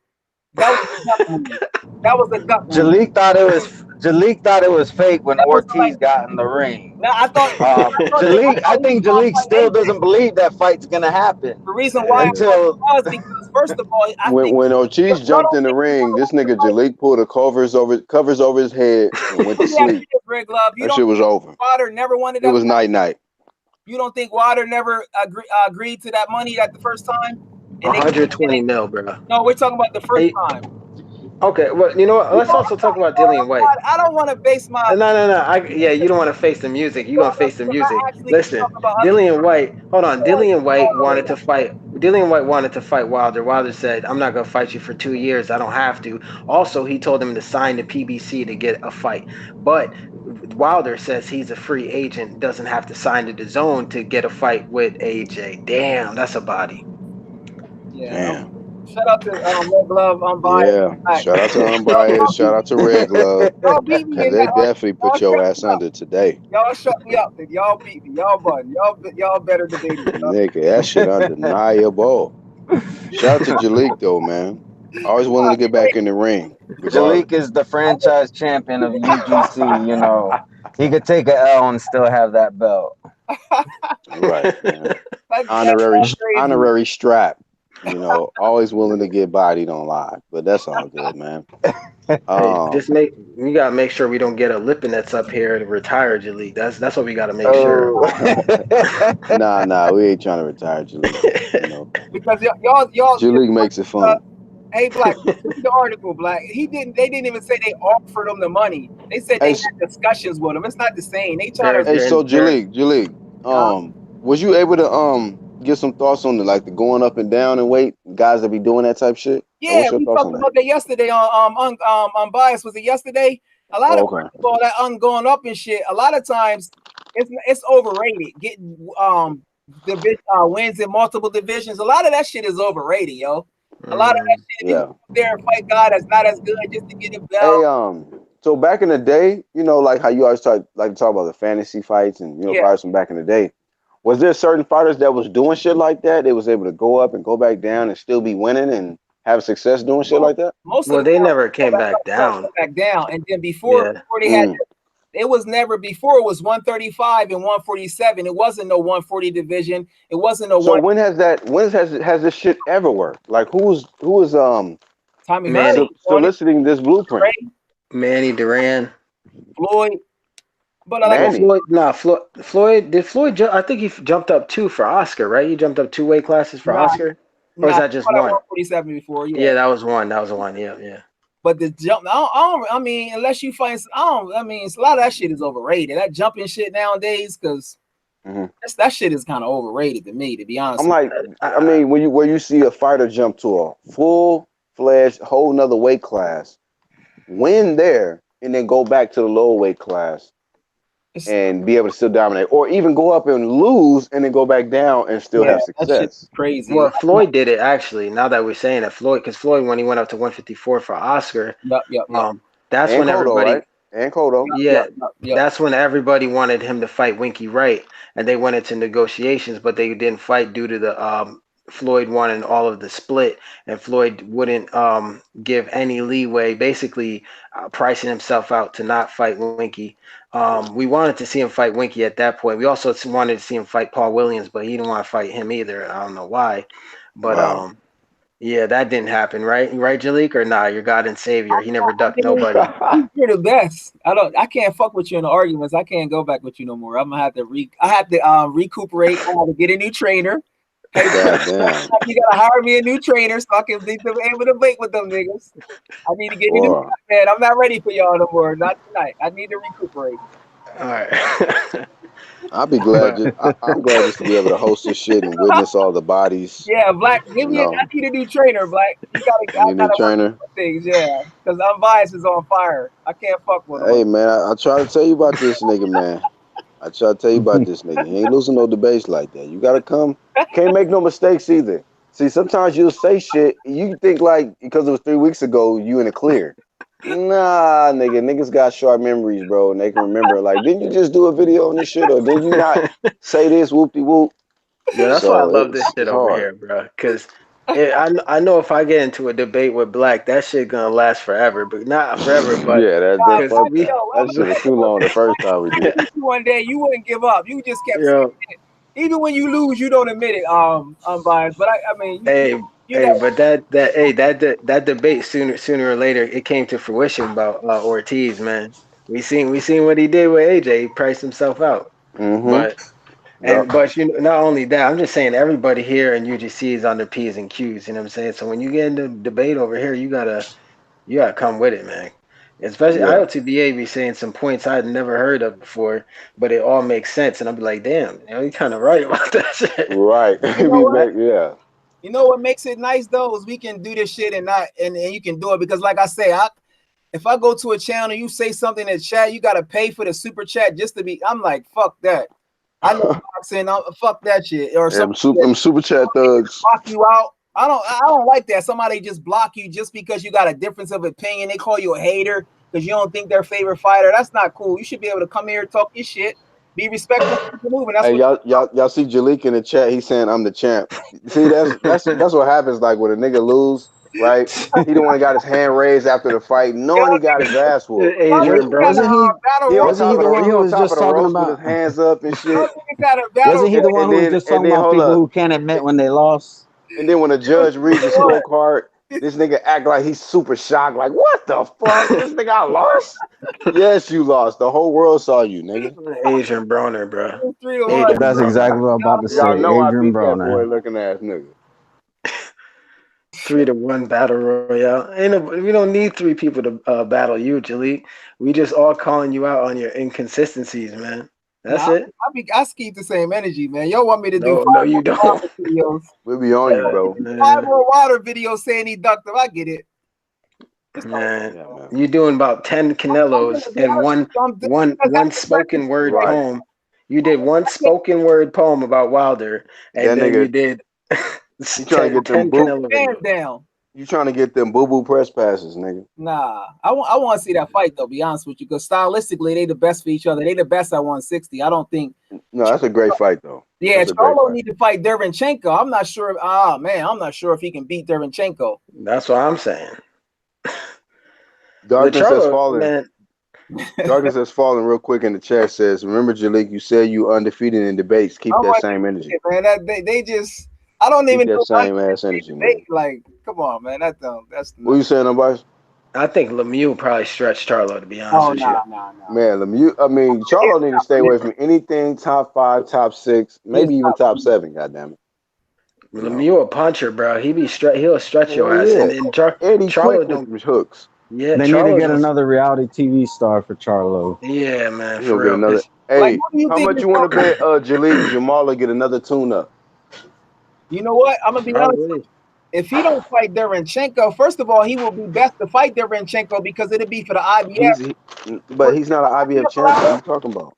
that was a duck move. That was a duck move. Jalik thought it was fake when That was like Ortiz got in the ring. now I thought I he was think gonna Jalik fight still AJ. doesn't believe that fight's gonna happen The reason why I Yeah. thought until it was because first of all, I think When Ortiz y'all jumped don't in the think he ring, never this wanted to nigga fight. Jalik pulled the covers over his head and went to Let me ask sleep. you this, Red Glove. You That don't shit was think over. Water never wanted It that? was night night. You don't think Water never agreed to that money at the first time? And they 120 mil, bro. no, we're talking about the first Hey, time. okay, well, you know what? Let's also talk about Dillian White. I don't want to base my No. Yeah, you don't want to face the music. You're gonna face the I'm not music. actually Listen, talking about other Dillian White. Hold on. stories. Dillian White wanted to fight. Dillian White wanted to fight Wilder. Wilder said, "I'm not gonna fight you for 2 years. I don't have to." Also, he told him to sign the PBC to get a fight. But Wilder says he's a free agent, doesn't have to sign to the zone to get a fight with AJ. Damn, that's a body. Yeah. Damn. Shout out to Red Glove Unbiased. Yeah. Black. Shout out to Y'all Unbiased. Shout beat me. out to Red Glove. Y'all beat me Cause in they that. definitely Y'all put your shut ass me up. under today. Y'all shut me up. Then y'all beat me. Y'all won. Y'all better debaters. Nigga, that shit undeniable. Shout out to Jalik though, man. Always willing to get back in the ring, Jalik regardless. is the franchise champion of UGC. You know, he could take a L and still have that belt. Right, man. That's so crazy. Honorary strap. Always willing to get bodied on live. But that's all good, man. Hey, Um, we gotta make sure we don't get a Lipinets up here to retire Jaleel. That's what we gotta make sure. Oh, nah, we ain't trying to retire Jalik. You know, Because y'all Jalik makes it uh, fun. hey Black, read the article, Black. They didn't even say they offered him the money. They said they Hey, had discussions with him. It's not the same. They trying They're to hey, they're so they're Jalik, was you able to get some thoughts on the going up and down and weight guys that be doing that type shit? Like, yeah, what's your we thoughts talked on that? about that yesterday on Unbiased. Was it yesterday? A lot Oh, of okay. first of all that going up and shit. A lot of times it's overrated. Getting division wins in multiple divisions. A lot of that shit is overrated, yo. A lot of that mm, shit. If you go Yeah. up there and fight God that's not as good just to get a belt, Hey, so back in the day, like how you always like to talk about the fantasy fights and yeah. fighters from back in the day. Was there certain fighters that was doing shit like that? They was able to go up and go back down and still be winning and have success doing shit like that? Most of well, the they time, never came back go down. back down, and then Yeah. before they had Mm. it was never before it was 135 and 147. It wasn't no 140 division. It wasn't a So one. when has this shit ever worked? Like who is Tommy Hearn Manny on it, soliciting this blueprint? Ray, Manny Duran. Floyd, but like I Well, said, Manny. Floyd did I think he jumped up two for Oscar, right? He jumped up two weight classes for nah, Oscar, or is nah, that he just fought at one? 147 before, yeah. Yeah, that was one. That was one. Yeah, yeah. But the jump, I mean, unless you find, I mean, it's a lot of that shit is overrated. That jumping shit nowadays, because Hmm. that shit is kind of overrated to me, to be honest I'm with like, I Uh, mean, where you see a fighter jump to a full fledged whole nother weight class, win there, and then go back to the lower weight class you. It's, and be able to still dominate, or even go up and lose and then go back down and still yeah, have that shit success. is crazy. well, Floyd did it actually. Now that we're saying that because Floyd when he went up to 154 for Oscar, Yep. um, that's And when Kodo, everybody right? And Kodo. Yeah, Yep. that's when everybody wanted him to fight Winky Wright, and they went into negotiations, but they didn't fight due to the Floyd wanting all of the split, and Floyd wouldn't give any leeway, basically pricing himself out to not fight Winky. We wanted to see him fight Winky at that point. We also wanted to see him fight Paul Williams, but he didn't want to fight him either. I don't know why, but Wow. yeah, that didn't happen, right? Right, Jalik, or nah? Your God and Savior. He never I ducked mean, nobody. you're the best. I can't fuck with you in the arguments. I can't go back with you no more. I'm gonna have to recuperate. I have to get a new trainer. Hey, God damn. you gotta hire me a new trainer so I can be able to debate with them niggas. I need to get a new Boy. man. I'm not ready for y'all no more. Not tonight. I need to recuperate. All right. I'll be glad. But I'm glad just to be able to host this shit and witness all the bodies. Yeah, Black. Give You me. I know, need a new trainer, Black. You gotta. you I need a gotta work trainer. on things. Yeah, because Unbiased is on fire. I can't fuck with him. Hey man, I try to tell you about this nigga, man. I try to tell you about this nigga. He ain't losing no debates like that. You gotta come. Can't make no mistakes either. See, sometimes you'll say shit. You think like because it was 3 weeks ago, you in the clear. Nah, nigga. Niggas got short memories, bro, and they can remember. Like, didn't you just do a video on this shit, or did you not say this? Whoop de whoop. yeah, that's why I So love this shit it's over hard. here, bro. Because I know if I get into a debate with Black, that shit gonna last forever, but not forever. But Yeah, that because fuck Black, that. we, yo, That shit was too long the first time we did it. one day you wouldn't give up. You just kept saying yo, it. Even when you lose, you don't admit it. Unbiased. But I mean, hey, you hey, know, but that debate sooner or later it came to fruition about Ortiz, man. We seen what he did with AJ. He priced himself out. Mm-hmm. But Yep. not only that, I'm just saying everybody here in UGC is under P's and Q's. You know what I'm saying? So when you get into debate over here, you gotta come with it, man. Especially Yeah. IOTBA be saying some points I'd never heard of before, but it all makes sense, and I'll be like, damn, you kind of right about that shit. Right. you know what? Yeah. You know what makes it nice though is we can do this shit and not and you can do it because like I say, if I go to a channel, you say something in the chat, you gotta pay for the super chat just to be. I'm like, fuck that. I know boxing. Fuck that shit. Or Yeah, somebody them super chat thugs. block you out. I don't like that. Somebody just block you just because you got a difference of opinion. They call you a hater because you don't think their favorite fighter. That's not cool. You should be able to come here and talk your shit. Be respectful, keep it moving. That's Hey, what. y'all see Jalik in the chat? He's saying I'm the champ. See, that's what happens. Like when a nigga lose, right? He the one that got his hand raised after the fight, Yo, knowing he got his ass whooped. Adrian got a Wasn't Broner. he? battle He royal. on Wasn't he top of the one he who on was top just of the talking ropes with his about? hands up and shit. Got a battle Wasn't he And, the royal. one and who was then just and talking then about hold people up. who can't admit when they lost? And then when the judge reads the scorecard, this nigga act like he's super shocked. Like, what the fuck? This nigga I lost? Yes, you lost. The whole world saw you, nigga. Adrian Broner, bro. 3-1. Adrian That's Broner. exactly what I'm about to say. Y'all know I Adrian beat that boy Broner. looking ass nigga. 3-1 battle royale. We don't need three people to battle you, Jalik. We just all calling you out on your inconsistencies, man. That's Nah, it. I keep the same energy, man. Y'all want me to do No, you don't. 5 videos, We'll be on you, bro. five Man, more water videos saying he ducked him. I get it. It's all man, Yeah, man. you doing about 10 I'm Canelos gonna be and honest one with you. one Because one that's the practice spoken word right. Right. poem. You did one spoken word poem about Wilder, and That then you nigga, did he trying to 10, get them 10 boo. Canelo Hands videos. down. You trying to get them boo boo press passes, nigga. Nah, I want to see that fight though. Be honest with you, because stylistically they the best for each other. They the best at 160. I don't think. No, that's a great fight though. Yeah, That's a great Charlo fight. need to fight Derevchenko. I'm not sure. Ah man, I'm not sure if he can beat Derevchenko. That's what I'm saying. But Darkness has Charlo, fallen. man, Darkness has fallen real quick in the chat says, remember Jalik, you said you undefeated in debates. Keep I'm that like, same energy. man, that they just. I don't Keep even that know. same ass energy, They nigga. like, come on, man. That's What not. you saying, nobody? I think Lemieux probably stretched Charlo, to be honest Oh with you. nah. Man, Lemieux, I mean, Charlo need to stay away from anything top five, top six, He's maybe even top seven, goddamn it. You know. Lemieux a puncher, bro. He'll stretch your Hell ass, yeah. and And he quick Charlo with don't. his hooks. Yeah, They need to Charlo get don't. another reality TV star for Charlo. Yeah, man, He for gonna get real. another. Cause like, Hey, what do you how think? much you want to bet Jalik Jamala get another tune up? You know what? I'm gonna be honest. probably If he don't fight Derevchenko, first of all, he will be best to fight Derevchenko because it'll be for the IBF. He's but he's not an IBF champion. What are you talking about?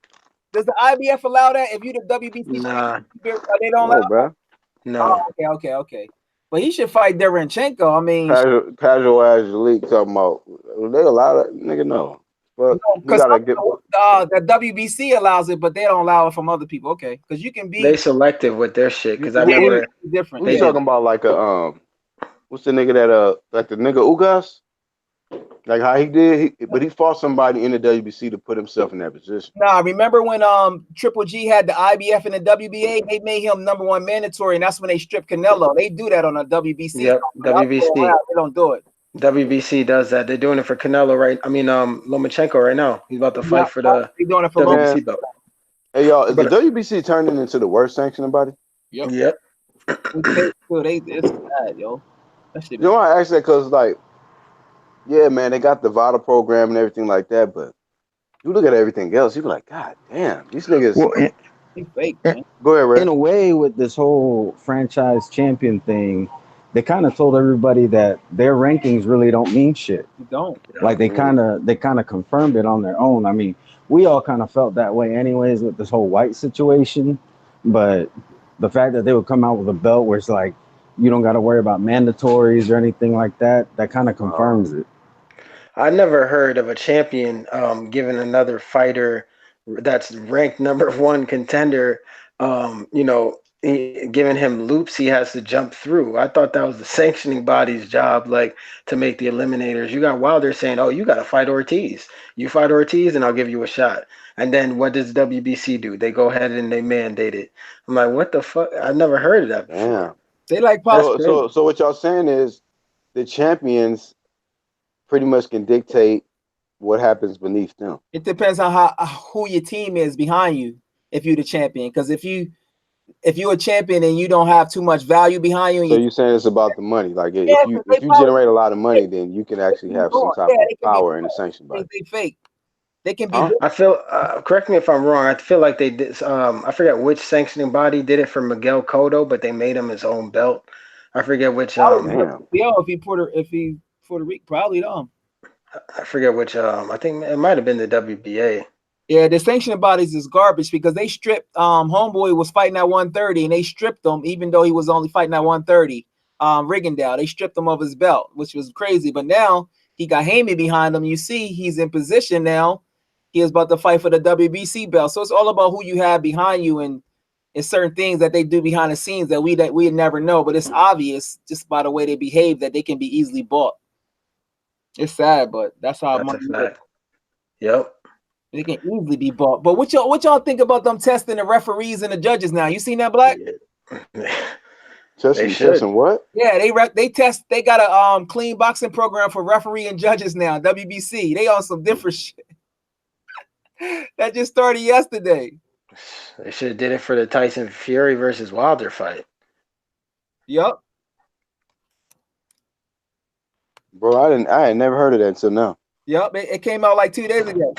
Does the IBF allow that? If you the WBC nah, champion, they don't allow. No, bro. no. Oh, okay. But he should fight Derevchenko. I mean, Casual ass Jalik talking about they allow that nigga no. But he because gotta get. the WBC allows it, but they don't allow it from other people. Okay, because you can They be selective with their shit. Cause I Who remember different. who you they Yeah. did. talking about? Like a what's the nigga that like the nigga Ugas? Like how he did, but he fought somebody in the WBC to put himself in that position. Nah, remember when Triple G had the IBF and the WBA? They made him #1 mandatory, and that's when they stripped Canelo. They do that on a WBC. Yep, WBC. They don't do it. WBC does that. They're doing it for Canelo right. I mean, Lomachenko right now. He's about to Yeah, fight for the they doing it for Logan. Man, WBC belt. hey y'all, is the But WBC turning into the worst sanctioning body? Yep. yep, It's bad, yo. That shit You know why I ask that? Because like, yeah, man, they got the VADA program and everything like that, but you look at everything else, you be like, God damn, these niggas. Well, They fake, in, man. Go ahead, in Red. a way, with this whole franchise champion thing, they kind of told everybody that their rankings really don't mean shit. You don't. Like Mm, they kind of confirmed it on their own. I mean, we all kind of felt that way anyways with this whole white situation, but the fact that they would come out with a belt where it's like you don't got to worry about mandatories or anything like that, that kind of uh, confirms it. I never heard of a champion giving another fighter that's ranked number one contender, giving him loops he has to jump through. I thought that was the sanctioning body's job, like to make the eliminators. You got Wilder saying, "Oh, you got to fight Ortiz. You fight Ortiz, and I'll give you a shot." And then what does WBC do? They go ahead and they mandate it. I'm like, what the fuck? I've never heard of that before. damn. They like That's pop. crazy. So what y'all saying is the champions pretty much can dictate what happens beneath them. It depends on how who your team is behind you. If you're the champion, because if you're a champion and you don't have too much value behind you, and So you you saying it's about the money? Like yeah, if you because they if you probably generate a lot of money, then you can they actually can be have some doing. type Yeah, of they can be power in the doing sanction body. things they fake. They can be Huh? doing. I feel. Correct me if I'm wrong. I feel like they did. I forget which sanctioning body did it for Miguel Cotto, but they made him his own belt. I forget which. Probably Damn. if he Puerto Rico, probably don't. I forget which. I think it might have been the WBA. Yeah, the sanctioning bodies is garbage because they stripped Homeboy was fighting at 130 and they stripped him even though he was only fighting at 130. Rigondeaux, they stripped him of his belt, which was crazy. But now he got Hamey behind him. You see, he's in position now. He is about to fight for the WBC belt. So it's all about who you have behind you and it's certain things that they do behind the scenes that we never know. But it's obvious just by the way they behave that they can be easily bought. It's sad, but that's how That's a money works. fact. Yep. They can easily be bought. But what y'all think about them testing the referees and the judges now? You seen that, Black? Yeah. They should. Testing what? Yeah, they test. They got a clean boxing program for referee and judges now. WBC. They on some different shit that just started yesterday. They should have did it for the Tyson Fury versus Wilder fight. Yup. Bro, I had never heard of that until now. Yup. It came out like 2 days ago.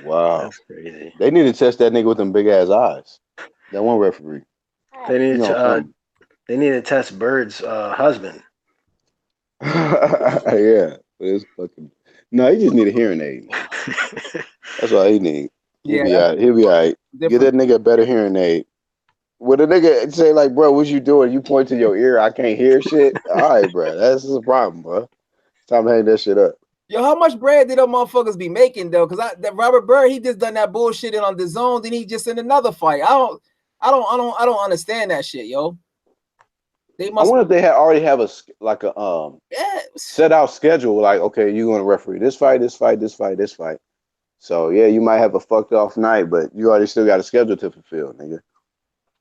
Wow. That's crazy. They need to test that nigga with them big ass eyes. That one referee. They You need know to. something. They need to test Bird's husband. Yeah. But it's fucking no, he just need a hearing aid. That's all he need. He'll Yeah, be that's all right. He'll be all right. Get different. that nigga a better hearing aid. When a nigga say like, bro, what you doing? You point to your ear, I can't hear shit. All right, bro, that's a problem, bro. Time to hang that shit up. Yo, how much bread did them motherfuckers be making though? Because that Robert Bird, he just done that bullshit on the zone, then he just in another fight. I don't understand that shit, yo. They I must wonder if they had already have like a yeah, set out schedule. Like, okay, you gonna referee this fight, this fight, this fight, this fight. So yeah, you might have a fucked off night, but you already still got a schedule to fulfill, nigga.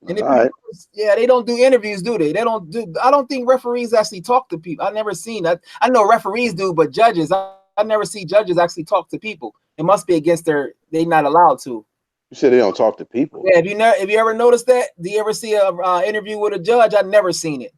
and Like, if all you right. yeah, they don't do interviews, do they? They don't do. I don't think referees actually talk to people. I never seen that. I know referees do, but judges, I never see judges actually talk to people. It must be against they not allowed to. You said they don't talk to people. Yeah, have you ever noticed that? Do you ever see a interview with a judge? I've never seen it.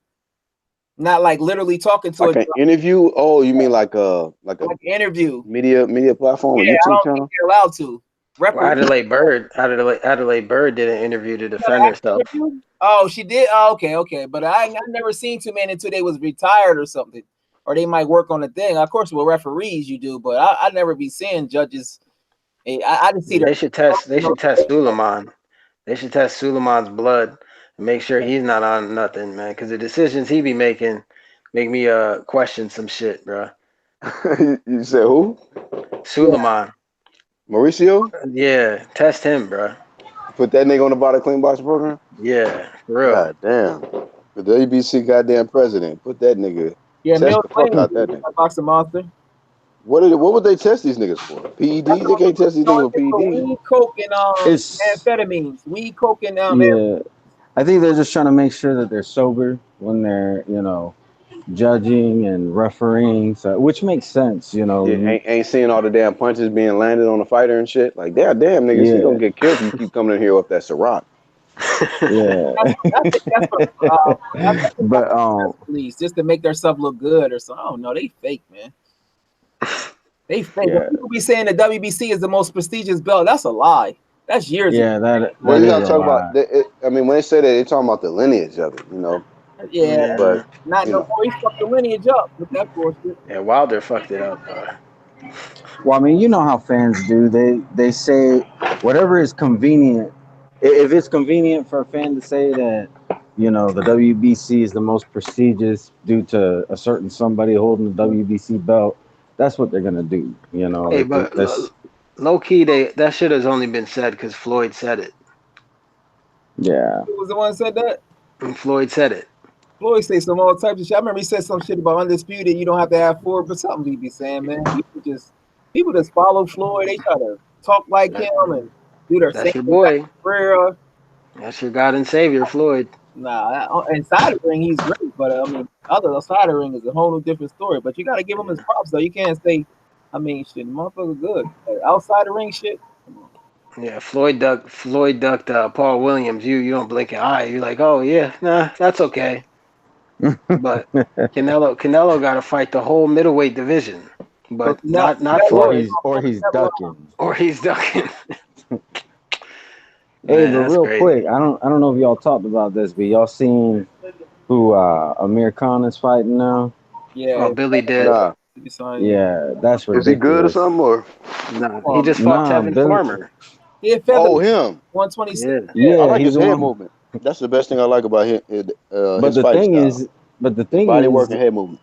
Not like literally talking to a Like an interview? Oh, you mean like a like interview. media platform, a Yeah, I YouTube don't think channel? they're allowed to. Well, Referee Adelaide Bird did an interview to defend herself. interview? Oh, she did. Oh, okay. But I never seen too many until they was retired or something, or they might work on the thing. Of course, with referees you do, but I never be seeing judges. I didn't see Yeah, their. they should test Suleiman. They should test Suleiman's blood and make sure he's not on nothing, man. Because the decisions he be making make me question some shit, bro. You said who? Yeah, Suleiman. Mauricio? Yeah, test him, bro. Put that nigga on the bottom clean box program? Yeah, for real. God damn. The ABC goddamn president. Put that nigga. yeah. Test Mills the fuck Lane, out that nigga. boxing monster. What would they test these niggas for? That's PEDs? They all can't test these the only niggas for thing for PEDs. weed, coke, and It's amphetamines. Weed, coke, and yeah. I think they're just trying to make sure that they're sober when they're judging and refereeing, so which makes sense. Yeah, ain't seeing all the damn punches being landed on the fighter and shit. Like, damn niggas, he Yeah, gonna get killed if you keep coming in here with that Ciroc. yeah. I think that's for I think that's But for the police, just to make themselves look good or something. I don't know. They fake, man. They fake. Yeah, People be saying the WBC is the most prestigious belt. That's a lie. That's years ago. yeah, that Well, that you is gotta a talk about. lie. I mean, when they say that, they're talking about the lineage of it, you know. Yeah, Yeah, But not you no know, more. He fucked the lineage up with that bullshit. yeah. Wilder fucked it up. Well, I mean, you know how fans do. They say whatever is convenient. If it's convenient for a fan to say that, the WBC is the most prestigious due to a certain somebody holding the WBC belt, that's what they're gonna do. Hey, but That's low key, that shit has only been said because Floyd said it. yeah. Who was the one that said that? And Floyd said it. Floyd say some all types of shit. I remember he said some shit about undisputed. You don't have to have four, but something he be saying, man. People just follow Floyd. They try to talk like him That, and do their same that's your thing like boy. Pereira. That's your God and Savior, Floyd. Nah, inside the ring he's great, but I mean, other outside the ring is a whole new different story. But you got to give him his Yeah, props though. You can't say, I mean, shit, the motherfucker good. But outside the ring shit, come on. yeah. Floyd ducked Paul Williams. You don't blink an eye. You're like, oh yeah, nah, that's okay. But Canelo got to fight the whole middleweight division, But but now, not that or works. Floyd, he's ducking. or he's ducking. Hey, Man, but that's real quick, crazy. I don't know if y'all talked about this, but y'all seen who Amir Khan is fighting now? Oh, Yeah, Billy did. nah, yeah. Yeah, that's is he good or ridiculous. something? Or Nah, he Um, just fought Nah, Tevin Billy. Farmer. yeah, oh, featherweight, him. 126. Yeah, Yeah, I Yeah, like he's his the head one. movement. That's the best thing I like about But his the fighting thing style. is, but the His thing body work is, and head movement.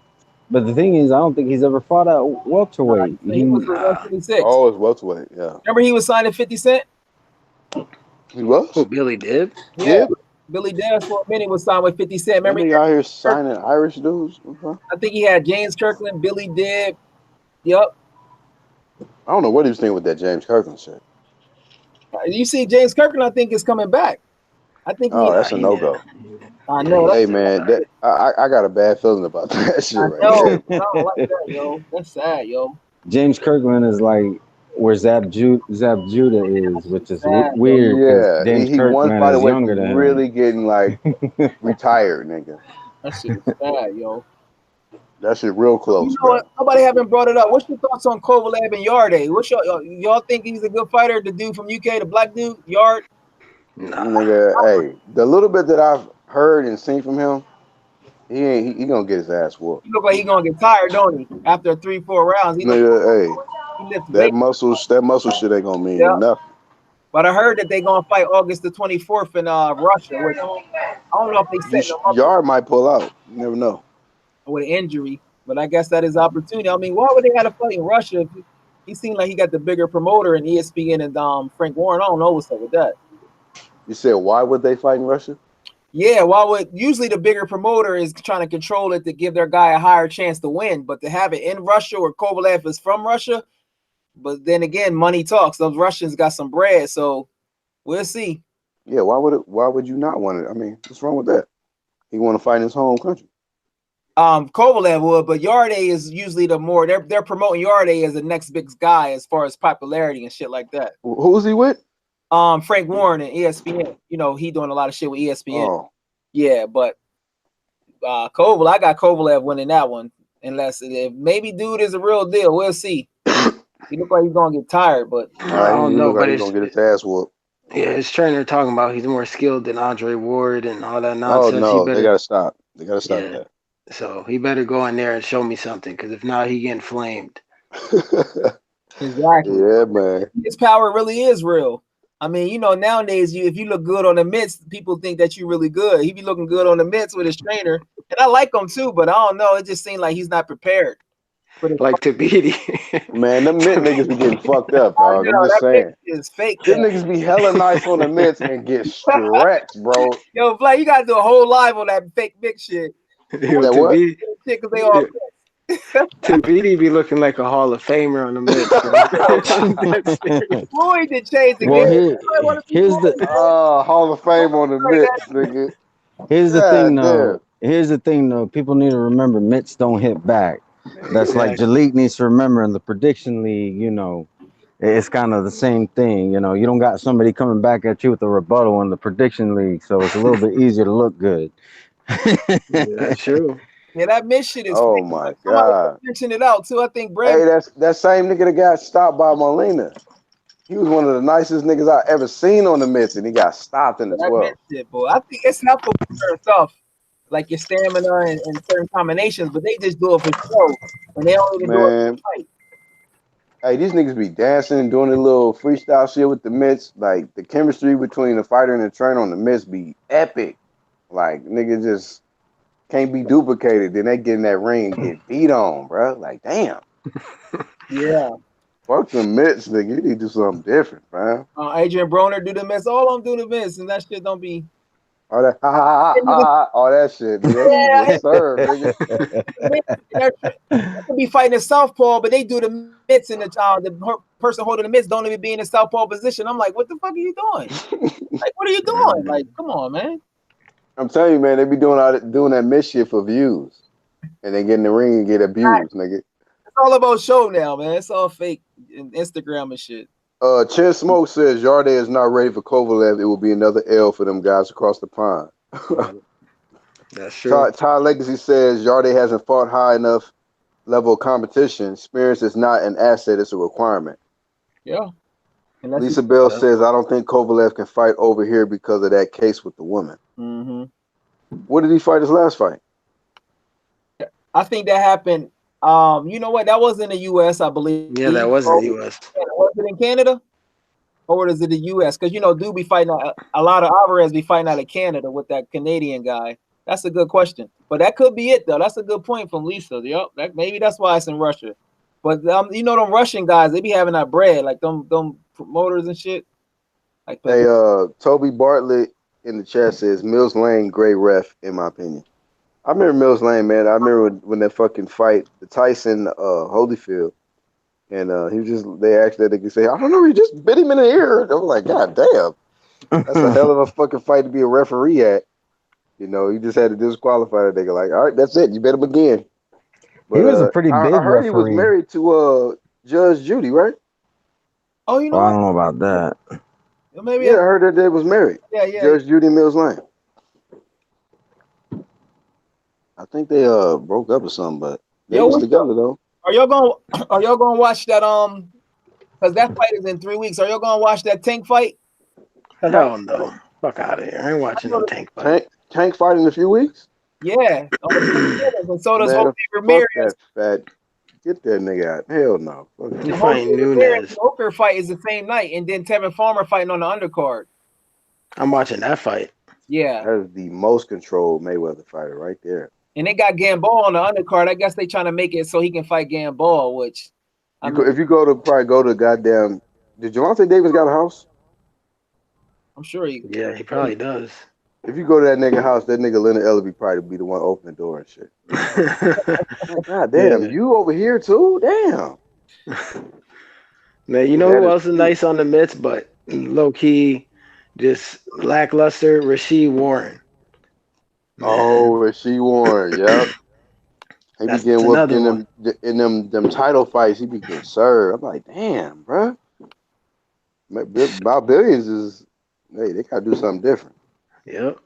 but the thing is, I don't think he's ever fought at welterweight. he was He, with nah. 126. Oh, it's welterweight. Yeah, Remember he was signed to 50 Cent? he Who was. Billy did? Yeah, Did Billy Daz for a minute was signed with 50 Cent. that Remember, he nigga had out here Kirk, signing Irish dudes? Okay. I think he had James Kirkland, Billy Dib. Yep. I don't know what he was thinking with that James Kirkland shit. You see, James Kirkland, I think is coming back. I think he. Oh, Nah, that's a he no need. go. I Yeah, know. he Hey needs to come man, back. I got a bad feeling about that shit I right know. there. I don't like that, yo. That's sad, yo. James Kirkland is like where Zab Judah is, which is Sad, yo. weird because Yeah, James he one Kirkland fight is away younger from than really getting like retired, nigga. That shit is sad, yo. That shit real You close, know what? bro. Nobody haven't brought it up. What's your thoughts on Kovalev and Yarde? What's y'all think he's a good fighter? The dude from UK, the black dude, Yard. Nah, Nigga, hey, the little bit that I've heard and seen from him, he gonna get his ass whooped. He look like he gonna get tired, don't he? After 3-4 rounds, he look Nigga, hey, he lifts weight. that muscle shit ain't gonna Yeah. mean nothing. But I heard that they gonna fight August the 24th in Russia, which I don't know if they setting him up Yard might pull out. You never know. with an injury, but I guess that is opportunity. I mean, why would they have to fight in Russia? If he seemed like he got the bigger promoter in ESPN and Frank Warren. I don't know what's up with that. You said why would they fight in Russia? Yeah, why would usually the bigger promoter is trying to control it to give their guy a higher chance to win, but to have it in Russia where Kovalev is from Russia, but then again, money talks. Those Russians got some bread, so we'll see. Yeah, why would you not want it? I mean, what's wrong with that? He want to fight in his home country. Kovalev would, but Yarde is usually the more they're promoting Yarde as the next big guy as far as popularity and shit like that. Who's he with? Frank Warren and ESPN. You know, he doing a lot of shit with ESPN. Oh, Yeah, but Kovalev, I got Kovalev winning that one. Unless if maybe dude is a real deal. We'll see. He look like he's gonna get tired, but I he don't know, look like but he gonna get his ass whooped. yeah, his trainer talking about he's more skilled than Andre Ward and all that Oh nonsense. He no, they better, gotta stop. They gotta stop yeah. that. So he better go in there and show me something, because if not, he getting flamed. exactly. Yeah, man. His power really is real. I mean, you know, nowadays if you look good on the mitts, people think that you're really good. He be looking good on the mitts with his trainer, and I like him too. But I don't know. It just seemed like he's not prepared for this. Like Tabiti. Man, them mid niggas be getting fucked up, I dog. I'm know just that saying. bitch is fake. Them Man. niggas be hella nice on the mitts and get stretched, bro. Yo, Blake, you gotta do a whole live on that fake big shit. Yo, That what? Tabiti, Shit, because they all Tabiti be looking like a Hall of Famer on the mitts, bro. That's serious. Floyd did change the game. well, I want to be here's Floyd. the Hall of Fame on the Like that. mitts, nigga. here's the thing God though. damn. Here's the thing though. People need to remember mitts don't hit back. That's like Exactly. Jalik needs to remember in the prediction league. It's kind of the same thing. You don't got somebody coming back at you with a rebuttal in the prediction league, so it's a little bit easier to look good. Yeah, that's true. Yeah, that Miz shit is Oh fake. my Somebody god. mentioned it out too. I think Brand. Hey, that's that same nigga that got stopped by Molina. He was one of the nicest niggas I ever seen on the Mets, and he got stopped in the That Miz 12th. shit, boy. I think it's helpful for certain stuff, like your stamina and certain combinations, but they just do it for show, and they don't even do it Man, for fight. hey, these niggas be dancing and doing a little freestyle shit with the Mets. Like the chemistry between the fighter and the trainer on the Mets be epic. Like niggas just can't be duplicated. Then they get in that ring and get beat on, bro. Like damn, Yeah. fuck the Mets, nigga. You need to do something different, bro. Adrian Broner do the Miz. All of them do the Miz, and that shit don't be. All that ha ha ha ha, ha all that shit, nigga. That shit Yeah, get served, nigga. they could be fighting a southpaw, but they do the mitts, and the person holding the mitts don't even be in a southpaw position. I'm like, what the fuck are you doing? Like, what are you doing? Like, come on, man. I'm telling you, man, they be doing that mischief for views, and they get in the ring and get abused, nigga. It's all about show now, man. It's all fake and Instagram and shit. Chen Smoke says Yarde is not ready for Kovalev. It will be another L for them guys across the pond. That's true. Todd Legacy says Yarde hasn't fought high enough level of competition. Experience is not an asset; it's a requirement. Yeah. Lisa Bell says I don't think Kovalev can fight over here because of that case with the woman. Mm-hmm. What did he fight his last fight? I think that happened. You know what? That was in the U.S., I believe. Yeah, that was in the U.S. Was it in Canada? Or is it the U.S.? Because, dude be fighting a lot of Alvarez be fighting out of Canada with that Canadian guy. That's a good question. But that could be it, though. That's a good point from Lisa. Yep. Maybe that's why it's in Russia. But, them Russian guys, they be having that bread, like them promoters and shit. Like, Hey, Toby Bartlett in the chat says Mills Lane, great ref, in my opinion. I remember Mills Lane, man. I remember when that fucking fight, the Tyson Holyfield, and he was they asked that nigga say, I don't know, he just bit him in the ear. I was like, God damn, that's a hell of a fucking fight to be a referee at. You just had to disqualify that nigga. Like, all right, that's it. You bet him again. But he was a pretty big I heard he was referee. married to Judge Judy, right? Oh, well, I don't know about that. Maybe I heard that they was married. Yeah. Judge Judy Mills Lane. I think they broke up or something, but they was together though. Are y'all gonna watch that because that fight is in 3 weeks? Are y'all gonna watch that Tank fight? Hell no. Fuck out of here. I ain't watching no Tank fight. Tank fight in a few weeks? Yeah. And so does Man, Jose Ramirez. fuck that fat. Get that nigga out. Hell no. He fighting Nunes. Hooker fight is the same night, and then Tevin Farmer fighting on the undercard. I'm watching that fight. Yeah. That is the most controlled Mayweather fighter right there. And they got Gambol on the undercard. I guess they trying to make it so he can fight Gambol, which if you go to goddamn, did Javante Davis got a house? I'm sure he. Yeah, he probably does. If you go to that nigga house, that nigga Leonard Ellaby probably be the one opening the door and shit. God damn, Yeah. you over here too? Damn. Man, you know who else is nice on the mitts, but low key, just lackluster? Rasheed Warren. Man. Oh, Rasheed Warren, yep. He be getting whooped in them title fights. He be getting served. I'm like, damn, bro. Bob Billions is, hey, they gotta do something different. Yep.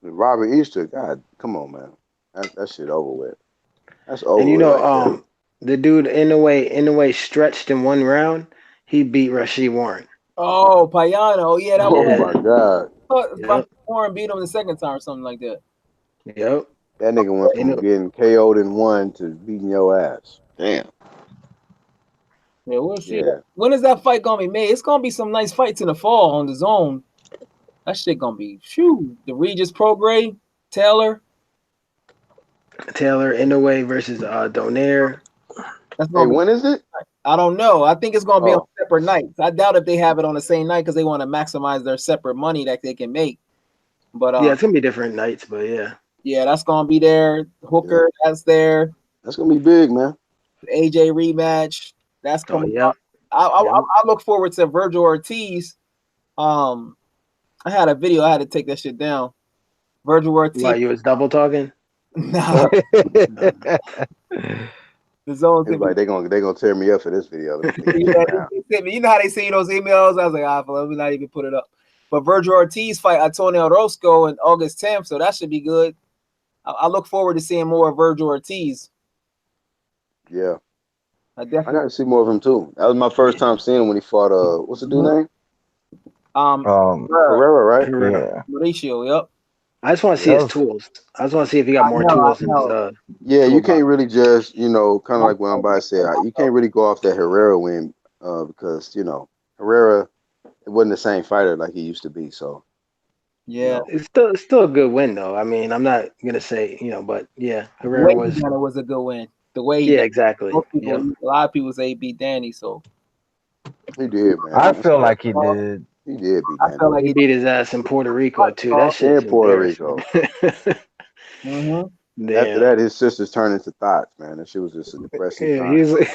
Robert Easter, God, come on, man. That shit over with. That's over. And right the dude in a way stretched in one round. He beat Rasheed Warren. Oh, Payano. Yeah, that was. Oh my God. Yep. Warren beat him the second time or something like that. Yep. That nigga went from getting KO'd in one to beating your ass. Damn. Yeah, we'll see. Yeah. When is that fight gonna be made? It's gonna be some nice fights in the fall on the zone. That shit gonna be the Regis Prograis, Taylor Inoue versus Donaire. Hey, when is it? I don't know. I think it's gonna be on separate nights. I doubt if they have it on the same night because they want to maximize their separate money that they can make. But yeah, it's gonna be different nights, but yeah. Yeah, that's gonna be there. Hooker, that's there. That's gonna be big, man. AJ rematch. That's coming up. I look forward to Virgil Ortiz. I had a video. I had to take that shit down. Virgil Ortiz. Why, you was double talking? Nah. The zone. Like they gonna tear me up for this video. You know how they see those emails? I was like, let me not even put it up. But Virgil Ortiz fight Antonio Orozco on August 10th, so that should be good. I look forward to seeing more of Virgil Ortiz. Yeah, I I got definitely to see more of him too. That was my first time seeing him when he fought. What's the dude Mhm. name? Um, Herrera, right? Herrera. yeah, Mauricio. Yep. I just want to Yeah. see that his was tools. I just want to see if he got I more know. I tools in his know. Yeah, you can't toolbox. really just, kind of like what I'm I about to say. You know. can't really go off that Herrera win, because Herrera, it wasn't the same fighter like he used to be. So, you Yeah. know, It's still a good win though. I mean, I'm not gonna say but yeah, The Herrera way he was. done it was a good win. The way he Yeah, done it. exactly. Most people, Yep. a lot of people say he beat Danny. So he did, I man. That's feel cap. like he uh, did. He did beat I Danny felt like He he beat his ass in Puerto Rico too. That done. shit's in Puerto embarrassing. Rico. Mm-hmm. After Damn. that, his sisters turned into thoughts, man. That shit was just a depressing Yeah, time.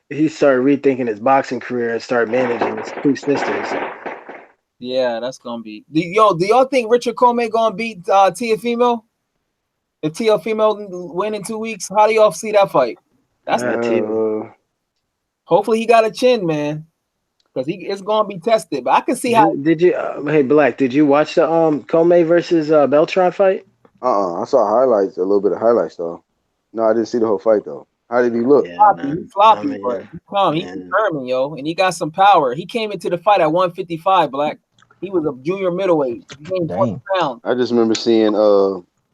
he started rethinking his boxing career and started managing his two sisters. Yeah, that's gonna be. Do y'all think Richard Comey gonna beat Teofimo? If Teofimo win in 2 weeks, how do y'all see that fight? That's Too. Uh, hopefully he got a chin, man, because it's gonna be tested. But I can see how. Did you? Hey, Black. Did you watch the Comey versus Beltran fight? I saw highlights, a little bit of highlights though. No, I didn't see the whole fight though. How did he look? Yeah, Sloppy. He's man. I sloppy, but mean, he's man. determined, yo, and he got some power. He came into the fight at 155, Black. He was a junior middleweight. He gained 20 Dang. pounds. I just remember seeing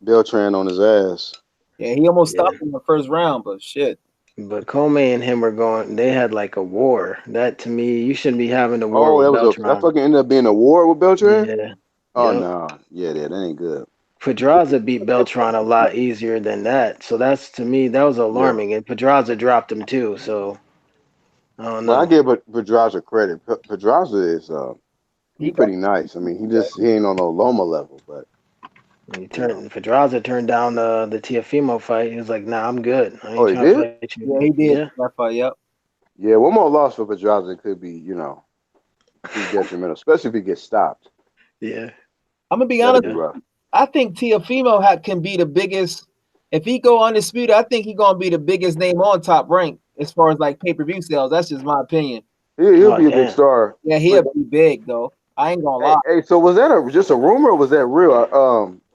Beltran on his ass. Yeah, he almost Yeah. stopped him in the first round, but shit. But Comey and him were going. They had like a war. That to me, you shouldn't be having a war Oh, with that Beltran. fucking ended up being a war with Beltran? Yeah. Oh Yep. no. Yeah, that ain't good. Pedraza beat Beltran a lot easier than that. So that's to me that was Yeah. alarming. And Pedraza dropped him too. So I don't But I know. give Pedraza credit. Pedraza is he He got pretty nice. I mean, he ain't on no Loma level, but He you know. turned Pedraza turned down the Tiafimo fight. He was like, "Nah, I'm good. I Oh, ain't he trying to did? fight you yeah, again." he did Yeah. that fight. Yep. Yeah, one more loss for Pedraza could be, be detrimental, especially if he gets stopped. Yeah. I'm gonna be That'd honest. be Yeah. rough. I think Teofimo can be the biggest. If he go undisputed, I think he's gonna be the biggest name on Top Rank as far as like pay-per-view sales. That's just my opinion. He'll Oh be a big damn. star. Yeah, But he'll be big though. I ain't gonna hey, lie. hey, so was that just a rumor or was that real?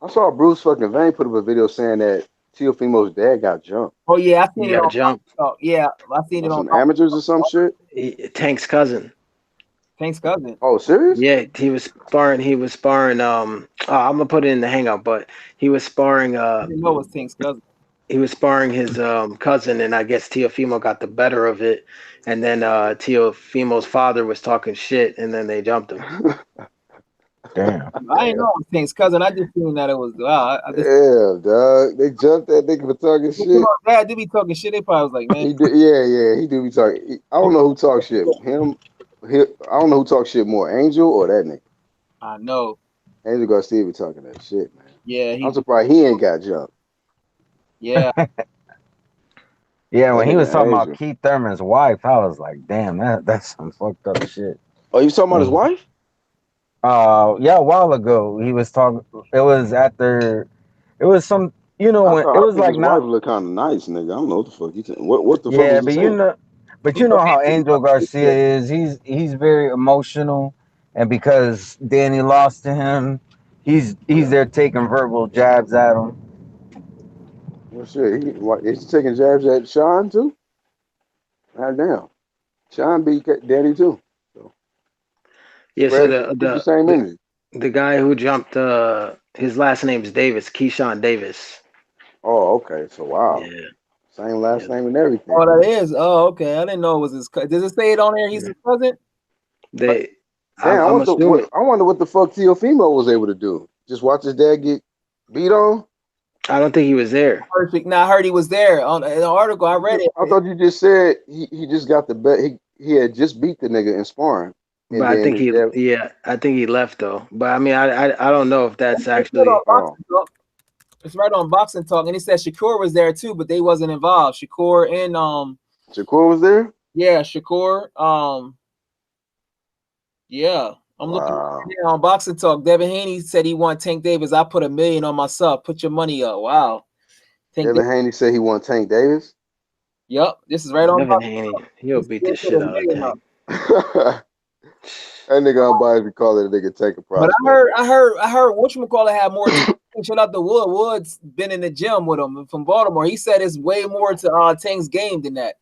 I saw Bruce fucking Vane put up a video saying that Teofimo's dad got jumped Oh yeah, I He seen it got on jumped. Talk. Yeah, I seen on it on some amateurs or some shit. Tank's cousin. Thanks, cousin. Oh, serious? Yeah, he was sparring. He was sparring. I'm gonna put it in the hangout, but he was sparring. I didn't know it was Tank's cousin. He was sparring his cousin, and I guess Teofimo got the better of it. And then Teofimo's father was talking shit, and then they jumped him. Damn. I didn't know Damn. it was Tank's cousin. I just seen that it was. I just Damn, dog. They jumped that nigga for talking shit. dad did be talking shit. They probably was like, man, He did, yeah. He do be talking. I don't know who talks shit. Him. I don't know who talks shit more, Angel or that nigga. I know. Angel Garcia be talking that shit, man. Yeah, I'm he. surprised he ain't got jumped. Yeah, Yeah, That when he was nigga talking about Angel. Keith Thurman's wife, I was like, damn, that's some fucked up shit. Oh, you talking about his wife? Yeah, a while ago he was talking. It was after. It was some. You know when it I was think like his wife not. look kind of nice, nigga. I don't know what the fuck what the fuck Yeah, was he but you saying? know, but he you know looked how he Angel looked Garcia good. is. He's very emotional, and because Danny lost to him, he's Yeah. there taking verbal jabs at him. Well, shit. Is he taking jabs at Sean too? God damn. Sean beat Daddy too. So Yeah, so keep the same energy. the guy who jumped his last name's Davis, Keyshawn Davis. Oh, okay. So wow. Yeah, Same yeah. last name and Oh, everything. that is. Oh, okay. I didn't know it was his. Does it say it on there? He's Yeah. his cousin. They, Damn, I'm assuming. I wonder what the fuck Teofimo was able to do. Just watch his dad get beat on. I don't think he was there, Perfect. Now I heard he was there on in the article. I read I it. thought you just said he just got the bet. He had just beat the nigga in sparring, but and then his dad. I think he left though. But I mean, I don't know if that's It's right on actually. Oh, Boxing Talk. It's right on Boxing Talk, and he said Shakur was there too, but they wasn't involved. Shakur and Shakur was there. yeah, Shakur yeah. I'm looking Wow. here on Boxing Talk. Devin Haney said he won Tank Davis. I put $1 million on myself. Put your money up. Wow. Tank Devin Davis. Haney said he won Tank Davis. Yep. This is right on Devin Boxing Haney, Talk. he'll He said beat he the put shit $1 out of million up. Tank. That nigga unbiased be calling a nigga Tank a But prospect. I heard whatchamacallit had more shout out to Wood. Wood's been in the gym with him from Baltimore. He said it's way more to Tank's game than that.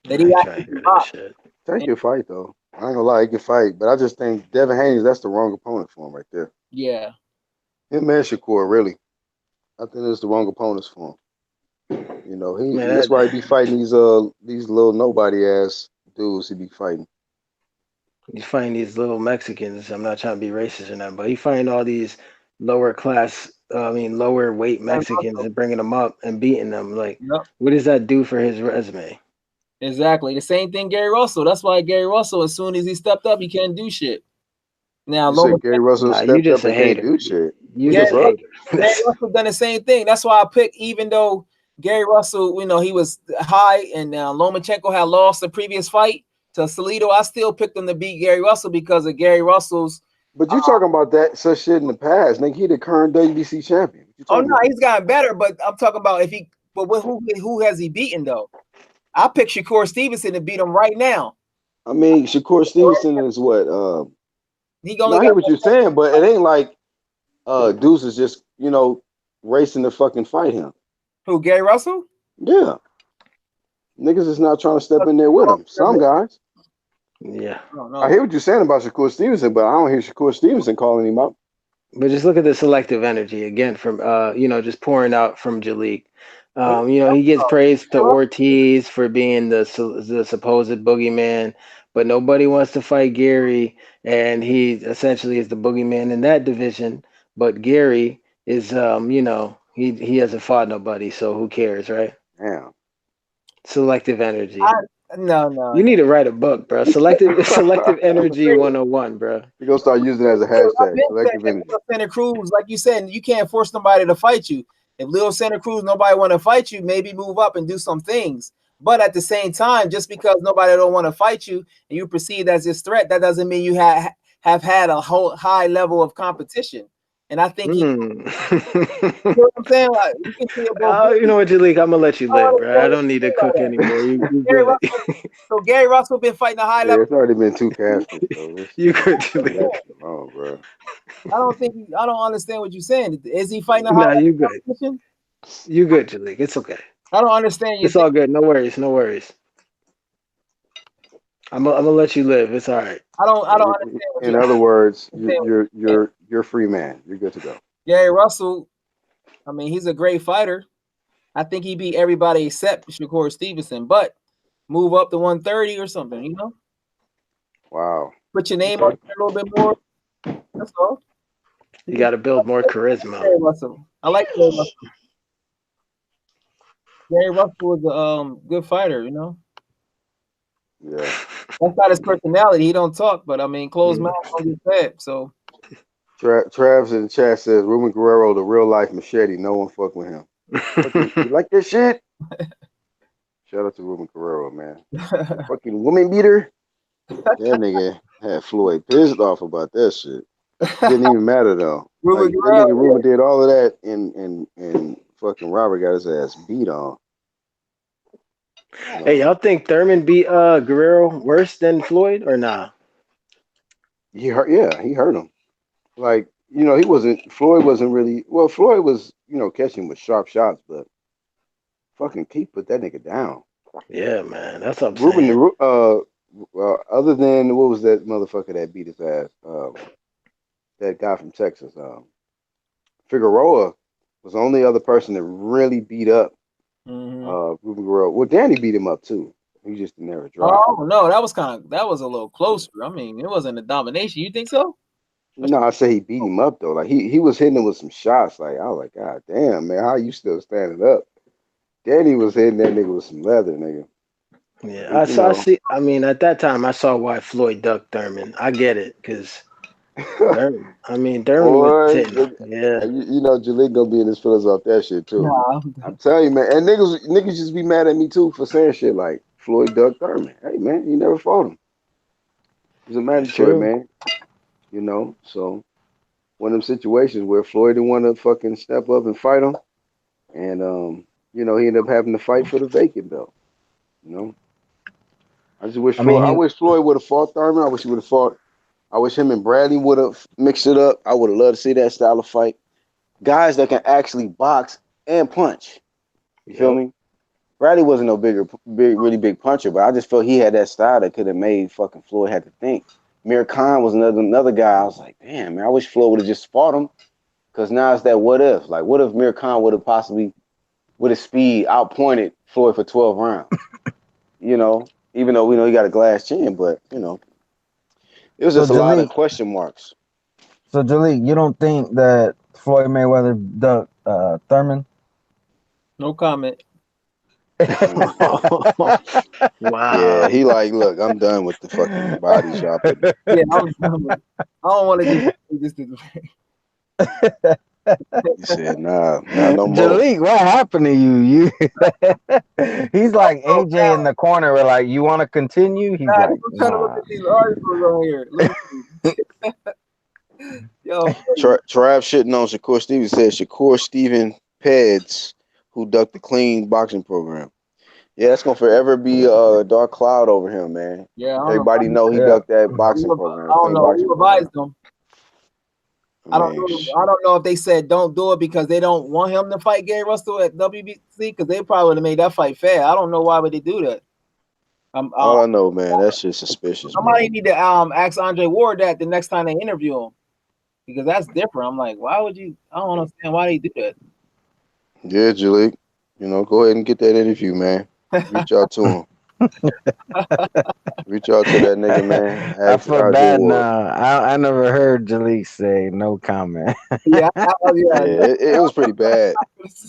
That I he ain't trying actually to hear that popped. shit. Tank can fight though. I ain't gonna lie, he can fight, but I just think Devin Haney, that's the wrong opponent for him right there. Yeah. Him and Shakur, really. I think it's the wrong opponents for him. You know, Man, that's why he be fighting these little nobody ass dudes he be fighting. he's fighting these little Mexicans. I'm not trying to be racist or nothing, but he fighting all these lower class, lower weight And Mexicans also, and bringing them up and beating them. Like, yep, what does that do for his resume? exactly. The same thing Gary Russell. That's why Gary Russell, as soon as he stepped up, he can't do shit. Now You said Lomachenko, Gary Russell Nah, you stepped just up a and can't hater. do shit. You What the Gary, just a fuck? hater. Gary Russell done the same thing. That's why I picked, even though Gary Russell, he was high and Lomachenko had lost the previous fight to Salido. I still picked him to beat Gary Russell because of Gary Russell's. But you talking about that such shit in the past, nigga. He the current WBC champion. What you Oh talking no, about? he's gotten better, but I'm talking about if he. But who has he beaten though? I picked Shakur Stevenson to beat him right now. I mean, Shakur Stevenson is what? He No, only I got hear what you're saying, but it ain't like Deuce is just racing to fucking fight him. who Gary Russell? Yeah, niggas is not trying to step in there with him. Some guys. Yeah. I don't I know. hear what you're saying about Shakur Stevenson, but I don't hear Shakur Stevenson calling him up. But just look at the selective energy again from just pouring out from Jalik. What are He gets praised to you Ortiz for being the supposed boogeyman, but nobody wants to fight Gary, and he essentially is the boogeyman in that division. But Gary is he hasn't fought nobody, so who cares, right? Damn. Selective energy. talking about? No. You need to write a book, bro. Selective energy 101, bro. You're gonna start using it as a I've hashtag, been saying collective that energy. Leo Santa Cruz, like you said, you can't force somebody to fight you. If Leo Santa Cruz, nobody want to fight you, maybe move up and do some things. But at the same time, just because nobody don't want to fight you and you perceived as this threat, that doesn't mean you have had a whole high level of competition. And I think Hmm. you know what I'm saying? Like, you can see it both You ways. know what, Jalik? I'm gonna let you live, bro. I don't need to cook Like anymore. You Gary good. Russell, so Gary Russell been fighting a high Yeah, level. it's already been two castings, so You let's good, leave Jalik. that shit alone, bro. I don't understand what you're saying. Is he fighting a high Nah, level you good. competition? You good, Jalik. It's okay. I don't understand your It's thing. all good. No worries. No worries. I'm gonna let you live. It's all right. I don't understand what In you're other words, saying. you're a free man. You're good to go. Gary Russell, I mean, he's a great fighter. I think he beat everybody except Shakur Stevenson, but move up to 130 or something, Wow. Put your name up Okay. there a little bit more. That's all. You got to build more charisma. Gary Russell. I like Gary Russell. Gary Russell was a good fighter. Yeah. That's not his personality. He don't talk, but I mean, closed Mm. mouth don't get fed. So Trav's in the chat says Ruben Guerrero, the real life machete. No one fuck with him. Fucking, you like this shit? Shout out to Ruben Guerrero, man. The fucking woman beater. That nigga had Floyd pissed off about that shit. Didn't even matter though. Ruben Like that Guerrero, nigga Ruben did all of that, and fucking Robert got his ass beat on. You Hey, know, y'all think Thurman beat Guerrero worse than Floyd or nah? he hurt him. Like he wasn't. Floyd wasn't really. Well, Floyd was catching with sharp shots, but fucking Keith put that nigga down. Yeah, man. That's what I'm Ruben, saying. other than what was that motherfucker that beat his ass? That guy from Texas. Figueroa was the only other person that really beat up Ruben Guerrero. Well, Danny beat him up too. He just never dropped him. oh no, that was a little closer. I mean, it wasn't a domination. You think so? No, I say he beat him up though. Like he was hitting him with some shots. Like I was like, God damn, man, how you still standing up? Danny was hitting that nigga with some leather, nigga. Yeah, But, I see. I mean, at that time, I saw why Floyd ducked Thurman. I get it, because Thurman was boy, hitting him. Yeah, Jaleel gonna be in his feelings off that shit too. Nah. I'm telling you, man. And niggas just be mad at me too for saying shit like Floyd Doug Thurman. Hey, man, he never fought him. He's a that's mandatory true. man, So one of them situations where Floyd didn't want to fucking step up and fight him, and he ended up having to fight for the vacant belt. You know, I just wish I mean, I wish Floyd would have fought Thurman. I wish he would have fought. I wish him and Bradley would have mixed it up. I would have loved to see that style of fight. guys that can actually box and punch. You feel Yep. me? Bradley wasn't no really big puncher, but I just felt he had that style that could have made fucking Floyd had to think. Mir Khan was another guy. I was like, damn man, I wish Floyd would have just fought him. Cause now it's that what if? Like, what if Mir Khan would have possibly, with his speed, outpointed Floyd for 12 rounds? You know, even though we know he got a glass chin, but it was So just a lot of Jalik, question marks. so Jalik, you don't think that Floyd Mayweather ducked Thurman? No comment. Mm. Yeah, Wow. he like, look, I'm done with the fucking bodies y'all putting. Yeah, I'm done with it. I don't want to just He said, nah, no more. Jalik, what happened to you? He's like AJ in the corner. We're like, you want to continue? He's I'm like, trying to look nah. at these articles on here. Let me see. Yo, Trav shitting on Shakur Stevens said Shakur Steven Peds, who ducked the clean boxing program. Yeah, it's gonna forever be a dark cloud over him, man. yeah, I don't know. Everybody know he Yeah. ducked that boxing I program, don't clean know boxing who program. advised them. I I don't mean, know. I shit. don't know if they said don't do it because they don't want him to fight Gary Russell at WBC because they probably would have made that fight fair. I don't know why would they do that. All I know, man, that shit's suspicious, Somebody bro. need to ask Andre Ward that the next time they interview him because that's different. I'm like, why would you? I don't understand why they do that. Yeah, Jalik, go ahead and get that interview, man. Reach out to him. Reach out to that nigga, man. I Ask feel RJ bad Ward. now. I never heard Jalik say no comment. Yeah, Yeah, yeah. it was pretty bad.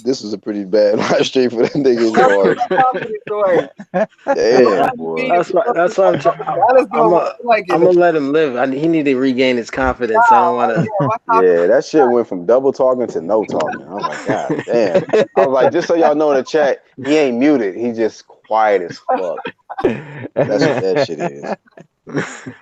This was a pretty bad live stream for that nigga as far as Confidence away. Yeah, damn, boy. that's why I'm trying. I just I'm don't a, like I'm it. gonna let him live. He need to regain his confidence. I don't want to. Yeah, my confidence. Yeah, that shit went from double talking to no talking. I was like, God damn. I was like, just so y'all know in the chat, he ain't muted. He just quiet as fuck. That's what that shit is.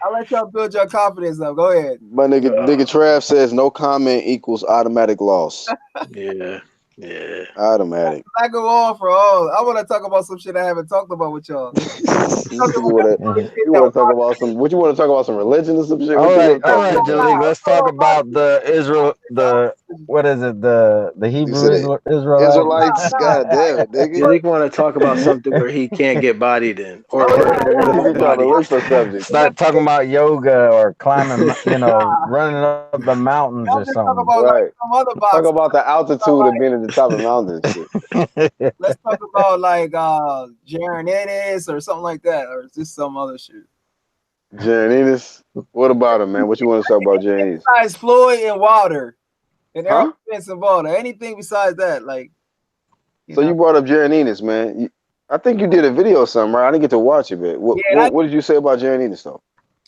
I'll let y'all build your confidence up. Go ahead. My nigga Trav says no comment equals automatic loss. Yeah, yeah. Automatic. I go on for all. I want to talk about some shit I haven't talked about with y'all. This nigga wanna you wanna talk about some religion or some shit? What you wanna All talk right, about? Jalik. Let's talk about the Israel. The what is it? The You Hebrew said it. Israelites. Israelites, god damn it, nigga. Jalik want to talk about something where he can't get bodied in, or Nigga trying to body. look for subjects. Start talking about yoga or climbing. Running up the mountains or Y'all just talk something. about like Right. some other Talk boxing. about the altitude of being at the top of the mountain and shit. Let's talk about like Jaron Ennis or something like that, or is this some other shit? Jaron Ennis. What about him, man? What you want to talk about Jaron Ennis? Besides Floyd and Wilder and Errol Huh? Spence and Wilder, anything besides that, like you So know, you brought up Jaron Ennis, man. I think you did a video or something, right? I didn't get to watch it, but what yeah. what, what did you say about Jaron Ennis though?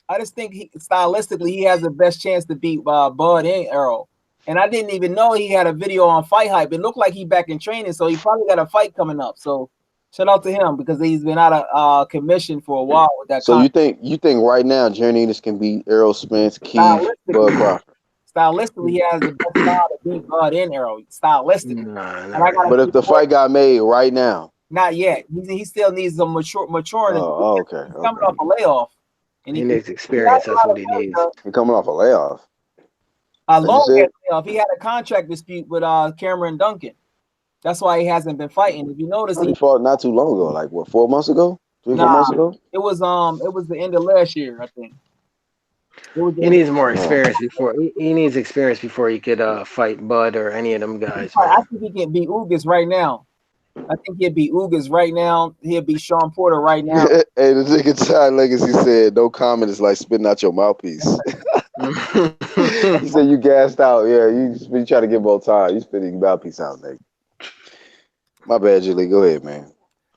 I just think stylistically he has the best chance to beat Bud and Errol. And I didn't even know he had a video on Fight Hype. It looked like he back in training, so he probably got a fight coming up. So shout out to him because he's been out of commission for a while with that So contract. you think right now Jaron Ennis can beat Errol Spence, Keith, Bud Stylistically, Crawford? stylistically, he has the best style to beat Bud and Errol. Stylistically, Nah, and not I gotta really. But see if the more. fight got made right now, Not yet. He still needs some maturing. okay, He's coming okay. off a layoff, and He he needs got experience. a That's lot what of he needs. He coming off a layoff. a What you long said? layoff. He had a contract dispute with Cameron Duncan. That's why he hasn't been fighting. If you I notice, thought he fought not too long ago, like what, 4 months ago, 3, 4 nah, months ago. it was the end of last year, I think. It was the He end of needs more Oh, experience before he needs experience before he could fight Bud or any of them guys, I man. think he can beat Ugas right now. I think he'll beat Ugas right now. He'll beat Sean Porter right now. hey, the nigga Ty Legacy said no comment is like spitting out your mouthpiece. He said you gassed out. Yeah, you try to get more time. You spitting your mouthpiece out, nigga. My bad, Julie. Go ahead, man.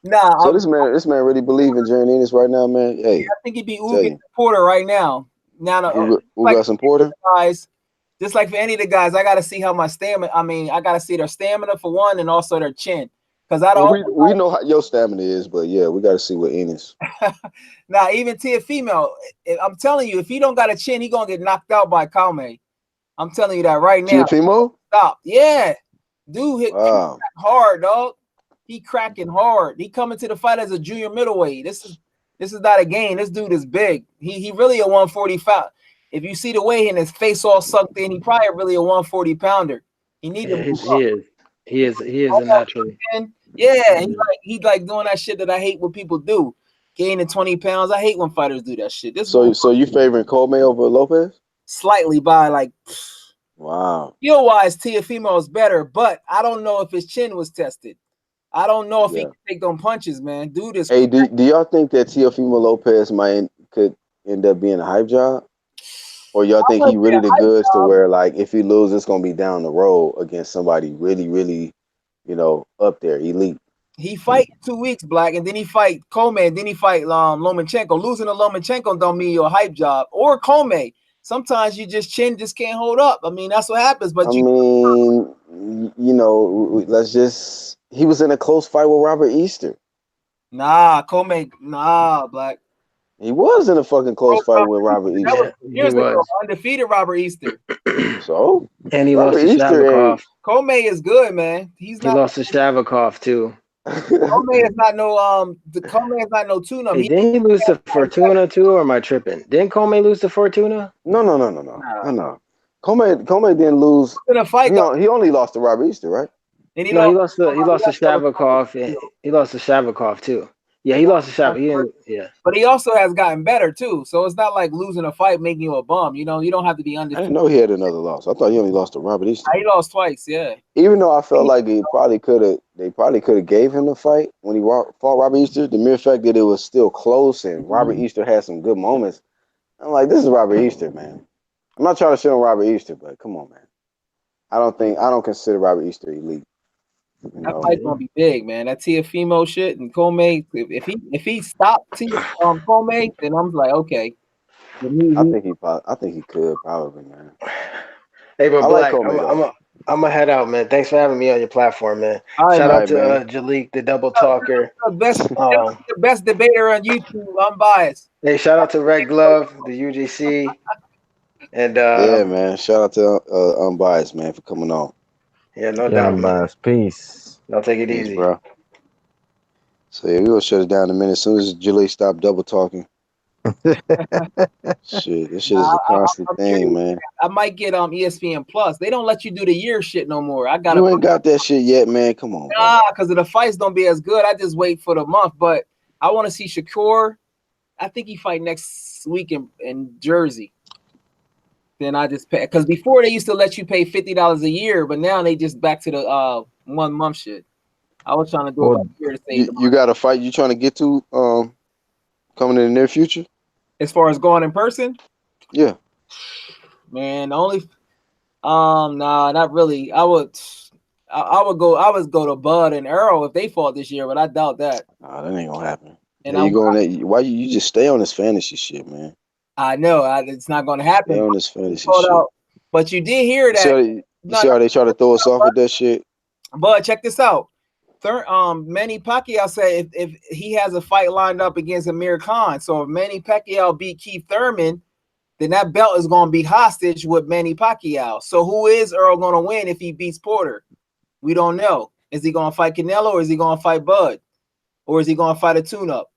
Nah, So this man really believe in Jaron Ennis right now, man. Hey, I think he'd be tell Ugas you, and Porter right now. Now, who like got some Porter? guys, just like for any of the guys, I got to see how my stamina. I mean, I got to see their stamina for one, and also their chin. Because I Well, don't. we know how your stamina is, but yeah, we got to see what Ennis. Now, even to a female, I'm telling you, if he don't got a chin, he gonna get knocked out by Kalme. I'm telling you that right now. Tiafimo? Stop. Yeah, dude hit Wow. hard, dog. He cracking hard. He coming to the fight as a junior middleweight. This is not a game. This dude is big. He really a 145. If you see the way and his face all sucked in, he probably really a 140 pounder. He need to Yeah, move he up. is. He is a naturally. And yeah, he like doing that shit that I hate when people do. Gaining 20 pounds. I hate when fighters do that shit. This So motherfucker so you favoring Colme over Lopez? slightly by like Wow. skill wise, Teofimo is better, but I don't know if his chin was tested. I don't know if he Yeah. can take them punches, man. Dude is Hey, do y'all think that Teofimo Lopez could end up being a hype job? Or y'all I'm think gonna he say really the goods to where like if he loses, it's gonna be down the road against somebody really, really, up there, elite. he fight in 2 weeks, Black, and then he fight Comey, and then he fight Lomachenko. Losing to Lomachenko don't mean you're a hype job. Or Comey. Sometimes you chin just can't hold up. I mean, that's what happens. I But you mean, let's just he was in a close fight with Robert Easter. Comey, Black. He was in a fucking close Broke fight Robert with Robert Easter. That was Easter. Yeah, he years ago. was. Undefeated Robert Easter. So And he Robert lost to Easter ain't. Shavakov. Comey is good, man. He's He not. lost to Shavakov too. Comey is not no the Comey is not no tune-up. Hey, didn't he lose to Fortuna too, or am I tripping? Didn't Comey lose to Fortuna? No. Comey didn't lose. In a fight though, He only lost to Robert Easter, right? and No, he lost to Shavakov. He lost to Shavakov too. Yeah, he lost to Shavakov. He didn't. Yeah. but he also has gotten better too. So it's not like losing a fight making you a bum. You don't have to be I didn't undefeated. know he had another loss. I thought he only lost to Robert Easter. He lost twice, yeah. Even though I felt like they probably could have gave him the fight when he fought Robert Easter. The mere fact that it was still close and Robert Easter had some good moments, I'm like, this is Robert Easter, man. I'm not trying to shit on Robert Easter, but come on, man. I don't consider Robert Easter elite. That fight's gonna be big, man. That Teofimo shit and Comey. If he stopped Comey, then I'm like, okay. I think he could probably, man. Hey, but I like Black, Comey though. I'm gonna head out, man. Thanks for having me on your platform, man. All right, Shout man. All out right, to man. Jalik, the double talker. The best debater on YouTube. Unbiased. Hey, shout out to Red Glove, the UGC, and Yeah, man. Shout out to Unbiased, man, for coming on. yeah, no Yeah, doubt, man. unbiased. Peace. Y'all take it Peace, easy. bro. So yeah, we gonna shut it down in a minute. As soon as Julie stop double talking. Shit, this shit is a constant thing, man. I might get ESPN Plus. They don't let you do the year shit no more. I got You ain't got that shit yet, man. Come on, bro. because of the fights don't be as good. I just wait for the month. But I want to see Shakur. I think he fight next week in Jersey. Then I just pay because before they used to let you pay $50 a year, but now they just back to the 1 month shit. I was trying to do it by year to save the money. You got a fight you trying to get to coming in the near future? As far as going in person, Yeah. man, the only nah, not really. I would go to Bud and Earl if they fought this year, but I doubt that. Nah, that ain't gonna happen. And Yeah, you going there? Why you just stay on this fantasy shit, man? I know it's not going to happen. Stay on this fantasy shit. But you did hear that. You see how they try to throw us off with that shit? Bud, check this out. Manny Pacquiao said if he has a fight lined up against Amir Khan, so if Manny Pacquiao beat Keith Thurman, then that belt is going to be hostage with Manny Pacquiao. So who is Earl going to win if he beats Porter? We don't know. Is he going to fight Canelo or is he going to fight Bud? Or is he going to fight a tune-up?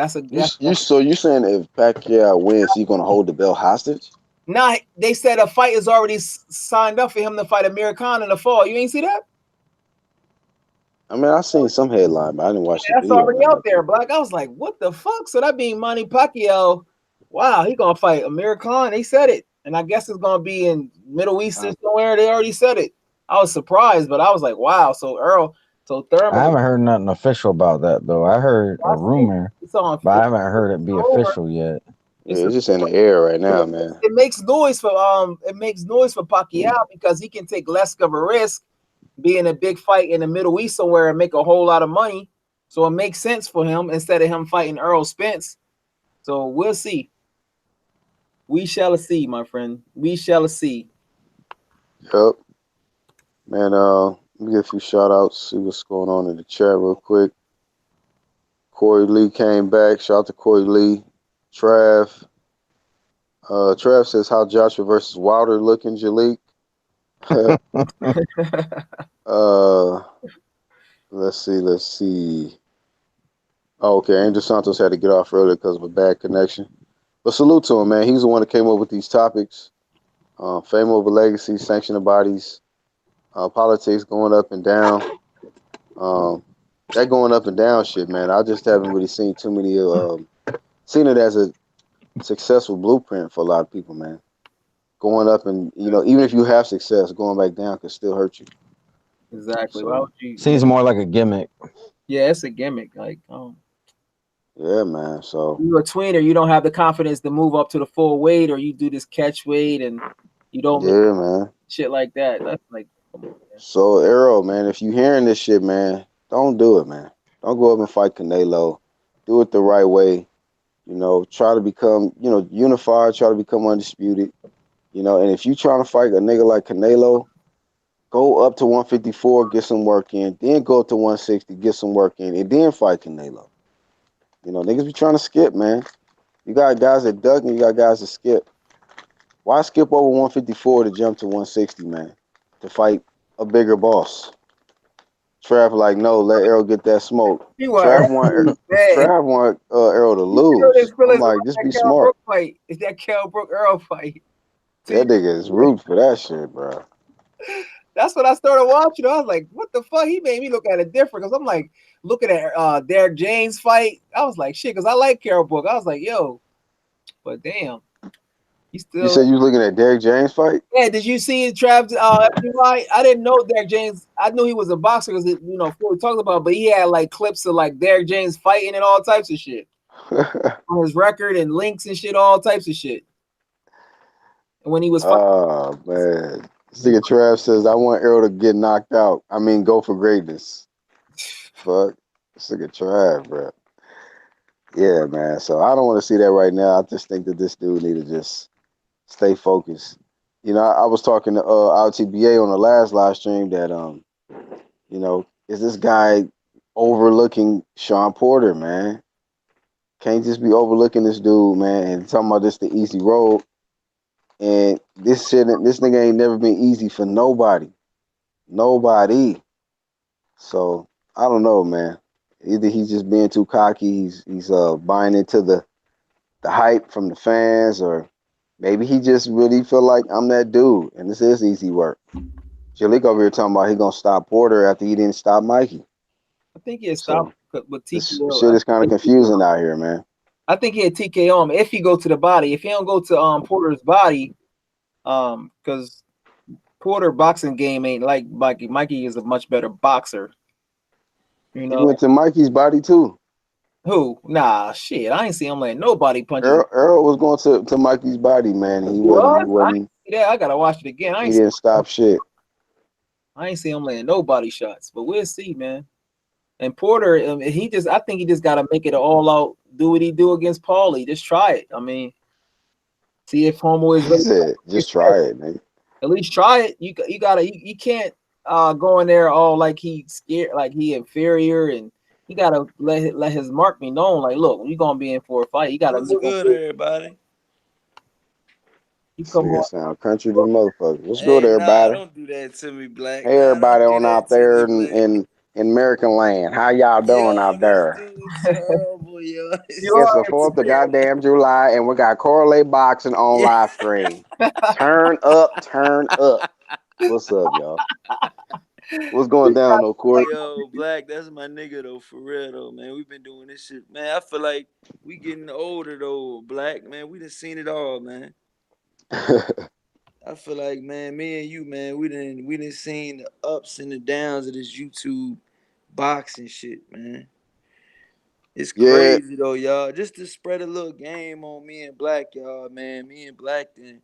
So you saying if Pacquiao wins, he's gonna hold the belt hostage? Nah, they said a fight is already signed up for him to fight Amir Khan in the fall. You ain't see that? I mean, I seen some headline, but I didn't watch the That's video. already out there, Black. I was like, what the fuck? So that being Manny Pacquiao, wow, he gonna fight Amir Khan. They said it. And I guess it's gonna be in Middle East or somewhere. They already said it. I was surprised, but I was like, wow. So Thurman. I haven't heard nothing official about that though. I heard a rumor, but I haven't heard it be official yet. Yeah, it's just in the air right now, man. It makes noise for Pacquiao because he can take less of a risk being a big fight in the Middle East somewhere and make a whole lot of money. So it makes sense for him instead of him fighting Earl Spence. So we'll see. We shall see, my friend. We shall see. Yep. Man, let me get a few shout outs, see what's going on in the chat real quick. Corey Lee came back. Shout out to Corey Lee. Trav. Trav says, how Joshua versus Wilder looking, Jalik? Let's see. Oh, okay, Angel Santos had to get off earlier because of a bad connection. But salute to him, man. He's the one that came up with these topics. Fame over legacy, sanctioning bodies, Politics going up and down. Um, that going up and down shit, man. I just haven't really seen too many. Seen it as a successful blueprint for a lot of people, man. Going up and even if you have success, going back down could still hurt you. Exactly. Why would So you? Seems more like a gimmick. Yeah, it's a gimmick. Like, yeah, man. So you're a tweener, you don't have the confidence to move up to the full weight, or you do this catch weight and you don't make yeah, man. shit like that. That's like, come on, man. So Arrow, man, if you hearing this shit, man, don't do it, man. Don't go up and fight Canelo. Do it the right way. Try to become, unified. Try to become undisputed. And if you trying to fight a nigga like Canelo, go up to 154, get some work in, then go up to 160, get some work in, and then fight Canelo. Niggas be trying to skip, man. You got guys that duck and you got guys that skip. Why skip over 154 to jump to 160, man? To fight a bigger boss. Trav like, no, let Errol get that smoke. He want Trav Earl want to bad. Trav want Errol to You feel his lose. I'm feelings like, about just that be Kell smart. Brook fight. Is that Kell Brook Earl fight? See, That nigga is rooting for that shit, bro. that's what I started watching. I was like, what the fuck? He made me look at it different because I'm like looking at Derek James fight. I was like, shit, because I like Kell Brook. I was like, yo, but damn, he You still. said you was looking at Derek James fight? Yeah, did you see Travis? I didn't know Derek James. I knew he was a boxer because before we talked about, but he had like clips of like Derek James fighting and all types of shit on his record and links and shit, all types of shit. And when he was fighting, Oh man. This nigga Trav says I want Errol to get knocked out. I mean go for greatness. Fuck. This nigga Trav, bro. Yeah, man. So I don't want to see that right now. I just think that this dude need to just stay focused. I was talking to RTBA on the last live stream that is this guy overlooking Sean Porter, man? Can't just be overlooking this dude, man, and talking about this the easy road. And this nigga ain't never been easy for nobody. Nobody. So I don't know, man. Either he's just being too cocky, he's buying into the hype from the fans, or maybe he just really feel like I'm that dude, and this is easy work. Jalik over here talking about he gonna stop Porter after he didn't stop Mikey. I think he had stopped So with this TKO. shit is kind of confusing out here, man. I think he had TKO him if he go to the body. If he don't go to Porter's body, because Porter boxing game ain't like Mikey. Mikey is a much better boxer. You He know went to Mikey's body too. who? Nah, shit. I ain't see him like nobody punches. Earl was going to Mikey's body, man. He wasn't. He What? I ain't wasn't. see that. I gotta watch it again. He didn't stop shit. I ain't see him laying nobody shots, but we'll see, man. And Porter, I think he just got to make it all out. Do what he do against Paulie. Just try it. I mean, see if Homo is He ready. said, "Just try it, nigga." At least try it. You gotta. You can't go in there all like he scared, like he inferior, and you gotta let his mark be known. Like, look, you gonna be in for a fight. You gotta What's make him good, feel. everybody? You This come nigga on. sound country to the motherfucker. What's good, Hey, nah, everybody? don't do that to me, Black. Hey, Nah, everybody don't do on that out to me, there Black. in American land. How y'all doing Yo, out this there? dude is horrible, yo. You It's the are. 4th of goddamn July, and we got Correlate Boxing on Yeah. live stream. Turn up, turn up. What's up, y'all? What's going down, though, Court? Yo, Black, that's my nigga though, for real though, man. We've been doing this shit, man. I feel like we getting older though, Black, man. We done seen it all, man. I feel like, man, me and you, man, we done seen the ups and the downs of this YouTube boxing shit, man. It's Yeah, crazy though, y'all. Just to spread a little game on me and Black, y'all, man. Me and Black, then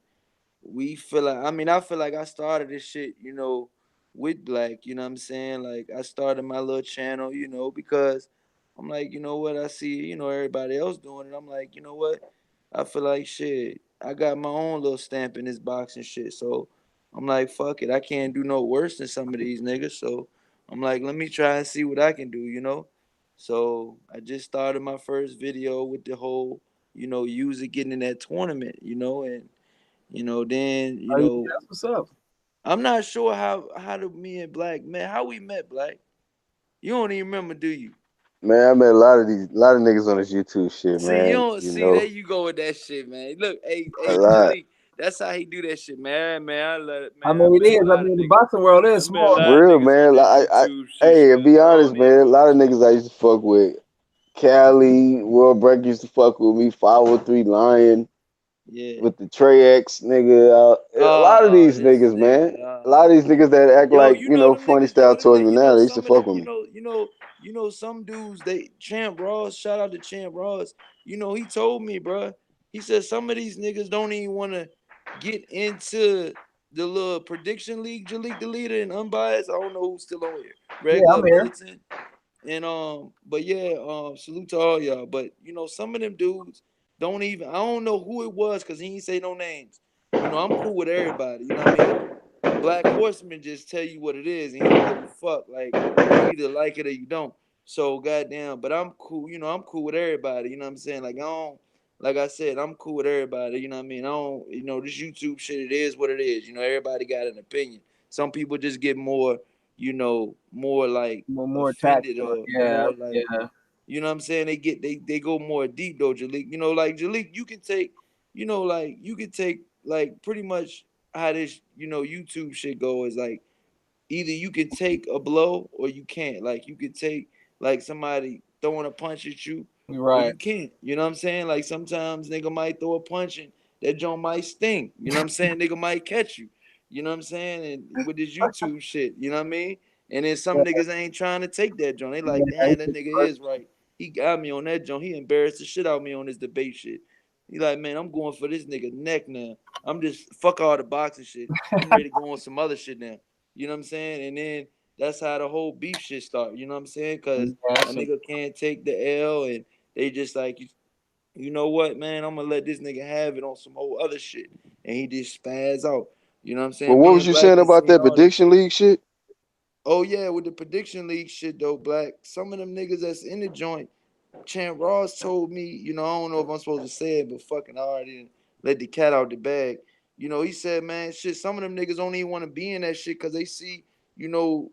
we feel like, I mean, I feel like I started this shit, with Black, you know what I'm saying? Like I started my little channel, because I'm like, you know what, I see, everybody else doing it. I'm like, you know what? I feel like shit. I got my own little stamp in this boxing shit. So I'm like, fuck it. I can't do no worse than some of these niggas. So I'm like, let me try and see what I can do. So I just started my first video with the whole, user getting in that tournament, and then Oh, yeah, that's what's up. I'm not sure how do me and Black met. How we met, Black? You don't even remember, do you? man, I met a lot of niggas on this YouTube shit, See, you man. don't see there you go with that shit, man. Look, hey, A hey, lot. Jalik, That's how he do that shit, man. I love it, I man. I mean, it met a is. I lot of mean, the niggas. boxing world I is met a small. lot of Real niggas on man. this I YouTube shit, hey, to man. be I honest, don't even man, a lot of bullshit. niggas I used to fuck with. Cali, World Break used to fuck with me. 503 Lion Yeah. with the Trey X nigga. A lot of Oh, these this niggas, nigga. man. A lot of these niggas that act Yo, like you know them funny niggas, style yo, them towards me you now. know They used to some of fuck them, with me. some dudes, they Champ Ross, shout out to Champ Ross. He told me, bruh. He said some of these niggas don't even want to get into the little prediction league, Jalik the leader and unbiased. I don't know who's still on here. Yeah, Red I'm Glove here. Militant. And but yeah, salute to all y'all. But some of them dudes don't even I don't know who it was because he ain't say no names. I'm cool with everybody, you know what I mean? Black Horseman just tell you what it is, and he don't give a fuck. Like you either like it or you don't. So goddamn, but I'm cool. I'm cool with everybody. You know what I'm saying? Like I don't, like I said, I'm cool with everybody. You know what I mean? I don't, this YouTube shit. It is what it is. Everybody got an opinion. Some people just get more, more like More attached offended to it. or Yeah, more like, yeah. you know what I'm saying? They go more deep though, Jalik. Like Jalik, you can take, like you can take like pretty much how this, YouTube shit go is like either you can take a blow or you can't. Like you could take like somebody throwing a punch at you You're or right. you can't. You know what I'm saying? Like sometimes nigga might throw a punch and that joint might sting. You know what I'm saying? Nigga might catch you. You know what I'm saying? And with this YouTube shit, you know what I mean? And then some Yeah, niggas ain't trying to take that joint. They like, yeah, damn, that nigga is right. He got me on that joint. He embarrassed the shit out of me on this debate shit. He like, man, I'm going for this nigga neck now. I'm just fuck all the boxing shit. I'm ready to go on some other shit now. You know what I'm saying? And then that's how the whole beef shit start. You know what I'm saying? Cause a yeah. nigga can't take the L, and they just like, you know what, man? I'm gonna let this nigga have it on some whole other shit, and he just spaz out. You know what I'm Well, saying? what Me was and you Black saying done about seen that all this prediction shit. league shit? Oh yeah, with the prediction league shit though, Black. Some of them niggas that's in the joint, Champ Ross told me, I don't know if I'm supposed to say it, but fucking I already let the cat out the bag. He said, man, shit, some of them niggas don't even want to be in that shit because they see, you know,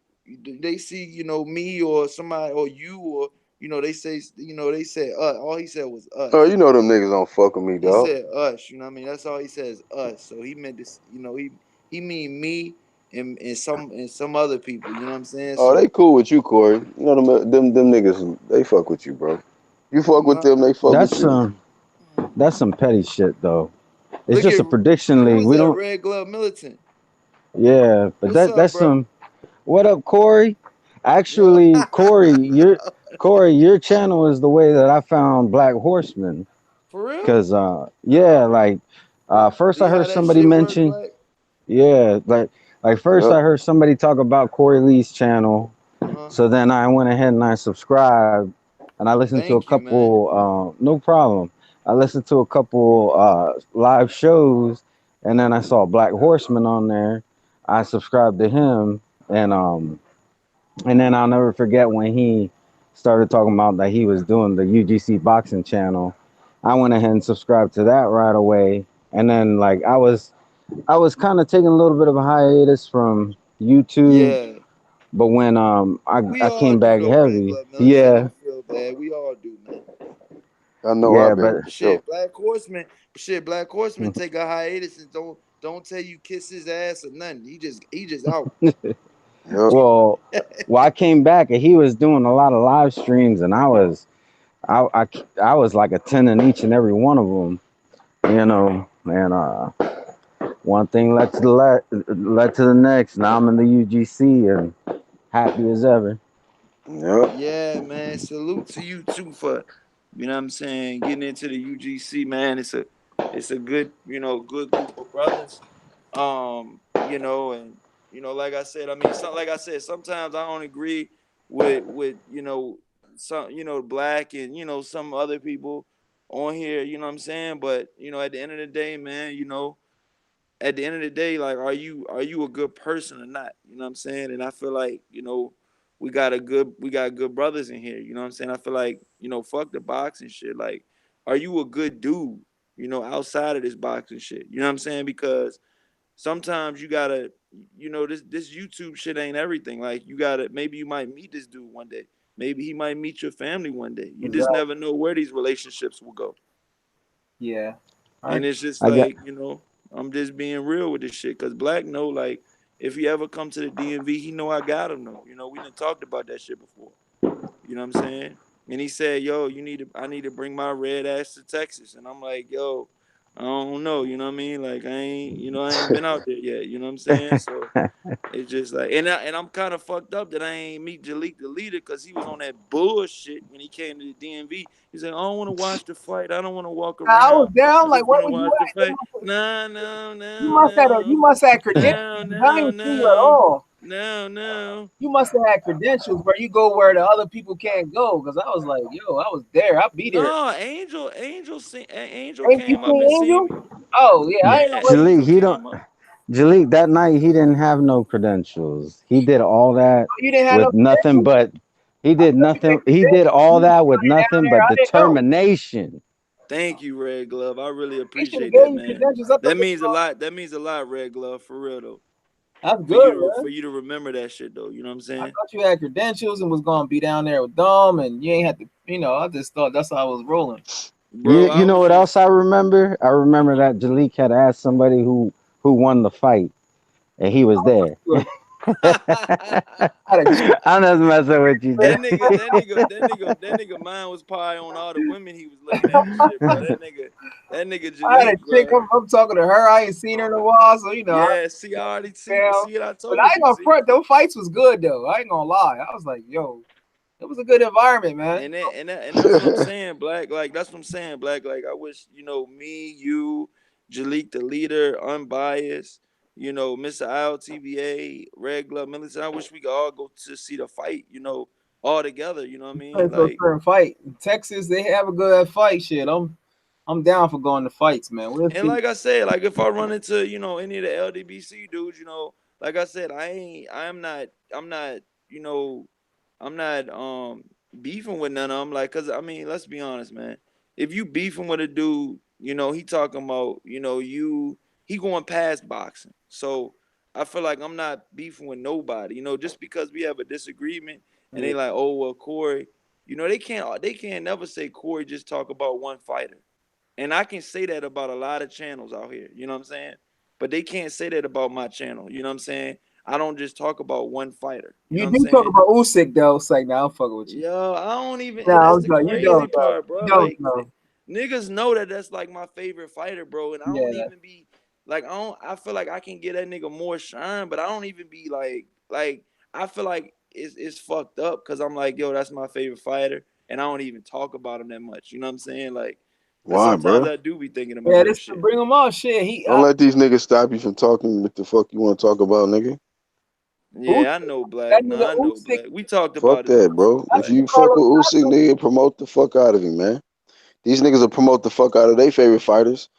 they see, me or somebody or you or, they say, they said us. All he said was Oh, us. you know them niggas don't fuck with me, He dog. said us, you know what I mean? That's all he says, us. So he meant this, he mean me and some other people, you know what I'm saying? Oh, they So, cool with you, Corey. You know them niggas. They fuck with you, bro. You fuck with nah, them, they fuck with That's you. that's some petty shit though. It's look just at a prediction who league. is We that? don't. Red Glove Militant. Yeah, but What's up, that's bro? some. What up, Corey? Yo, Actually, Corey, your channel is the way that I found Black Horseman. for real? Cause yeah, like first I See heard how that somebody shit work, mention. Black? Yeah, like first Yep. I heard somebody talk about Corey Lee's channel. Uh-huh. So then I went ahead and I subscribed, and I listened to a Thank you, man. couple. No problem. I listened to a couple live shows, and then I saw Black Horseman on there. I subscribed to him, and and then I'll never forget when he started talking about that he was doing the UGC boxing channel. I went ahead and subscribed to that right away, and then like I was kind of taking a little bit of a hiatus from YouTube, Yeah. but when We I all came do back though, Red heavy, Glove Militant. yeah, Don't feel bad. We all do, man. I know yeah, I've been but for sure. Black Horseman take a hiatus and don't tell you kiss his ass or nothing. He just out. Yep. well, I came back and he was doing a lot of live streams, and I was like attending each and every one of them, and one thing led to the next. Now I'm in the UGC and happy as ever. Yep. Yeah, man. Salute to you too for, what I'm saying, getting into the UGC, man. It's a good, good group of brothers. And like I said, I mean, like I said, sometimes I don't agree with some, Black and some other people on here, you know what I'm saying? But, at the end of the day, man, at the end of the day, like, are you a good person or not? You know what I'm saying? And I feel like, we got good brothers in here. You know what I'm saying? I feel like, fuck the boxing shit. Like, are you a good dude, outside of this boxing shit? You know what I'm saying? Because sometimes you gotta, this YouTube shit ain't everything. Like, you gotta, maybe you might meet this dude one day. Maybe he might meet your family one day. You just Exactly. never know where these relationships will go. Yeah. I And it's just I got like, I'm just being real with this shit. Cause Black know like if he ever come to the DMV, he know I got him though. You know, we done talked about that shit before. You know what I'm saying? And he said, "Yo, I need to bring my red ass to Texas." And I'm like, "Yo, I don't know." You know what I mean? Like I ain't been out there yet. You know what I'm saying? So it's just like, I'm kind of fucked up that I ain't meet Jalik the leader because he was on that bullshit when he came to the DMV. He said, "I don't want to watch the fight. I don't want to walk I was around. down. I Like, just where want to was you watch the at? fight." No, no, You no, must have you no, must have credentials. no, 'Cause I no, ain't see you at no, all. no, no. You must have had credentials where you go where the other people can't go. Because I was like, yo, I was there. I'll be there. No, Angel Ain't you came up seen and seen Angel? me. Oh yeah, I ain't Yeah, know where. Jalik, Angel he don't. came up. Jalik, that night he didn't have no credentials. He did all that You didn't have no with nothing credentials. but he I did thought you had nothing. He did credentials. all You that with was down nothing there. but I didn't know. determination. Thank you, Red Glove. I really They should have appreciate gave that, you man. credentials. I thought That means a lot. That means a lot, Red Glove, for real though. that's good, For man. you to remember that shit though. You know what I'm I saying? thought you had credentials and was gonna be down there with Dom, and you ain't had to. I just thought that's how I was rolling. You Bro, I you know was what else just I remember? I remember uh-huh. that Jalik had asked somebody who won the fight, and he was there. I had a chick. I'm just messing with you, Jalik. That nigga mind was probably on all the women he was looking at and shit, bro. That nigga I had a Jalik, chick. bro. I'm talking to her. I ain't seen her in a while, so I Yeah, see, I already fell. see it. I But I told ain't you, gonna see. front. Those fights was good though. I ain't gonna lie. I was like, yo, it was a good environment, man. And that's what I'm saying, Black. Like that's what I'm saying, Black. Like I wish me, you, Jalik, the leader, unbiased. Mr. ILTBA, Red Glove Militant. I wish we could all go to see the fight. All together. You know what I mean? It's a Like, certain fight. In Texas, they have a good fight. Shit, I'm down for going to fights, man. We'll and see. like I said, like if I run into any of the LDBC dudes, like I said, you know, I'm not beefing with none of them. Like, cause I mean, let's be honest, man. If you beefing with a dude, he talking about, he going past boxing. So I feel like I'm not beefing with nobody. Just because we have a disagreement and Yeah, they like, oh well, Corey, they can't never say Corey just talk about one fighter. And I can say that about a lot of channels out here. You know what I'm saying? But they can't say that about my channel. You know what I'm saying? I don't just talk about one fighter. You know you what I'm do talk saying? about Usyk though. It's like, nah, I'm fucking with you. Yo, I don't even, No, and that's I'm the done. You crazy don't though. part, You bro. don't Like, though. niggas know that that's like my favorite fighter, bro. And I don't Yeah, even be like, I feel like I can get that nigga more shine, but I don't even be like, I feel like it's fucked up because I'm like, yo, that's my favorite fighter. And I don't even talk about him that much. You know what I'm saying? Like, because Why, sometimes bro? I do be thinking about yeah. that This shit. bring him out. Shit, Don't let these niggas stop you from talking what the fuck you want to talk about, nigga. Usyk, Yeah, I know that Black. No, nigga I know Usyk, Black. We talked Fuck about it that, before, bro. If Black. you fuck Carlos with Usyk, Taco. nigga, promote the fuck out of him, man. These niggas will promote the fuck out of their favorite fighters.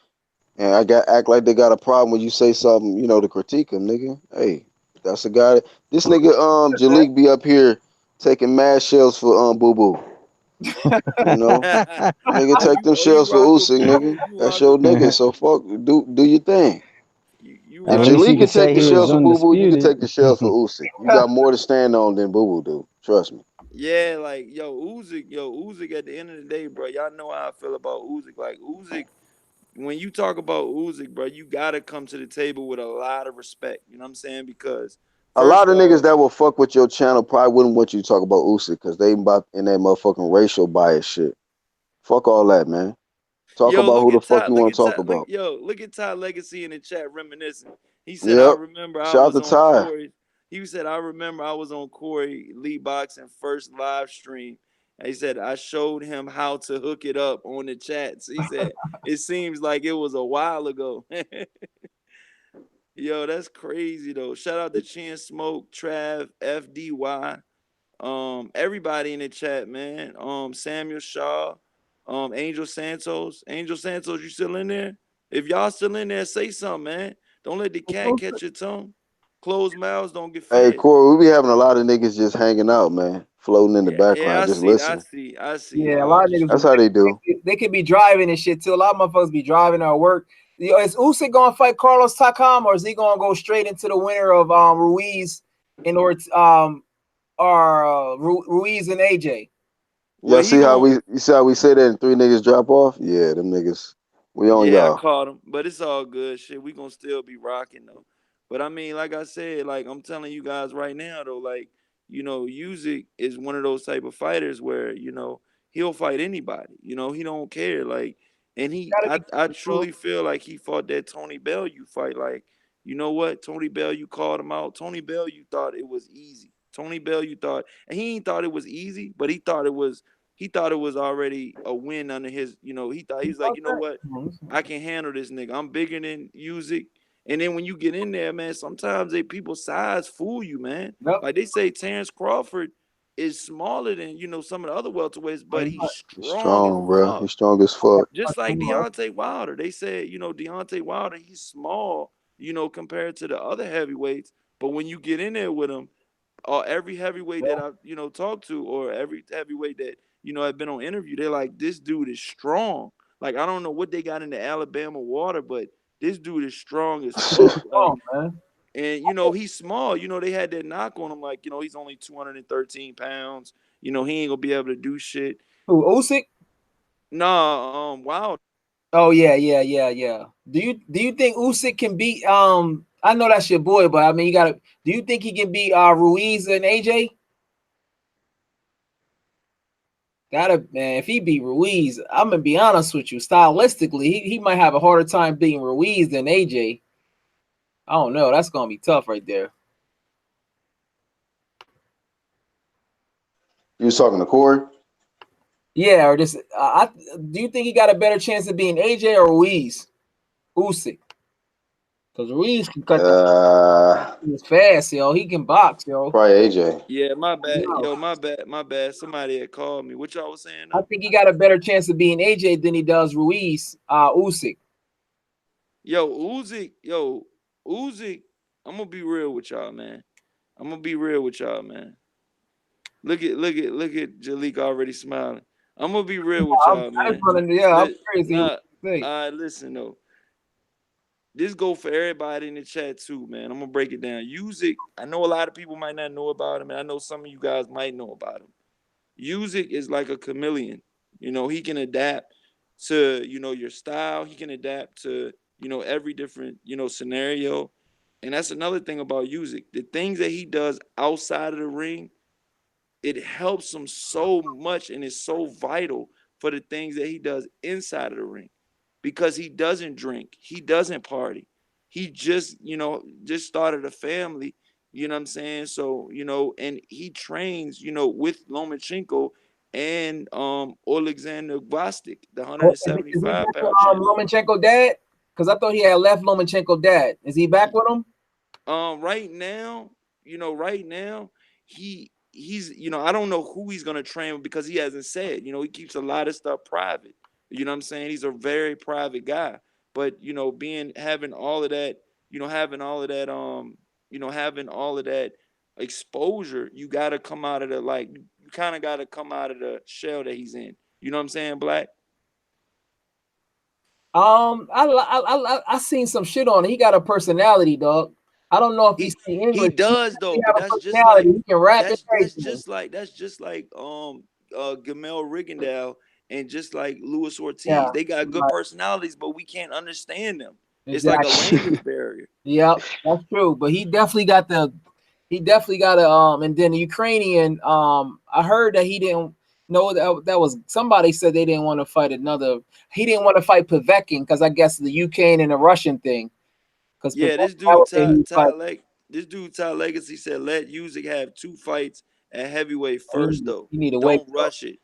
And I got act like they got a problem when you say something, to critique them, nigga. Hey, that's a guy. This nigga Jalik be up here taking mad shells for Boo Boo. You know, nigga oh, take them you shells for rock with Usyk, Boo Boo. nigga. You That's rock your with Boo nigga. Boo. So fuck, do your thing. You At If rock least with you Jalik could can Boo take say Boo. the he was shells for Boo Boo, you can undisputed. take the shells for Usyk. You got more to stand on than Boo Boo do. Trust me. Yeah, like Usyk. At the end of the day, bro, y'all know how I feel about Usyk. Like Usyk, when you talk about Usyk, bro, you gotta come to the table with a lot of respect. You know what I'm saying? Because A lot first of niggas off, that will fuck with your channel probably wouldn't want you to talk about Usyk because they about in that motherfucking racial bias shit. Fuck all that, man. Talk yo, about who the fuck you want to talk about. Look at Ty Legacy in the chat reminiscing. He said, "I Yep. remember I Shout was out to on Ty. Corey." He said, "I remember I was on Corey Lee Boxing first live stream." And he said, "I showed him how to hook it up on the chats." He said, "It seems like it was a while ago." Yo, that's crazy though. Shout out to Chin Smoke, Trav, FDY, everybody in the chat, man. Samuel Shaw, Angel Santos, you still in there? If y'all still in there, say something, man. Don't let the cat catch your tongue. Closed mouths don't get Hey, fed. Corey, we be having a lot of niggas just hanging out, man, floating in the Yeah, background, just listening. I see. Yeah, a lot of Just niggas That's how they do. they could be driving and shit too. A lot of motherfuckers be driving or work. Is Usyk gonna fight Carlos Takam or is he gonna go straight into the winner of Ruiz in order to, Ruiz and AJ? well, Y'all he see how gon' we you see how we say that and three niggas drop off? Yeah, them niggas. We on Yeah, I y'all. caught him, but it's all good. Shit, we gonna still be rocking though. But I mean, like I said, like I'm telling you guys right now though, like Usyk is one of those type of fighters where he'll fight anybody. He don't care. Like, and Gotta be I careful. truly feel like he fought that Tony Bellew fight. Like, you know what? Tony Bellew called him out. Tony Bellew thought it was easy. Tony Bellew thought, and he ain't thought it was easy, but he thought it was already a win under his. He thought he was like, you know what? I can handle this nigga. I'm bigger than Usyk. And then when you get in there, man, sometimes people size fool you, man. Yep. Like they say Terrence Crawford is smaller than, some of the other welterweights, but he's He's strong as strong, bro. fuck. He's strong as fuck. Just like Deontay Wilder. They said, Deontay Wilder, he's small, compared to the other heavyweights. But when you get in there with him, or every heavyweight that I've talked to, or every heavyweight that have been on interview, they're like, this dude is strong. Like, I don't know what they got in the Alabama water, but this dude is strong as fuck. Like, Oh, man. and he's small. They had that knock on him, like he's only 213 pounds. He ain't gonna be able to do shit. Who, Usyk? Nah, Wilder. Oh yeah, yeah, yeah, yeah. Do you think Usyk can beat I know that's your boy, but I mean you gotta do you think he can beat Ruiz and AJ? Gotta man, if he beat Ruiz, I'm gonna be honest with you. Stylistically, he might have a harder time beating Ruiz than AJ. I don't know. That's gonna be tough right there. You was talking to Corey? Yeah, or just do you think he got a better chance of being AJ or Ruiz? Usyk. Because Ruiz can cut the he's fast, yo. He can box, yo. Probably AJ. Yeah, my bad. No. Yo, my bad. My bad. Somebody had called me. What y'all was saying I though? think he got a better chance of being AJ than he does Ruiz, Usyk. Usyk. I'm gonna be real with y'all, man. I'm gonna be real with y'all, man. Look at Jalik already smiling. I'm gonna be real with y'all, I just man. want to, yeah, I'm crazy. What Nah, you think? listen though. This go for everybody in the chat too, man. I'm gonna break it down. Usyk, I know a lot of people might not know about him, and I know some of you guys might know about him. Usyk is like a chameleon. He can adapt to, your style. He can adapt to, every different, scenario. And that's another thing about Usyk. The things that he does outside of the ring, it helps him so much and is so vital for the things that he does inside of the ring, because he doesn't drink, he doesn't party, he just started a family. You know what I'm saying? So and he trains with Lomachenko and Alexander Gvastik, the Is he 175 back with pound champion. Lomachenko dad? Because I thought he had left Lomachenko dad. Is he back with him? Right now, right now, he's I don't know who he's gonna train with, because he hasn't said. He keeps a lot of stuff private. You know what I'm saying? He's a very private guy. But being having all of that, having all of that exposure, you gotta come out of the, like, you kind of gotta come out of the shell that he's in. You know what I'm saying, Black? I seen some shit on it. He got a personality, dog. I don't know if he He speak he English. does He though, but have a that's just personality. like He can rap and that's everything. just like Gamel Rigondeaux and just like Luis Yeah, Ortiz. They got good right, personalities, but we can't understand them. It's like a exactly. language barrier. Yep, that's true. But he definitely got a and then the Ukrainian I heard that he didn't know that was somebody said they didn't want to fight another. He didn't want to fight Povetkin because I guess the Ukraine and the Russian thing. Because Yeah, Povetkin, that was who he fight. This dude Ty Legacy said let Usyk have 2 fights at heavyweight first though. You need to wait. Don't rush it.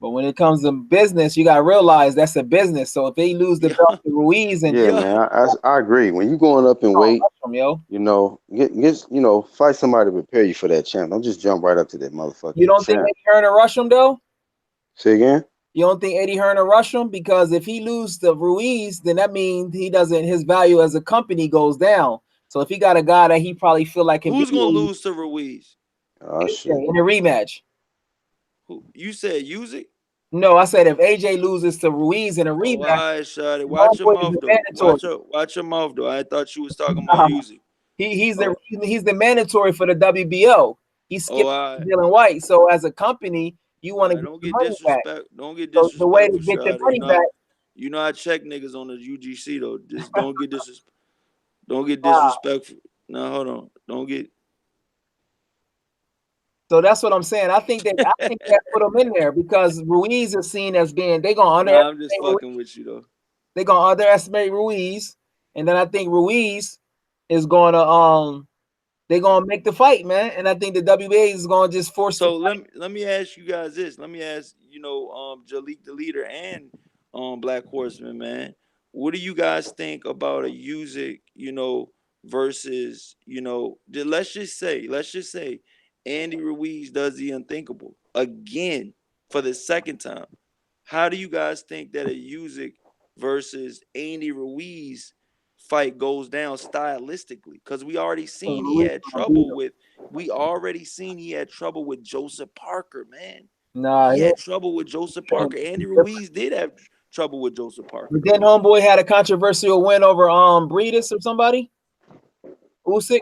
But when it comes to business, you gotta realize that's a business. So if they lose the Yo, belt to Ruiz and Yeah, yo, man. I agree. When you going up in weight, rush him, yo, fight somebody to prepare you for that champ. Don't just jump right up to that you motherfucking don't think champ. Eddie Hearn will rush him though? Say again? You don't think Eddie Hearn will rush him? Because if he loses to Ruiz, then that means he doesn't. His value as a company goes down. So if he got a guy that he probably feel like can beat who's gonna Ruiz lose to Ruiz? Oh shit. in a rematch. Who you said Usyk? No, I said if AJ loses to Ruiz in a Oh, rematch, I shot it. Watch your homeboy is mouth the though. mandatory. Watch your mouth though. I thought you was talking about Usyk. Oh, He's the mandatory for the WBO. He oh, skipped all right. Dylan White. So as a company, you All want to right. get Don't your get money back. disrespect. Don't get So the way to disrespectful, get your shot. money back, You know I check niggas on the UGC though. Just don't get disrespectful. Now hold on. Don't get. So that's what I'm saying. I think that put him in there because Ruiz is seen as being Nah, I'm just fucking with you though. they're gonna underestimate Ruiz, and then I think Ruiz is gonna they're gonna make the fight, man. And I think the WBA is gonna just force the So fight. let me ask you guys this. Let me ask Jalik the leader and Black Horseman, man. What do you guys think about a Usyk, versus let's just say Andy Ruiz does the unthinkable again for the second time. How do you guys think that a Usyk versus Andy Ruiz fight goes down stylistically? Because Ruiz gonna beat him. we already seen he had trouble with Joseph Parker, man. Nah, He he had trouble with Joseph Parker. Andy different. Ruiz did have trouble with Joseph Parker. But then homeboy had a controversial win over Breedis or somebody. Usyk.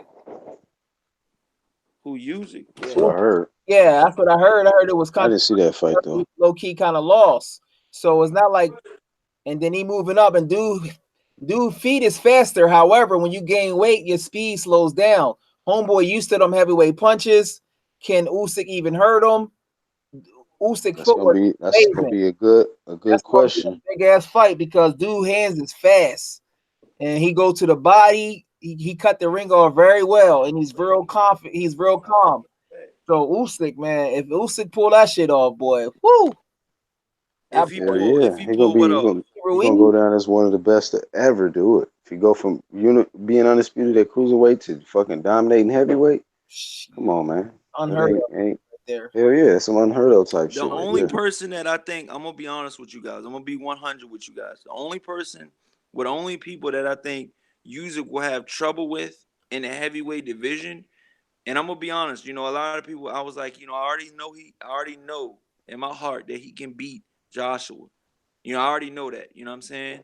Who Usyk? That's Yeah. what I heard. Yeah, that's what I heard. I heard it was I didn't see that fight though. low key kind of lost. So it's not like, and then he moving up and dude feet is faster. However, when you gain weight, your speed slows down. Homeboy used to them heavyweight punches. Can Usyk even hurt him? Usyk footwork is That's gonna amazing. be a good That's gonna be question. a big ass fight because dude hands is fast and he go to the body. He cut the ring off very well and he's real confident. He's real calm. So Usyk, man, if Usyk pull that shit off, boy, whoo! If he Hell Absolutely. pull, if yeah, he pull what off? he Ruiz, gonna go down as one of the best to ever do it. If you go from being undisputed at cruiserweight to fucking dominating heavyweight, come on, man. That unheard of ain't right there. hell yeah, it's some unheard of type The shit right only there. person that I think I'm gonna be honest with you guys, I'm gonna be 100 with you guys. The only person, with only people that I think Usyk will have trouble with in the heavyweight division, and I'm gonna be honest, a lot of people, I was like, I already know in my heart that he can beat Joshua. I already know that. You know what I'm saying?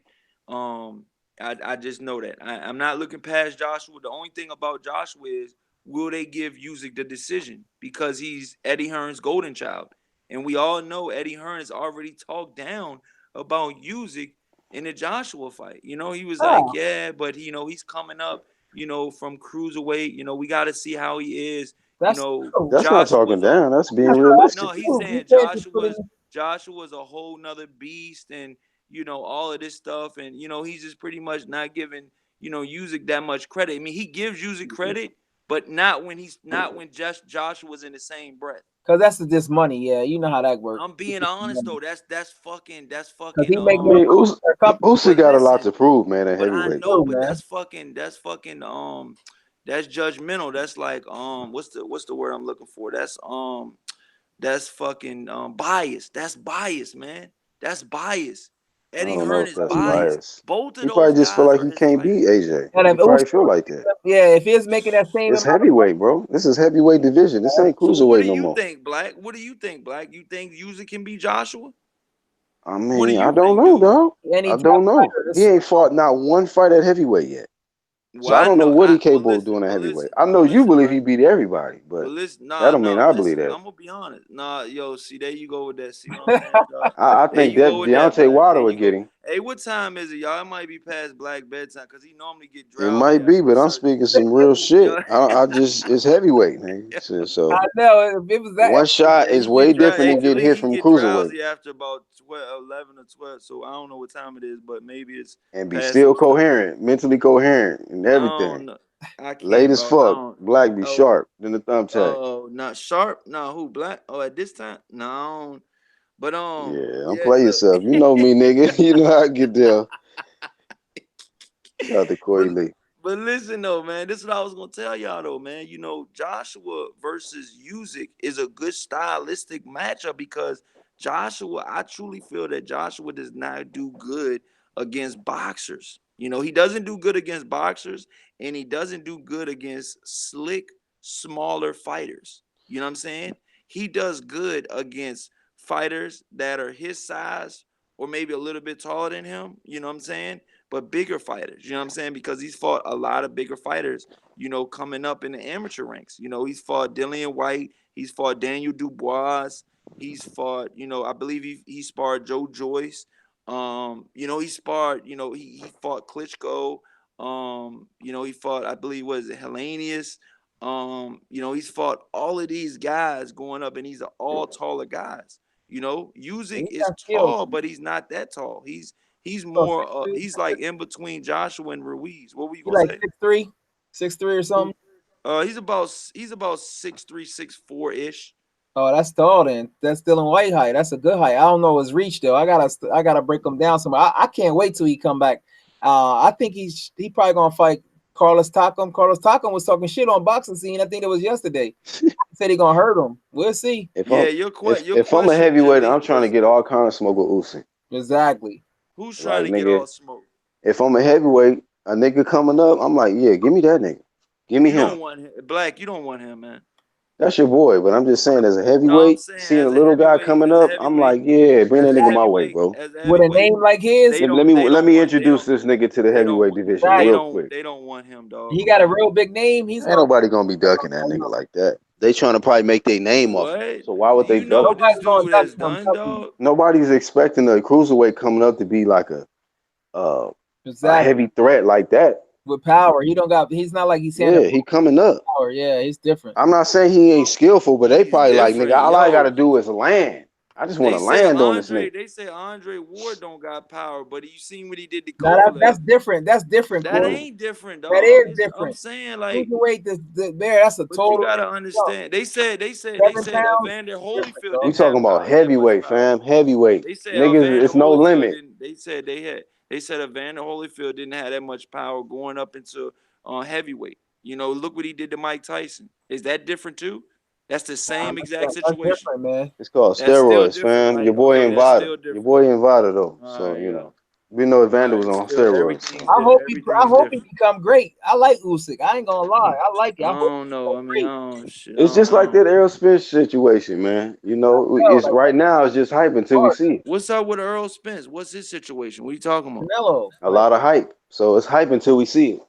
Um, I just know that. I'm not looking past Joshua. The only thing about Joshua is, will they give Usyk the decision because he's Eddie Hearn's golden child, and we all know Eddie Hearn has already talked down about Usyk in the Joshua fight. He was like, Ah, yeah, but he's coming up. From cruiserweight. We got to see how he is. that's true. That's not talking Joshua's a down. That's being That's realistic. no, he's true. He saying said to put in Joshua's a whole nother beast, and all of this stuff, and he's just pretty much not giving Usyk that much credit. I mean, he gives Usyk credit, but not when just Joshua's in the same breath. because that's just money. Yeah, you know how that works. I'm being honest though. That's Because fucking he make I more mean, money than their company. Usyk But got a lot listen, to prove, man, at but I heavyweight know, though. True, but man. that's judgmental. That's like what's the word I'm looking for? That's fucking bias. That's bias, man. That's bias. I Eddie don't know Hearn if is that's biased. bias. Both of He those probably just feel guys like are he his can't beat fighters. AJ. And if He probably feel like that. yeah, if he's making that same It's amount of money, heavyweight, bro. This is heavyweight division. This ain't So what cruiserweight do no you more. think, Black? What do you think, Black? You think Usyk can beat Joshua? I What do mean, I you don't think, know, dude? dog. any I top don't know. fighter, He ain't fought not one fight at heavyweight yet. So Well, I I don't know know. what he But capable of listen, doing at but heavyweight. listen, I know but you listen, believe he right? beat everybody, but But listen, that nah, don't mean nah. I believe Listen, that. I'm gonna be honest. Nah, yo, see, there you go with that. See what I'm saying, Josh? I There think you that go with that, Deontay Black. There Wilder would you get go. him. Hey, what time is it, y'all? It might be past Black bedtime because he normally get It drowsy might be, after a but I'm certain. speaking some real You shit. know, I just it's heavyweight, man. So I know if it was that. one shot yeah, is he way get dry. different Hey, than getting Jalik, hit he from get cruiserweight drowsy after about 12, 11 or 12. So I don't know what time it is, but maybe it's and be past still those times. coherent, mentally coherent, and I everything. don't know. I Late can't as vouch. I fuck. don't. Black be Oh, sharp than the thumbtack. oh, not sharp. No, who Black? Oh, at this time, no. I don't. But Yeah, don't yeah. play Look, yourself. You know me, nigga. You know how I get there. Shout out to but Corey Lee. but listen though, man. This is what I was gonna tell y'all though, man. Joshua versus Usyk is a good stylistic matchup because Joshua, I truly feel that Joshua does not do good against boxers. He doesn't do good against boxers, and he doesn't do good against slick, smaller fighters. You know what I'm saying? He does good against fighters that are his size or maybe a little bit taller than him. You know what I'm saying? But bigger fighters. You know what I'm saying? Because he's fought a lot of bigger fighters, coming up in the amateur ranks. He's fought Dillian White, he's fought Daniel Dubois, he's fought, I believe he sparred Joe Joyce. He sparred. He fought Klitschko. He fought. I believe was it Hellenius. He's fought all of these guys going up, and these are all taller guys. He Usyk is got skills. tall, but he's not that tall. He's So more. 6'2", He's like in between Joshua and Ruiz. What were you he gonna like say? 6'3", 6'3" or Who? something. He's about 6'3", 6'4" ish. Oh, that's tall then. That's still in white height. That's a good height. I don't know his reach though. I gotta break him down somewhere. I can't wait till he come back. I think he probably gonna fight Carlos Takam. Carlos Takam was talking shit on boxing scene. I think it was yesterday. He said he gonna hurt him. We'll see. If Yeah, I'm your if your if I'm a question, heavyweight, I'm Jalik, trying to was get all kind of smoke with Usyk. Exactly. who's trying Like to get nigga, all smoke? if I'm a heavyweight, a nigga coming up, I'm like, yeah, give me that nigga. Give me You him. don't want him, Black. You don't want him, man. That's your boy. But I'm just saying, as a No, I'm heavyweight, saying seeing a little guy coming as a up, I'm heavyweight, like, yeah, bring that nigga my way, bro. as a With a heavyweight, name like his, they don't they Let don't me want they introduce don't this nigga to the they don't heavyweight want division real quick. they don't want him, dog. he got a real big name. He's Ain't gonna. nobody gonna be ducking that nigga like that. They trying to probably make their name off him. What? So why would they You know duck what him? this Nobody's gonna dude duck has him. done, Trust me. dog? Nobody's expecting a cruiserweight coming up to be like uh, a Exactly. heavy threat like that. With power, he don't got. He's not like he's Sanders Yeah, he coming up. power. Yeah, he's different. I'm not saying he ain't skillful, but they He's probably like, nigga, different, all I gotta yo. do is land. I just want They to say land on this Andre. nigga. They say Andre Ward don't got power, but you seen what he did to Now Kovalev. that's different. That's different, That Corey. Mm. ain't different, That dog. is I'm different. saying like, Cruiserweight, there, that's a but you total gotta jump. understand. They 7 pounds, said Evander different, Holyfield bro. We didn't talking have about that much heavyweight, power. fam. Heavyweight. They said Niggas, Evander it's no Holyfield limit. didn't. They said Evander Holyfield didn't have that much power going up into heavyweight. Look what he did to Mike Tyson. Is that different too? That's the same exact That's situation. different, man. It's called That's still steroids, different, fam. right? Your boy Okay, that's Invada. still Your different. boy Invada though. All So, right, yeah. we know All Evander right, was it's on still steroids. everything's So. I everything's hope he different. become great. I like Usyk. I ain't gonna lie. I like it. I I hope don't he know. go I mean, I great. don't shit. It's just I like that don't. Errol Spence situation, man. Hell, It's like right now. It's just hype until we hard. see it. What's up with Earl Spence? What's his situation? What are you talking about? Canelo. A Like lot of hype. So it's hype until we see it.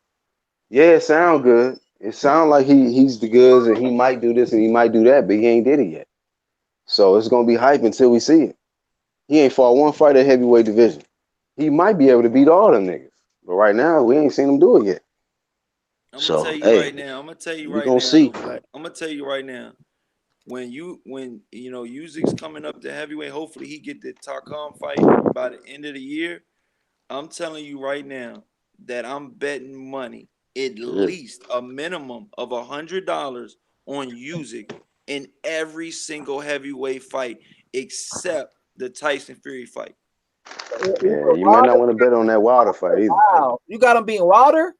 Yeah, it sound good. It sound like he's the goods and he might do this and he might do that, but he ain't did it yet. So it's gonna be hype until we see it. He ain't fought one fight at heavyweight division. He might be able to beat all them niggas, but right now we ain't seen him do it yet. I'm gonna tell So you right hey, now. I'm gonna tell you we right gonna now, see. though, Black. I'm gonna tell you right now. When Usyk's coming up to heavyweight, hopefully he get the Tarkam fight by the end of the year. I'm telling you right now that I'm betting money, at Yeah, least a minimum of $100 on Usyk in every single heavyweight fight except the Tyson Fury fight. you yeah. put You might not Wilder. want to bet on that Wilder fight either. Wow, you got him being Wilder.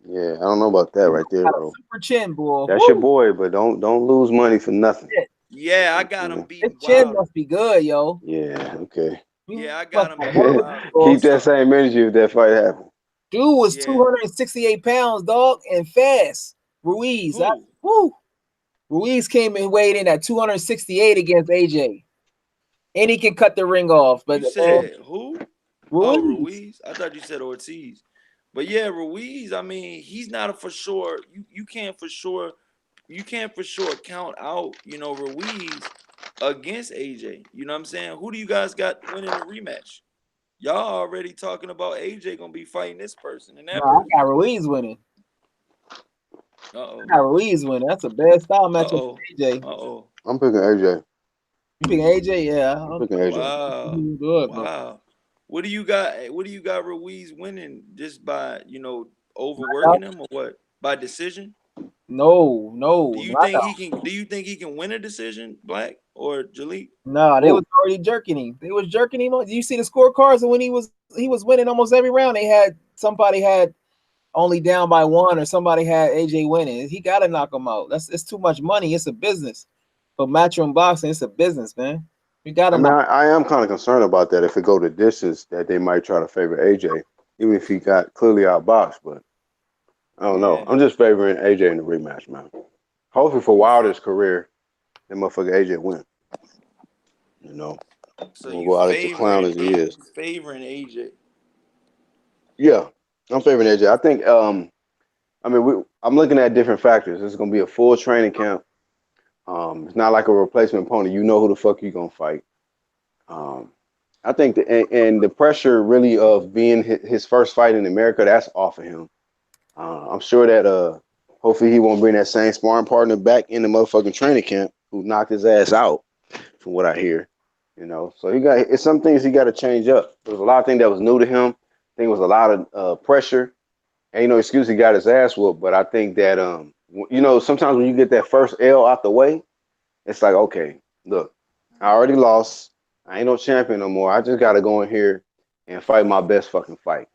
Yeah, I don't know about that You right there, got a bro. super chin, boy. That's your Woo, boy, but don't lose money for nothing. shit. Yeah, I You got him know? His beating chin Wilder. must be good, yo. Yeah, okay. Yeah, I You got must him got a beating hell of Wilder. a boy. Keep that same energy if that fight happens. Dude was Yeah. 268 pounds, dog, and fast. Ruiz, Who? woo. Ruiz came and weighed in at 268 against AJ, and he can cut the ring off. But You said who? Oh, Ruiz, Ruiz. I thought you said Ortiz. But yeah, Ruiz, I mean, he's not a for sure. You can't for sure count out, Ruiz against AJ. You know what I'm saying? Who do you guys got winning the rematch? Y'all already talking about AJ gonna be fighting this person and no, that I person. got Ruiz winning. Uh-oh. I got Ruiz winning. That's a bad style matchup for Uh-oh. AJ. Uh-oh. I'm picking AJ. You think AJ? Yeah, I'm picking AJ. Wow. I'm good, but Wow. What do you got Ruiz winning just by, overworking him or what? By decision? no, no, knockout. Do you think he can win a decision, Black or Jalik? No, they was Who? already jerking him. They was jerking him. You see the scorecards, and when he was winning almost every round, they had somebody had only down by one, or somebody had AJ winning. He got to knock him out. It's too much money. It's a business. For matchroom boxing, it's a business, man. You got I to mean, knock. I am kind of concerned about that if it go to distance that they might try to favor AJ, even if he got clearly outboxed. But I don't know. Yeah. I'm just favoring AJ in the rematch, man. Hopefully for You Wilder's career, that motherfucker AJ win. You know, so gonna you go out as the clown as he is. favoring AJ. Yeah, I'm favoring AJ. I think. I mean, I'm looking at different factors. This is gonna be a full training camp. It's not like a replacement opponent. You know who the fuck you gonna fight. Um, I think and the pressure really of being his first fight in America, that's off of him. I'm sure that hopefully he won't bring that same sparring partner back in the motherfucking training camp who knocked his ass out, from what I hear. So it's some things he got to change up. There was a lot of things that was new to him. I think it was a lot of pressure. Ain't no excuse he got his ass whooped, but I think that sometimes when you get that first L out the way, it's like, okay, look, I already lost. I ain't no champion no more. I just got to go in here and fight my best fucking fight.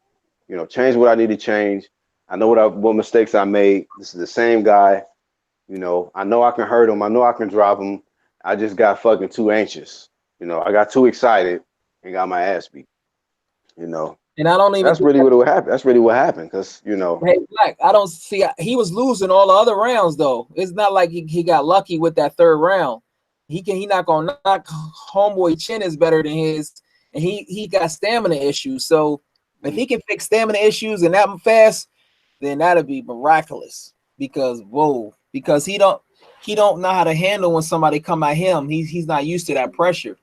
Change what I need to change. I know what mistakes I made. This is the same guy. I know I can hurt him. I know I can drop him. I just got fucking too anxious. I got too excited and got my ass beat. And I don't even That's really what happened. That's really what happened. Cause Hey, Black, I don't see. He was losing all the other rounds though. It's not like he got lucky with that third round. He not gonna knock homeboy chin is better than his, and he got stamina issues. So if he can fix stamina issues and that fast, then that'd be miraculous. Because he don't know how to handle when somebody come at him. He's not used to that pressure.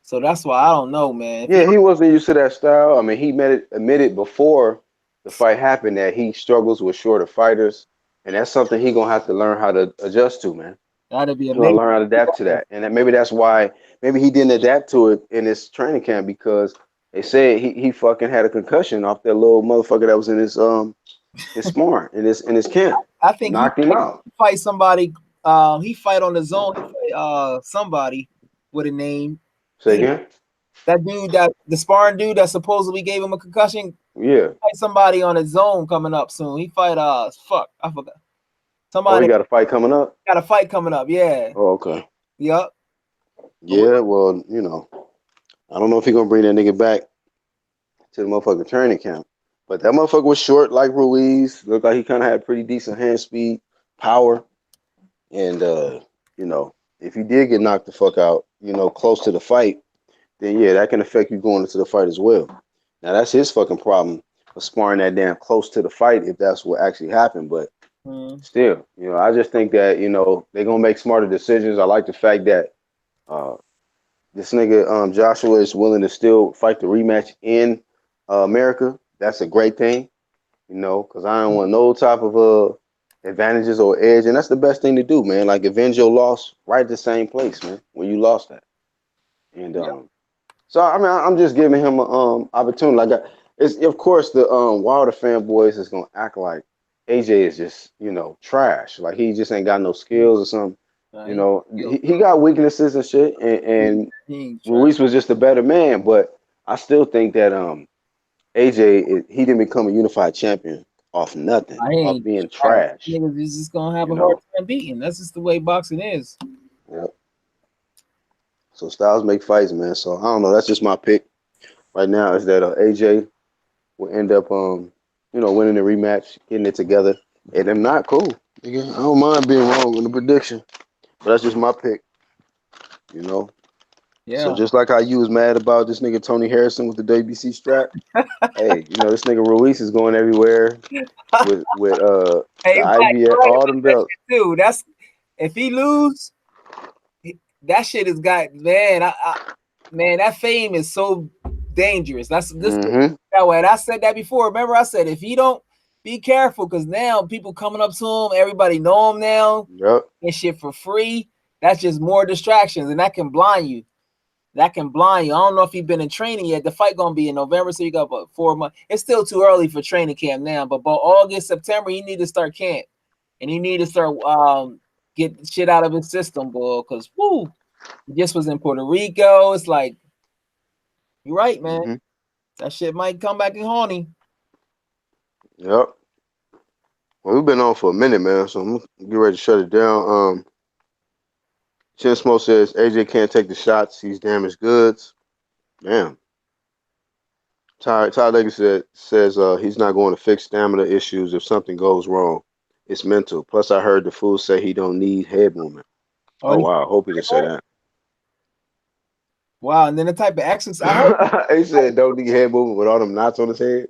So that's why I don't know, man. yeah, he wasn't used to that style. I mean, he admitted before the fight happened that he struggles with shorter fighters, and that's something he gonna have to learn how to adjust to, man. That'd be He gonna amazing. learn how to adapt to that, and maybe that's why maybe he didn't adapt to it in his training camp because they said he fucking had a concussion off that little motherfucker that was in his sparring in his camp, I think he knocked him out. fight somebody. He fight on the zone. He fight, somebody with a name. Say again? That dude, that the sparring dude that supposedly gave him a concussion. Yeah. Fight somebody on his zone coming up soon. He fight fuck, I forgot. Oh, he Somebody got a fight coming up. got a fight coming up. Yeah. Oh, okay. Yup. Yeah. Well, I don't know if he gonna bring that nigga back to the motherfucking training camp. But that motherfucker was short like Ruiz. Looked like he kind of had pretty decent hand speed, power. And, if he did get knocked the fuck out, close to the fight, then yeah, that can affect you going into the fight as well. Now, that's his fucking problem for sparring that damn close to the fight if that's what actually happened. But still, I just think that, they're going to make smarter decisions. I like the fact that this nigga Joshua is willing to still fight the rematch in America. That's a great thing, because I don't want no type of advantages or edge, and that's the best thing to do, man. Like avenge your loss right at the same place, man, when you lost that. And so I mean, I'm just giving him an opportunity. Like, it's of course the Wilder fanboys is gonna act like AJ is just trash, like he just ain't got no skills or something. He got weaknesses and shit, and Ruiz was just a better man, but I still think that AJ he didn't become a unified champion off nothing, off being trash. Niggas is just gonna have a hard time beating. That's just the way boxing is. Yep. So styles make fights, man. So I don't know. That's just my pick right now. Is that AJ will end up winning the rematch, getting it together, and if not, cool. Again, I don't mind being wrong in the prediction, but that's just my pick. Yeah. So just like how you was mad about this nigga Tony Harrison with the WBC strap, hey, this nigga Ruiz is going everywhere with the IBF, all them belts. Dude, that's if he lose, that shit has got man. Man, that fame is so dangerous. That's this that way. And I said that before. Remember, I said if he don't be careful, because now people coming up to him, everybody know him now. Yep. And shit for free. That's just more distractions, and that can blind you. I don't know if he's been in training yet. The fight gonna be in November, so you got about 4 months. It's still too early for training camp now, but by August, September, he need to start camp, and he need to start get shit out of his system, boy. Because he just was in Puerto Rico. It's like you're right, man. That shit might come back and haunt him. Yep. Well, we've been on for a minute, man, so I'm gonna get ready to shut it down. Chin Smoke says AJ can't take the shots. He's damaged goods. Damn. Ty Leggett says he's not going to fix stamina issues if something goes wrong. It's mental. Plus, I heard the fool say he don't need head movement. Oh wow. I hope he didn't say that. Wow. And then the type of exercise. He said don't need head movement with all them knots on his head.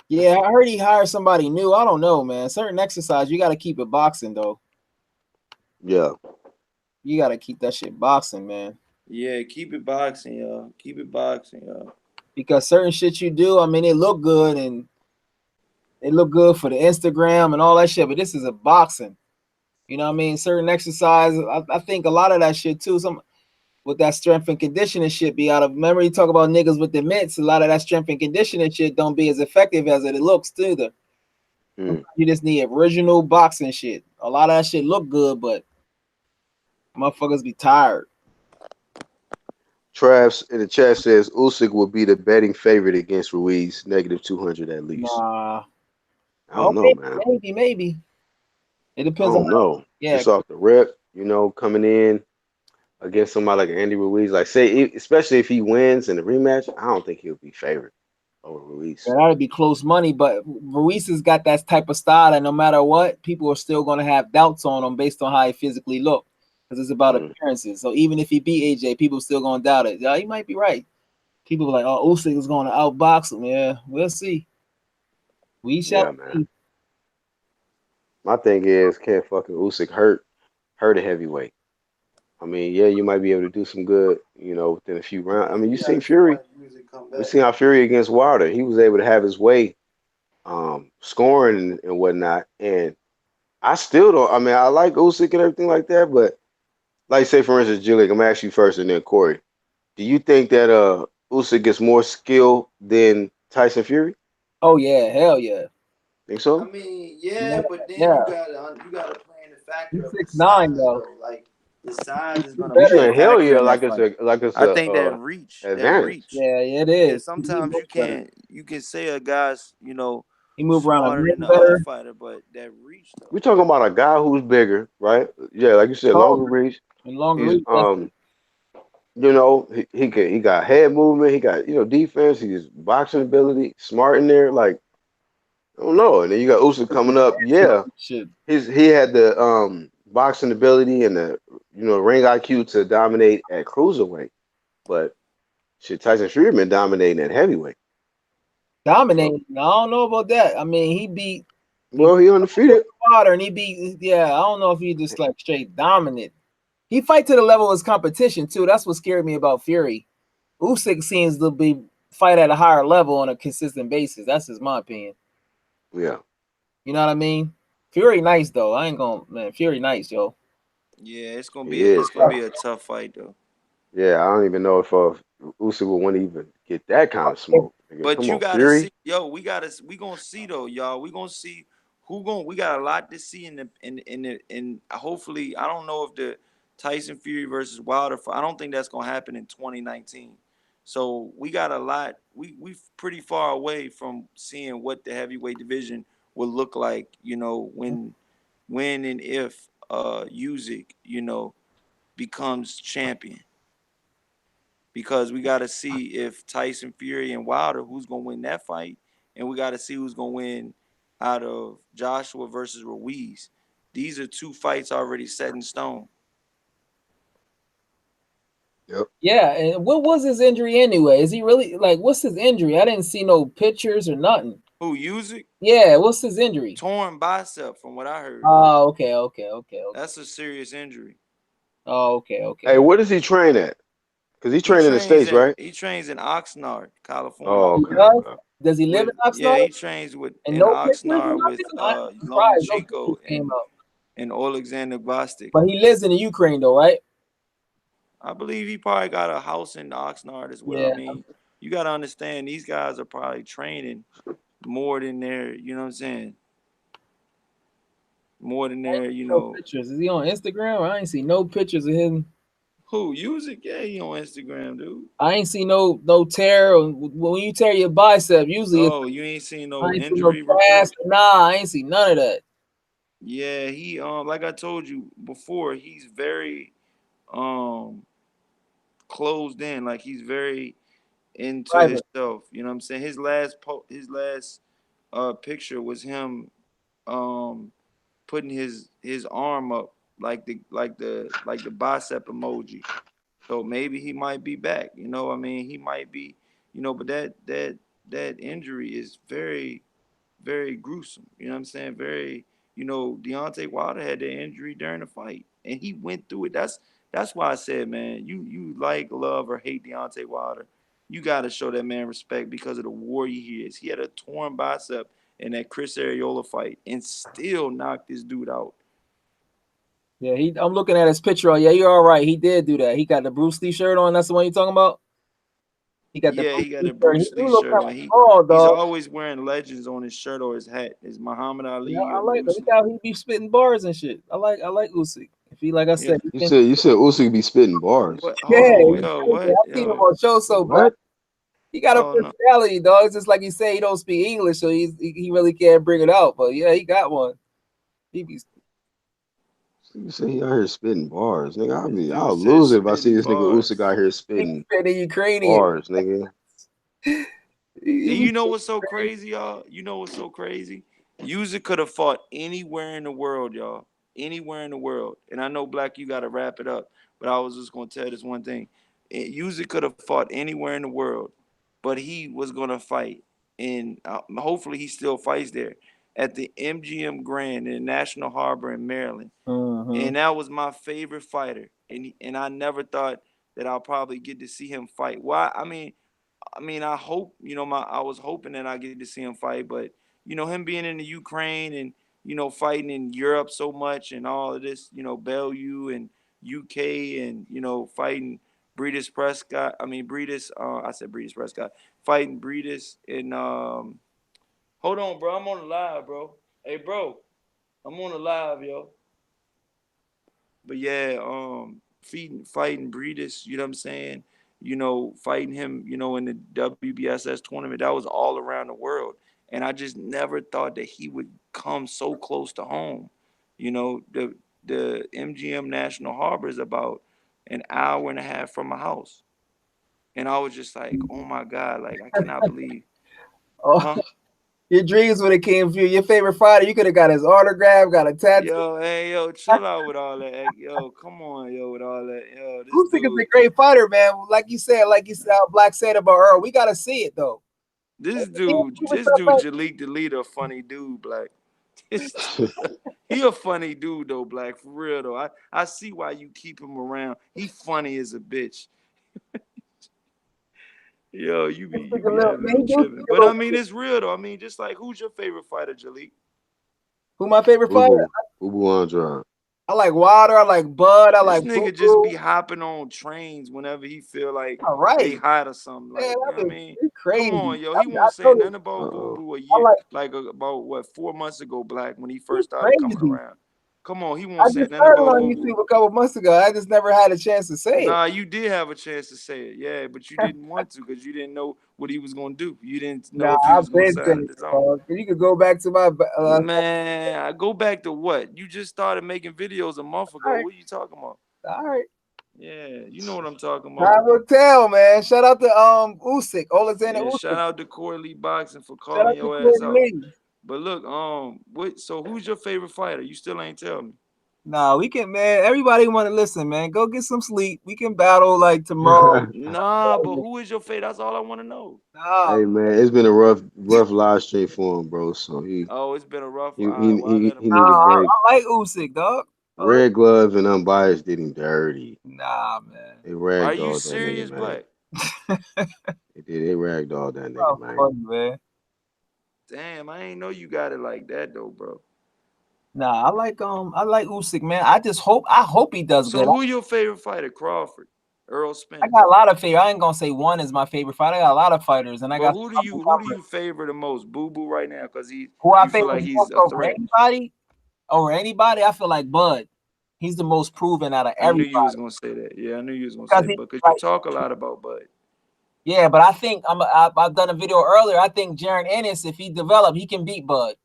Yeah, I heard he hired somebody new. I don't know, man. Certain exercise, you got to keep it boxing, though. Yeah. You got to keep that shit boxing, man. Yeah, keep it boxing, y'all. Keep it boxing, y'all. because certain shit you do, I mean, it look good and it look good for the Instagram and all that shit. But this is a boxing. You know what I mean? Certain exercise, I think a lot of that shit too. Some with that strength and conditioning shit be out of memory. You talk about niggas with the mitts, a lot of that strength and conditioning shit don't be as effective as it looks either. Mm. You just need original boxing shit. A lot of that shit look good, but motherfuckers be tired. Travs in the chat says Usyk will be the betting favorite against Ruiz, -200 at least. Nah. I Oh, don't know, man. maybe. It I depends on don't know. yeah. Just off the rip, coming in against somebody like Andy Ruiz, like especially if he wins in the rematch, I don't think he'll be favored over Ruiz. That would be close money, but Ruiz has got that type of style that no matter what, people are still going to have doubts on him based on how he physically look, because it's about Mm. appearances. So even if he beat AJ, people still going to doubt it. Yeah, he might be right. People are like, "Oh, Usyk is going to outbox him." Yeah, we'll see. We shall Yeah, man. see. My thing is, can fucking Usyk hurt a heavyweight? I mean, yeah, you might be able to do some good, within a few rounds. I mean, you seen Fury. We seen how Fury against Wilder, he was able to have his way, scoring and whatnot. And I still don't. I mean, I like Usyk and everything like that, but like say for instance, Julie, I'm gonna ask you first, and then Corey. Do you think that Usyk gets more skill than Tyson Fury? Oh yeah, hell yeah, Think I so? mean, yeah, yeah, but then yeah. you gotta play in the factor He's of the 6'9" size though. though. Like the size is He's gonna You be better. a saying hell factor yeah, in that fight. like it's I a think that advantage. reach. Yeah, yeah, it Yeah, is. He sometimes moves better. you can say a guy's, He move around a smarter bit than the other better. fighter, but that reach though. We're talking about a guy who's bigger, right? Yeah, like you said, longer Taller reach. and longer He's reach. That's he got head movement, he got defense, he's boxing ability, smart in there. Like I don't know. And then you got Usyk coming up. Yeah, shit. he had the boxing ability and the ring IQ to dominate at cruiserweight, but shit, Tyson Fury been dominating at heavyweight. So Dominating. I don't know about that. I mean, he well, he undefeated. water and he beat yeah. I don't know if he just like straight dominant. He fight to the level of his competition too. That's what scared me about Fury. Usyk seems to be fight at a higher level on a consistent basis. That's just my opinion. Yeah, You know what I mean? Fury nice though. I ain't gonna man. Fury nice, yo. Yeah, he is. it's gonna be a tough fight though. Yeah, I don't even know if Usyk would want to even get that kind of smoke. Nigga, But come you on, gotta see, Fury. yo, we gonna see though, y'all. We gonna see we got a lot to see in hopefully I don't know if the Tyson Fury versus Wilder I don't think that's gonna happen in 2019. So we got a lot. We pretty far away from seeing what the heavyweight division will look like. When and if Usyk becomes champion because we got to see if Tyson Fury and Wilder who's gonna win that fight, and we got to see who's gonna win out of Joshua versus Ruiz. These are two fights already set in stone. Yep. Yeah, and what was his injury anyway? Is he really like what's his injury? I didn't see no pictures or nothing. Who Usyk? Yeah, what's his injury? Torn bicep, from what I heard. Oh, okay. That's a serious injury. Oh, Hey, okay. where does he train at? Because he trained in the States, right? He trains in Oxnard, California. Oh, He okay, does? okay. Does he live With in Yeah, Oxnard? he trains with And in no pictures or Oxnard with nothing? I'm surprised no Lomachenko pictures came out. and Alexander Gvozdyk. But he lives in the Ukraine though, right? I believe he probably got a house in Oxnard as well. I Yeah. mean, you got to understand these guys are probably training more than their, you know what I'm saying? More than I ain't their, see no pictures. Is he on Instagram? I ain't see no pictures of him. who use it? Yeah, he on Instagram, dude. I ain't see no tear. When you tear your bicep, usually it's Oh, you ain't seen I no ain't see no injury cast. report? Nah, I ain't see none of that. Yeah, he like I told you before, he's very um closed in, like he's very into Private. himself. You know what I'm saying? His last picture was him um putting his arm up like the bicep emoji. So maybe he might be back. I mean, he might be. But that injury is very very gruesome. You know what I'm saying? Deontay Wilder had that injury during the fight, and he went through it. That's why I said, man, you like, love, or hate Deontay Wilder, you got to show that man respect because of the warrior he is. He had a torn bicep in that Chris Arreola fight and still knocked this dude out. Yeah, I'm looking at his picture. Yeah, you're all right. He did do that. He got the Bruce Lee shirt on. That's the one you're talking about. He got the Yeah, Bruce he got Lee a shirt. He Bruce do Lee look shirt kind on. of small, He's dog. always wearing legends on his shirt or his hat. Is Muhammad Yeah, Ali I or like him. Bruce Look Lee? how he be spitting bars and shit. I like Usyk. If he, like I Yeah. said, he You can. said Usyk be spitting bars. What? Hold Yeah, on, he's yo, crazy. what, I've seen him yo? on shows so bad. What? He got a Oh no. personality, dog. It's just like you say, he don't speak English, so he really can't bring it out. But yeah, he got one. He be You say he out here spitting bars, nigga. This dude I'll said lose it if I see spitting this nigga Usyk bars. out here he spitting spitting Ukrainian. bars, nigga. He And be you know what's so crazy. crazy, y'all? You know what's so crazy? User could have fought anywhere in the world, y'all. Anywhere in the world. And I know, Black, you got to wrap it up. But I was just going to tell this one thing. User could have fought anywhere in the world, but he was going to fight. And hopefully he still fights there at the MGM Grand in National Harbor in Maryland. Mm-hmm. And that was my favorite fighter. And I never thought that I'll probably get to see him fight. Why? I mean, I hope, I was hoping that I get to see him fight, but him being in the Ukraine and fighting in Europe so much and all of this, Bellevue and UK and fighting Breedis Prescott. I mean Breedis. I said Breedis Prescott. Fighting Breedis and hold on, bro. I'm on the live, bro. Hey, bro. I'm on the live, yo. But yeah, fighting Breedis, you know what I'm saying? Fighting him, in the WBSS tournament, that was all around the world. And I just never thought that he would come so close to home. The MGM National Harbor is about an hour and a half from my house. And I was just like, oh my God, like I cannot believe, Oh, huh? your dreams when it came for you. Your favorite fighter, you could have got his autograph, got a tattoo. Yo, hey, yo, chill out with all that. Yo, come on, yo, with all that. Yo, this Usyk is a dude. great fighter, man. Like you said, how Black said about Earl. We gotta see it though. This He dude, was this stuff dude, like, Jalik the leader, a funny dude, Black. This, he a funny dude though, Black, for real though. I see why you keep him around. He funny as a bitch. Yo, you be having man, me he do tripping. speak a But I little. mean, it's real though. I mean, just like who's your favorite fighter, Jalik? Who my favorite fighter? Ubu, Ubu Andrade. I like Water. I like Bud. I This like Boo nigga just be Boo. hopping on trains whenever he feel like All they right, hot or something. man. Like, you know what I That mean? is Come crazy. on, yo. He I won't say told you, nothing about Boo Uh-oh. Boo a I year, like. like about what, 4 months ago, Black, when he He's first started coming crazy. around. Come on, he I won't say just nothing started about on Boo Boo. YouTube a couple months ago. I just never had a chance to say it. Nah, you did have a chance to say it, yeah, but you didn't want to because you didn't know what he was gonna do. You didn't know Nah, if he was I've gonna been sign saying at it, his own. dog. You could go back to my. Man, I go back to what? You just started making videos a month All ago. right, What are you talking about? all right. Yeah, you know what I'm talking about. Time will tell, man. Shout out to Usyk, Alexander Yeah, shout Usyk. out to Corey Lee Boxing for Shout calling out to your ass Courtney out. Lee. But look, what? So who's your favorite fighter? You still ain't tell me. Nah, we can, man. Everybody want to listen, man. Go get some sleep. We can battle like tomorrow. Nah, but who is your favorite? That's all I want to know. Nah, Hey man, it's been a rough live stream for him, bro. So Oh, it's been a rough. he All right, he well, I he, let him he nah. know. need a break. I like Usyk, dog. I like. Red Glove and Unbiased did him dirty. Nah, man. They Are you ragdolled that nigga, serious, man. Black? They did. They ragdolled that nigga, Oh, man. funny, man. Damn, I ain't know you got it like that though, bro. Nah, I like Usyk, man. I hope he does So good. who your favorite fighter? Crawford, Earl I got Spence. a lot of favorite. I ain't gonna say one is my favorite fighter. I got a lot of fighters, and I But got who do some up you and who do comers. you favor the most? Boo Boo right now, cause Who I you feel favor like more he's a over threat. anybody? Over anybody, I feel like Bud. He's the most proven out of I knew you was everybody gonna say that. Yeah, I knew you was gonna because say, he but cause you like talk a lot about Bud. yeah. But I think I've done a video earlier. I think Jaron Ennis, if he developed, he can beat Bud,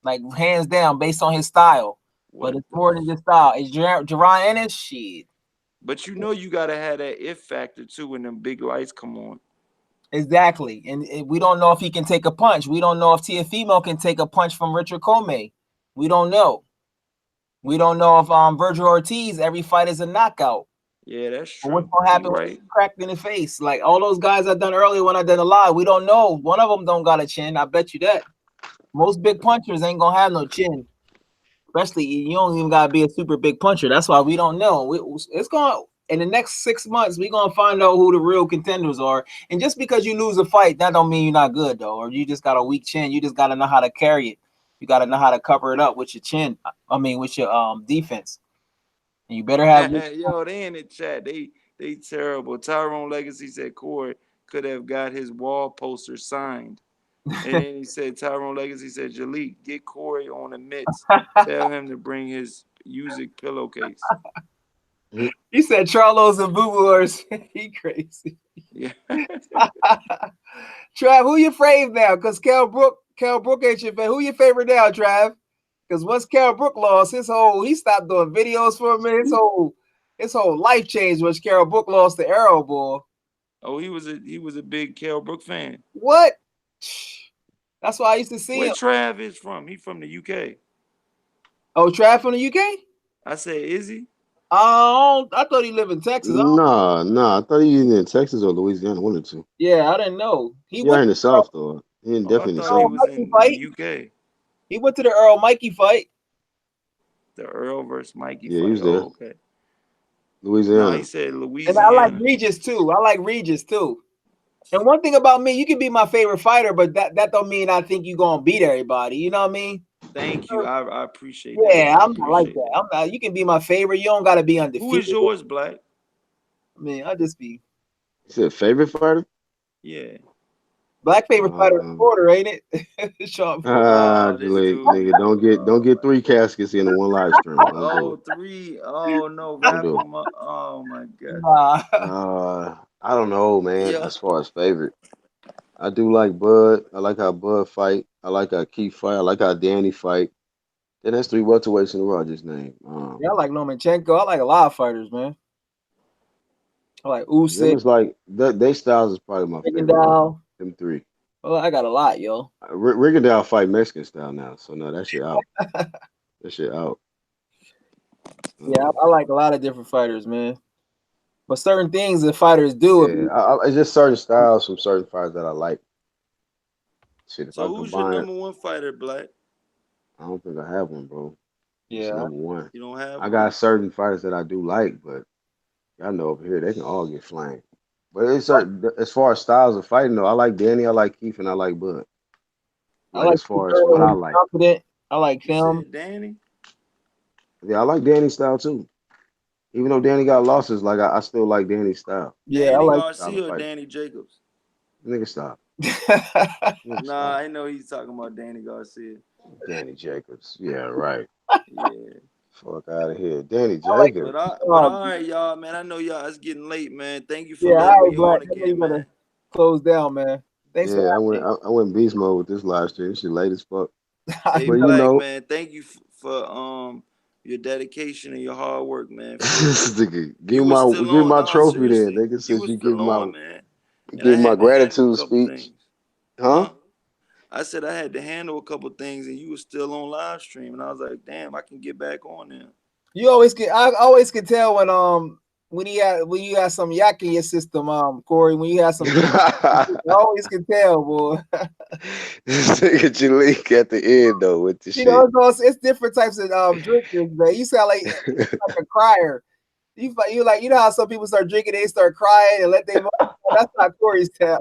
like hands down, based on his style. But What it's the? more than just style. It's Jaron Ennis, shit. But you gotta have that if factor too when them big lights come on. Exactly, and we don't know if he can take a punch. We don't know if Tiafimo can take a punch from Richard Comey. We don't know. We don't know if Virgil Ortiz every fight is a knockout. Yeah, that's But what's true. gonna You happen when right. he's cracked in the face? Like all those guys I done earlier when I done a live, we don't know. One of them don't got a chin. I bet you that. Most big punchers ain't gonna have no chin. Especially you don't even gotta be a super big puncher. That's why we don't know. It's going. in the next 6 months, we're gonna find out who the real contenders are. And just because you lose a fight, that don't mean you're not good though, or you just got a weak chin. You just gotta know how to carry it. You gotta know how to cover it up with your chin. I mean, with your defense. And you better have. Yo, they in the chat. They terrible. Tyrone Legacy said Corey could have got his wall poster signed. And then he said, Tyrone Legacy said, Jalik, get Corey on the mitts. Tell him to bring his music pillowcase. He said Charlos and Boo Boos. He crazy. Yeah. Trav, who you fave now? Because Cal Brook ain't your favorite. Who your favorite now, Trav? Because once Cal Brook lost, he stopped doing videos for a minute. His whole life changed once Cal Brook lost the Arrow Boy. Oh, he was a big Kell Brook fan. What? That's why I used to see Where him. Trav is from? He from the UK. Oh, Trav from the UK? I said, is he? I thought he lived in Texas. Nah. I thought he was in Texas or Louisiana, one or two. Yeah, I didn't know. He Yeah, went in to the South though. He Oh, I definitely in the thought he South. was in the UK. He went to the Earl Mikey fight. The Earl versus Mikey Yeah, he fight. was there. Oh, okay. No, he Louisiana. said And I like Louisiana. Regis too. And one thing about me, you can be my favorite fighter, but that don't mean I think you're gonna beat everybody. You know what I mean? Thank you. I appreciate Yeah, that. I I'm not like appreciate that. that. I'm not. You can be my favorite. You don't gotta be Who is undefeated. yours, Black? I mean, I'll just be He said favorite fighter? Yeah. black favorite fighter in quarter, ain't it? Sean Porter. This Jalik, dude nigga, here. don't Oh get my three god. caskets into one live stream. Don't do Oh, it. three. Oh no, Don't wrap do him up. Oh my god. Nah. it. I don't know, man. Yeah. As far as favorite, I do like Bud. I like how Bud fight. I like how Keith fight. I like how Danny fight. Then that's three welterweights in a row I just named. Yeah, I like Lomachenko. I like a lot of fighters, man. I like Them Usyk, is like they styles is probably my favorite. Rigondeaux. Them three. Well, I got a lot, yo. Rigondeaux fight Mexican style now, so no, that shit out. That shit out. Yeah, Um, I like a lot of different fighters, man. But certain things that fighters do, yeah, it's just certain styles from certain fighters that I like. Shit, if I So who's your combine, number one fighter, Black? I don't think I have one, bro. It's yeah, number one. You don't have I one? got certain fighters that I do like, but y'all know over here they can all get flamed. But it's certain, as far as styles of fighting though, I like Danny, I like Keith, and I like Bud. I Like like as Keith far as Thurman what when I he's like. confident. I like You him. said Danny? Yeah, I like Danny's style too. Even though Danny got losses, like I still like Danny's style. Yeah, I Danny like. Style of Garcia or fighting. Danny Jacobs? Nigga stop. Nigga Nah, stop. I know he's talking about Danny Garcia. Danny Jacobs. Yeah, right. Yeah. Fuck out of here. Danny I like. Jacobs. But all right, y'all, man. I know y'all it's getting late, man. Thank you for Yeah, all letting right, me Black. on I know you again, gotta man. close down, man. Thanks for Yeah, having me. I went beast mode with this live stream. This shit late as fuck. Hey, But you Black, know, man, thank you for your dedication and your hard work, man. For real. nigga, You was still give me on. my Nah, trophy then, seriously. nigga. You Since was still on, man. you And I give my had to handle a gratitude couple speech, things. huh? Huh? I said I had to handle a couple things and you was still on live stream. And I was like, damn, I can get back on there. I always can tell when you had some yak in your system, Corey. When you had some, I always can tell, boy. This nigga you leak at the end though with the You know, shit. it's different types of drinkers, man. You sound like a crier. You know how some people start drinking, they start crying and let them. That's not Corey's tale.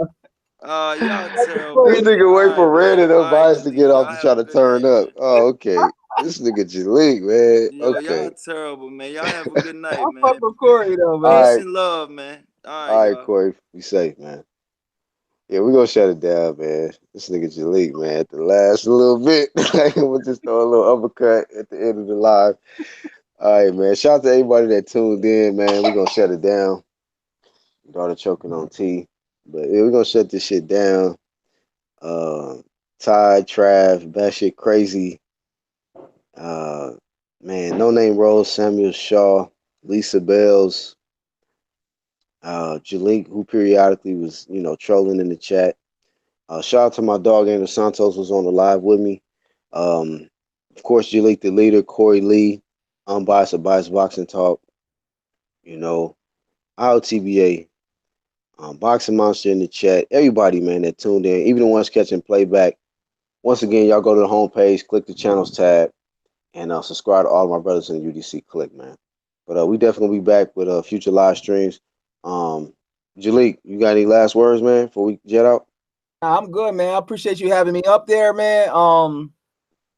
Y'all That's terrible, This Corey's. man. nigga All wait right, for Black. Red and All right, Bias to Jalik. get off Y'all to have try a to good turn night, up. man. Oh, okay. This nigga Jalik, man. Yo, y'all Okay. terrible, man. Y'all have a good night, I fuck man. with Corey though, man. All Peace right. and love, man. All right, All right, y'all. Corey. Be safe, man. Yeah, we gonna shut it down, man. This nigga Jalik, man, at the last little bit. We'll just throw a little uppercut at the end of the live. All right, man. Shout out to everybody that tuned in, man. We're gonna shut it down. Daughter choking on tea. But yeah, we're gonna shut this shit down. Uh Ty, Trav, Batshit Crazy, uh man, No Name Rose, Samuel Shaw, Lisa Bells, Jalik, who periodically was, trolling in the chat. Shout out to my dog Andrew Santos was on the live with me. Um, of course, Jalik the leader, Corey Lee, unbiased, biased boxing talk. You know, IOTBA, Boxing Monster in the chat. Everybody, man, that tuned in, even the ones catching playback. Once again, y'all go to the homepage, click the channels tab, and subscribe to all of my brothers in the UDC click, man. But we definitely be back with future live streams. Um, Jalik, you got any last words, man, before we jet out? I'm good, man. I appreciate you having me up there, man.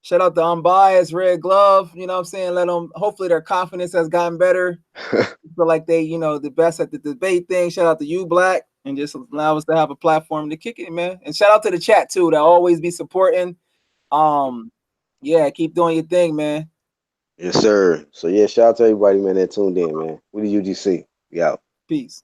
Shout out to Unbiased, Red Glove. You know what I'm saying? Let them, hopefully their confidence has gotten better. Feel like they, the best at the debate thing. Shout out to you, Black, and just allow us to have a platform to kick it, man. And shout out to the chat too, that always be supporting. Yeah, keep doing your thing, man. Yes, sir. So yeah, shout out to everybody, man, that tuned in, man. We the UGC. We out. Peace.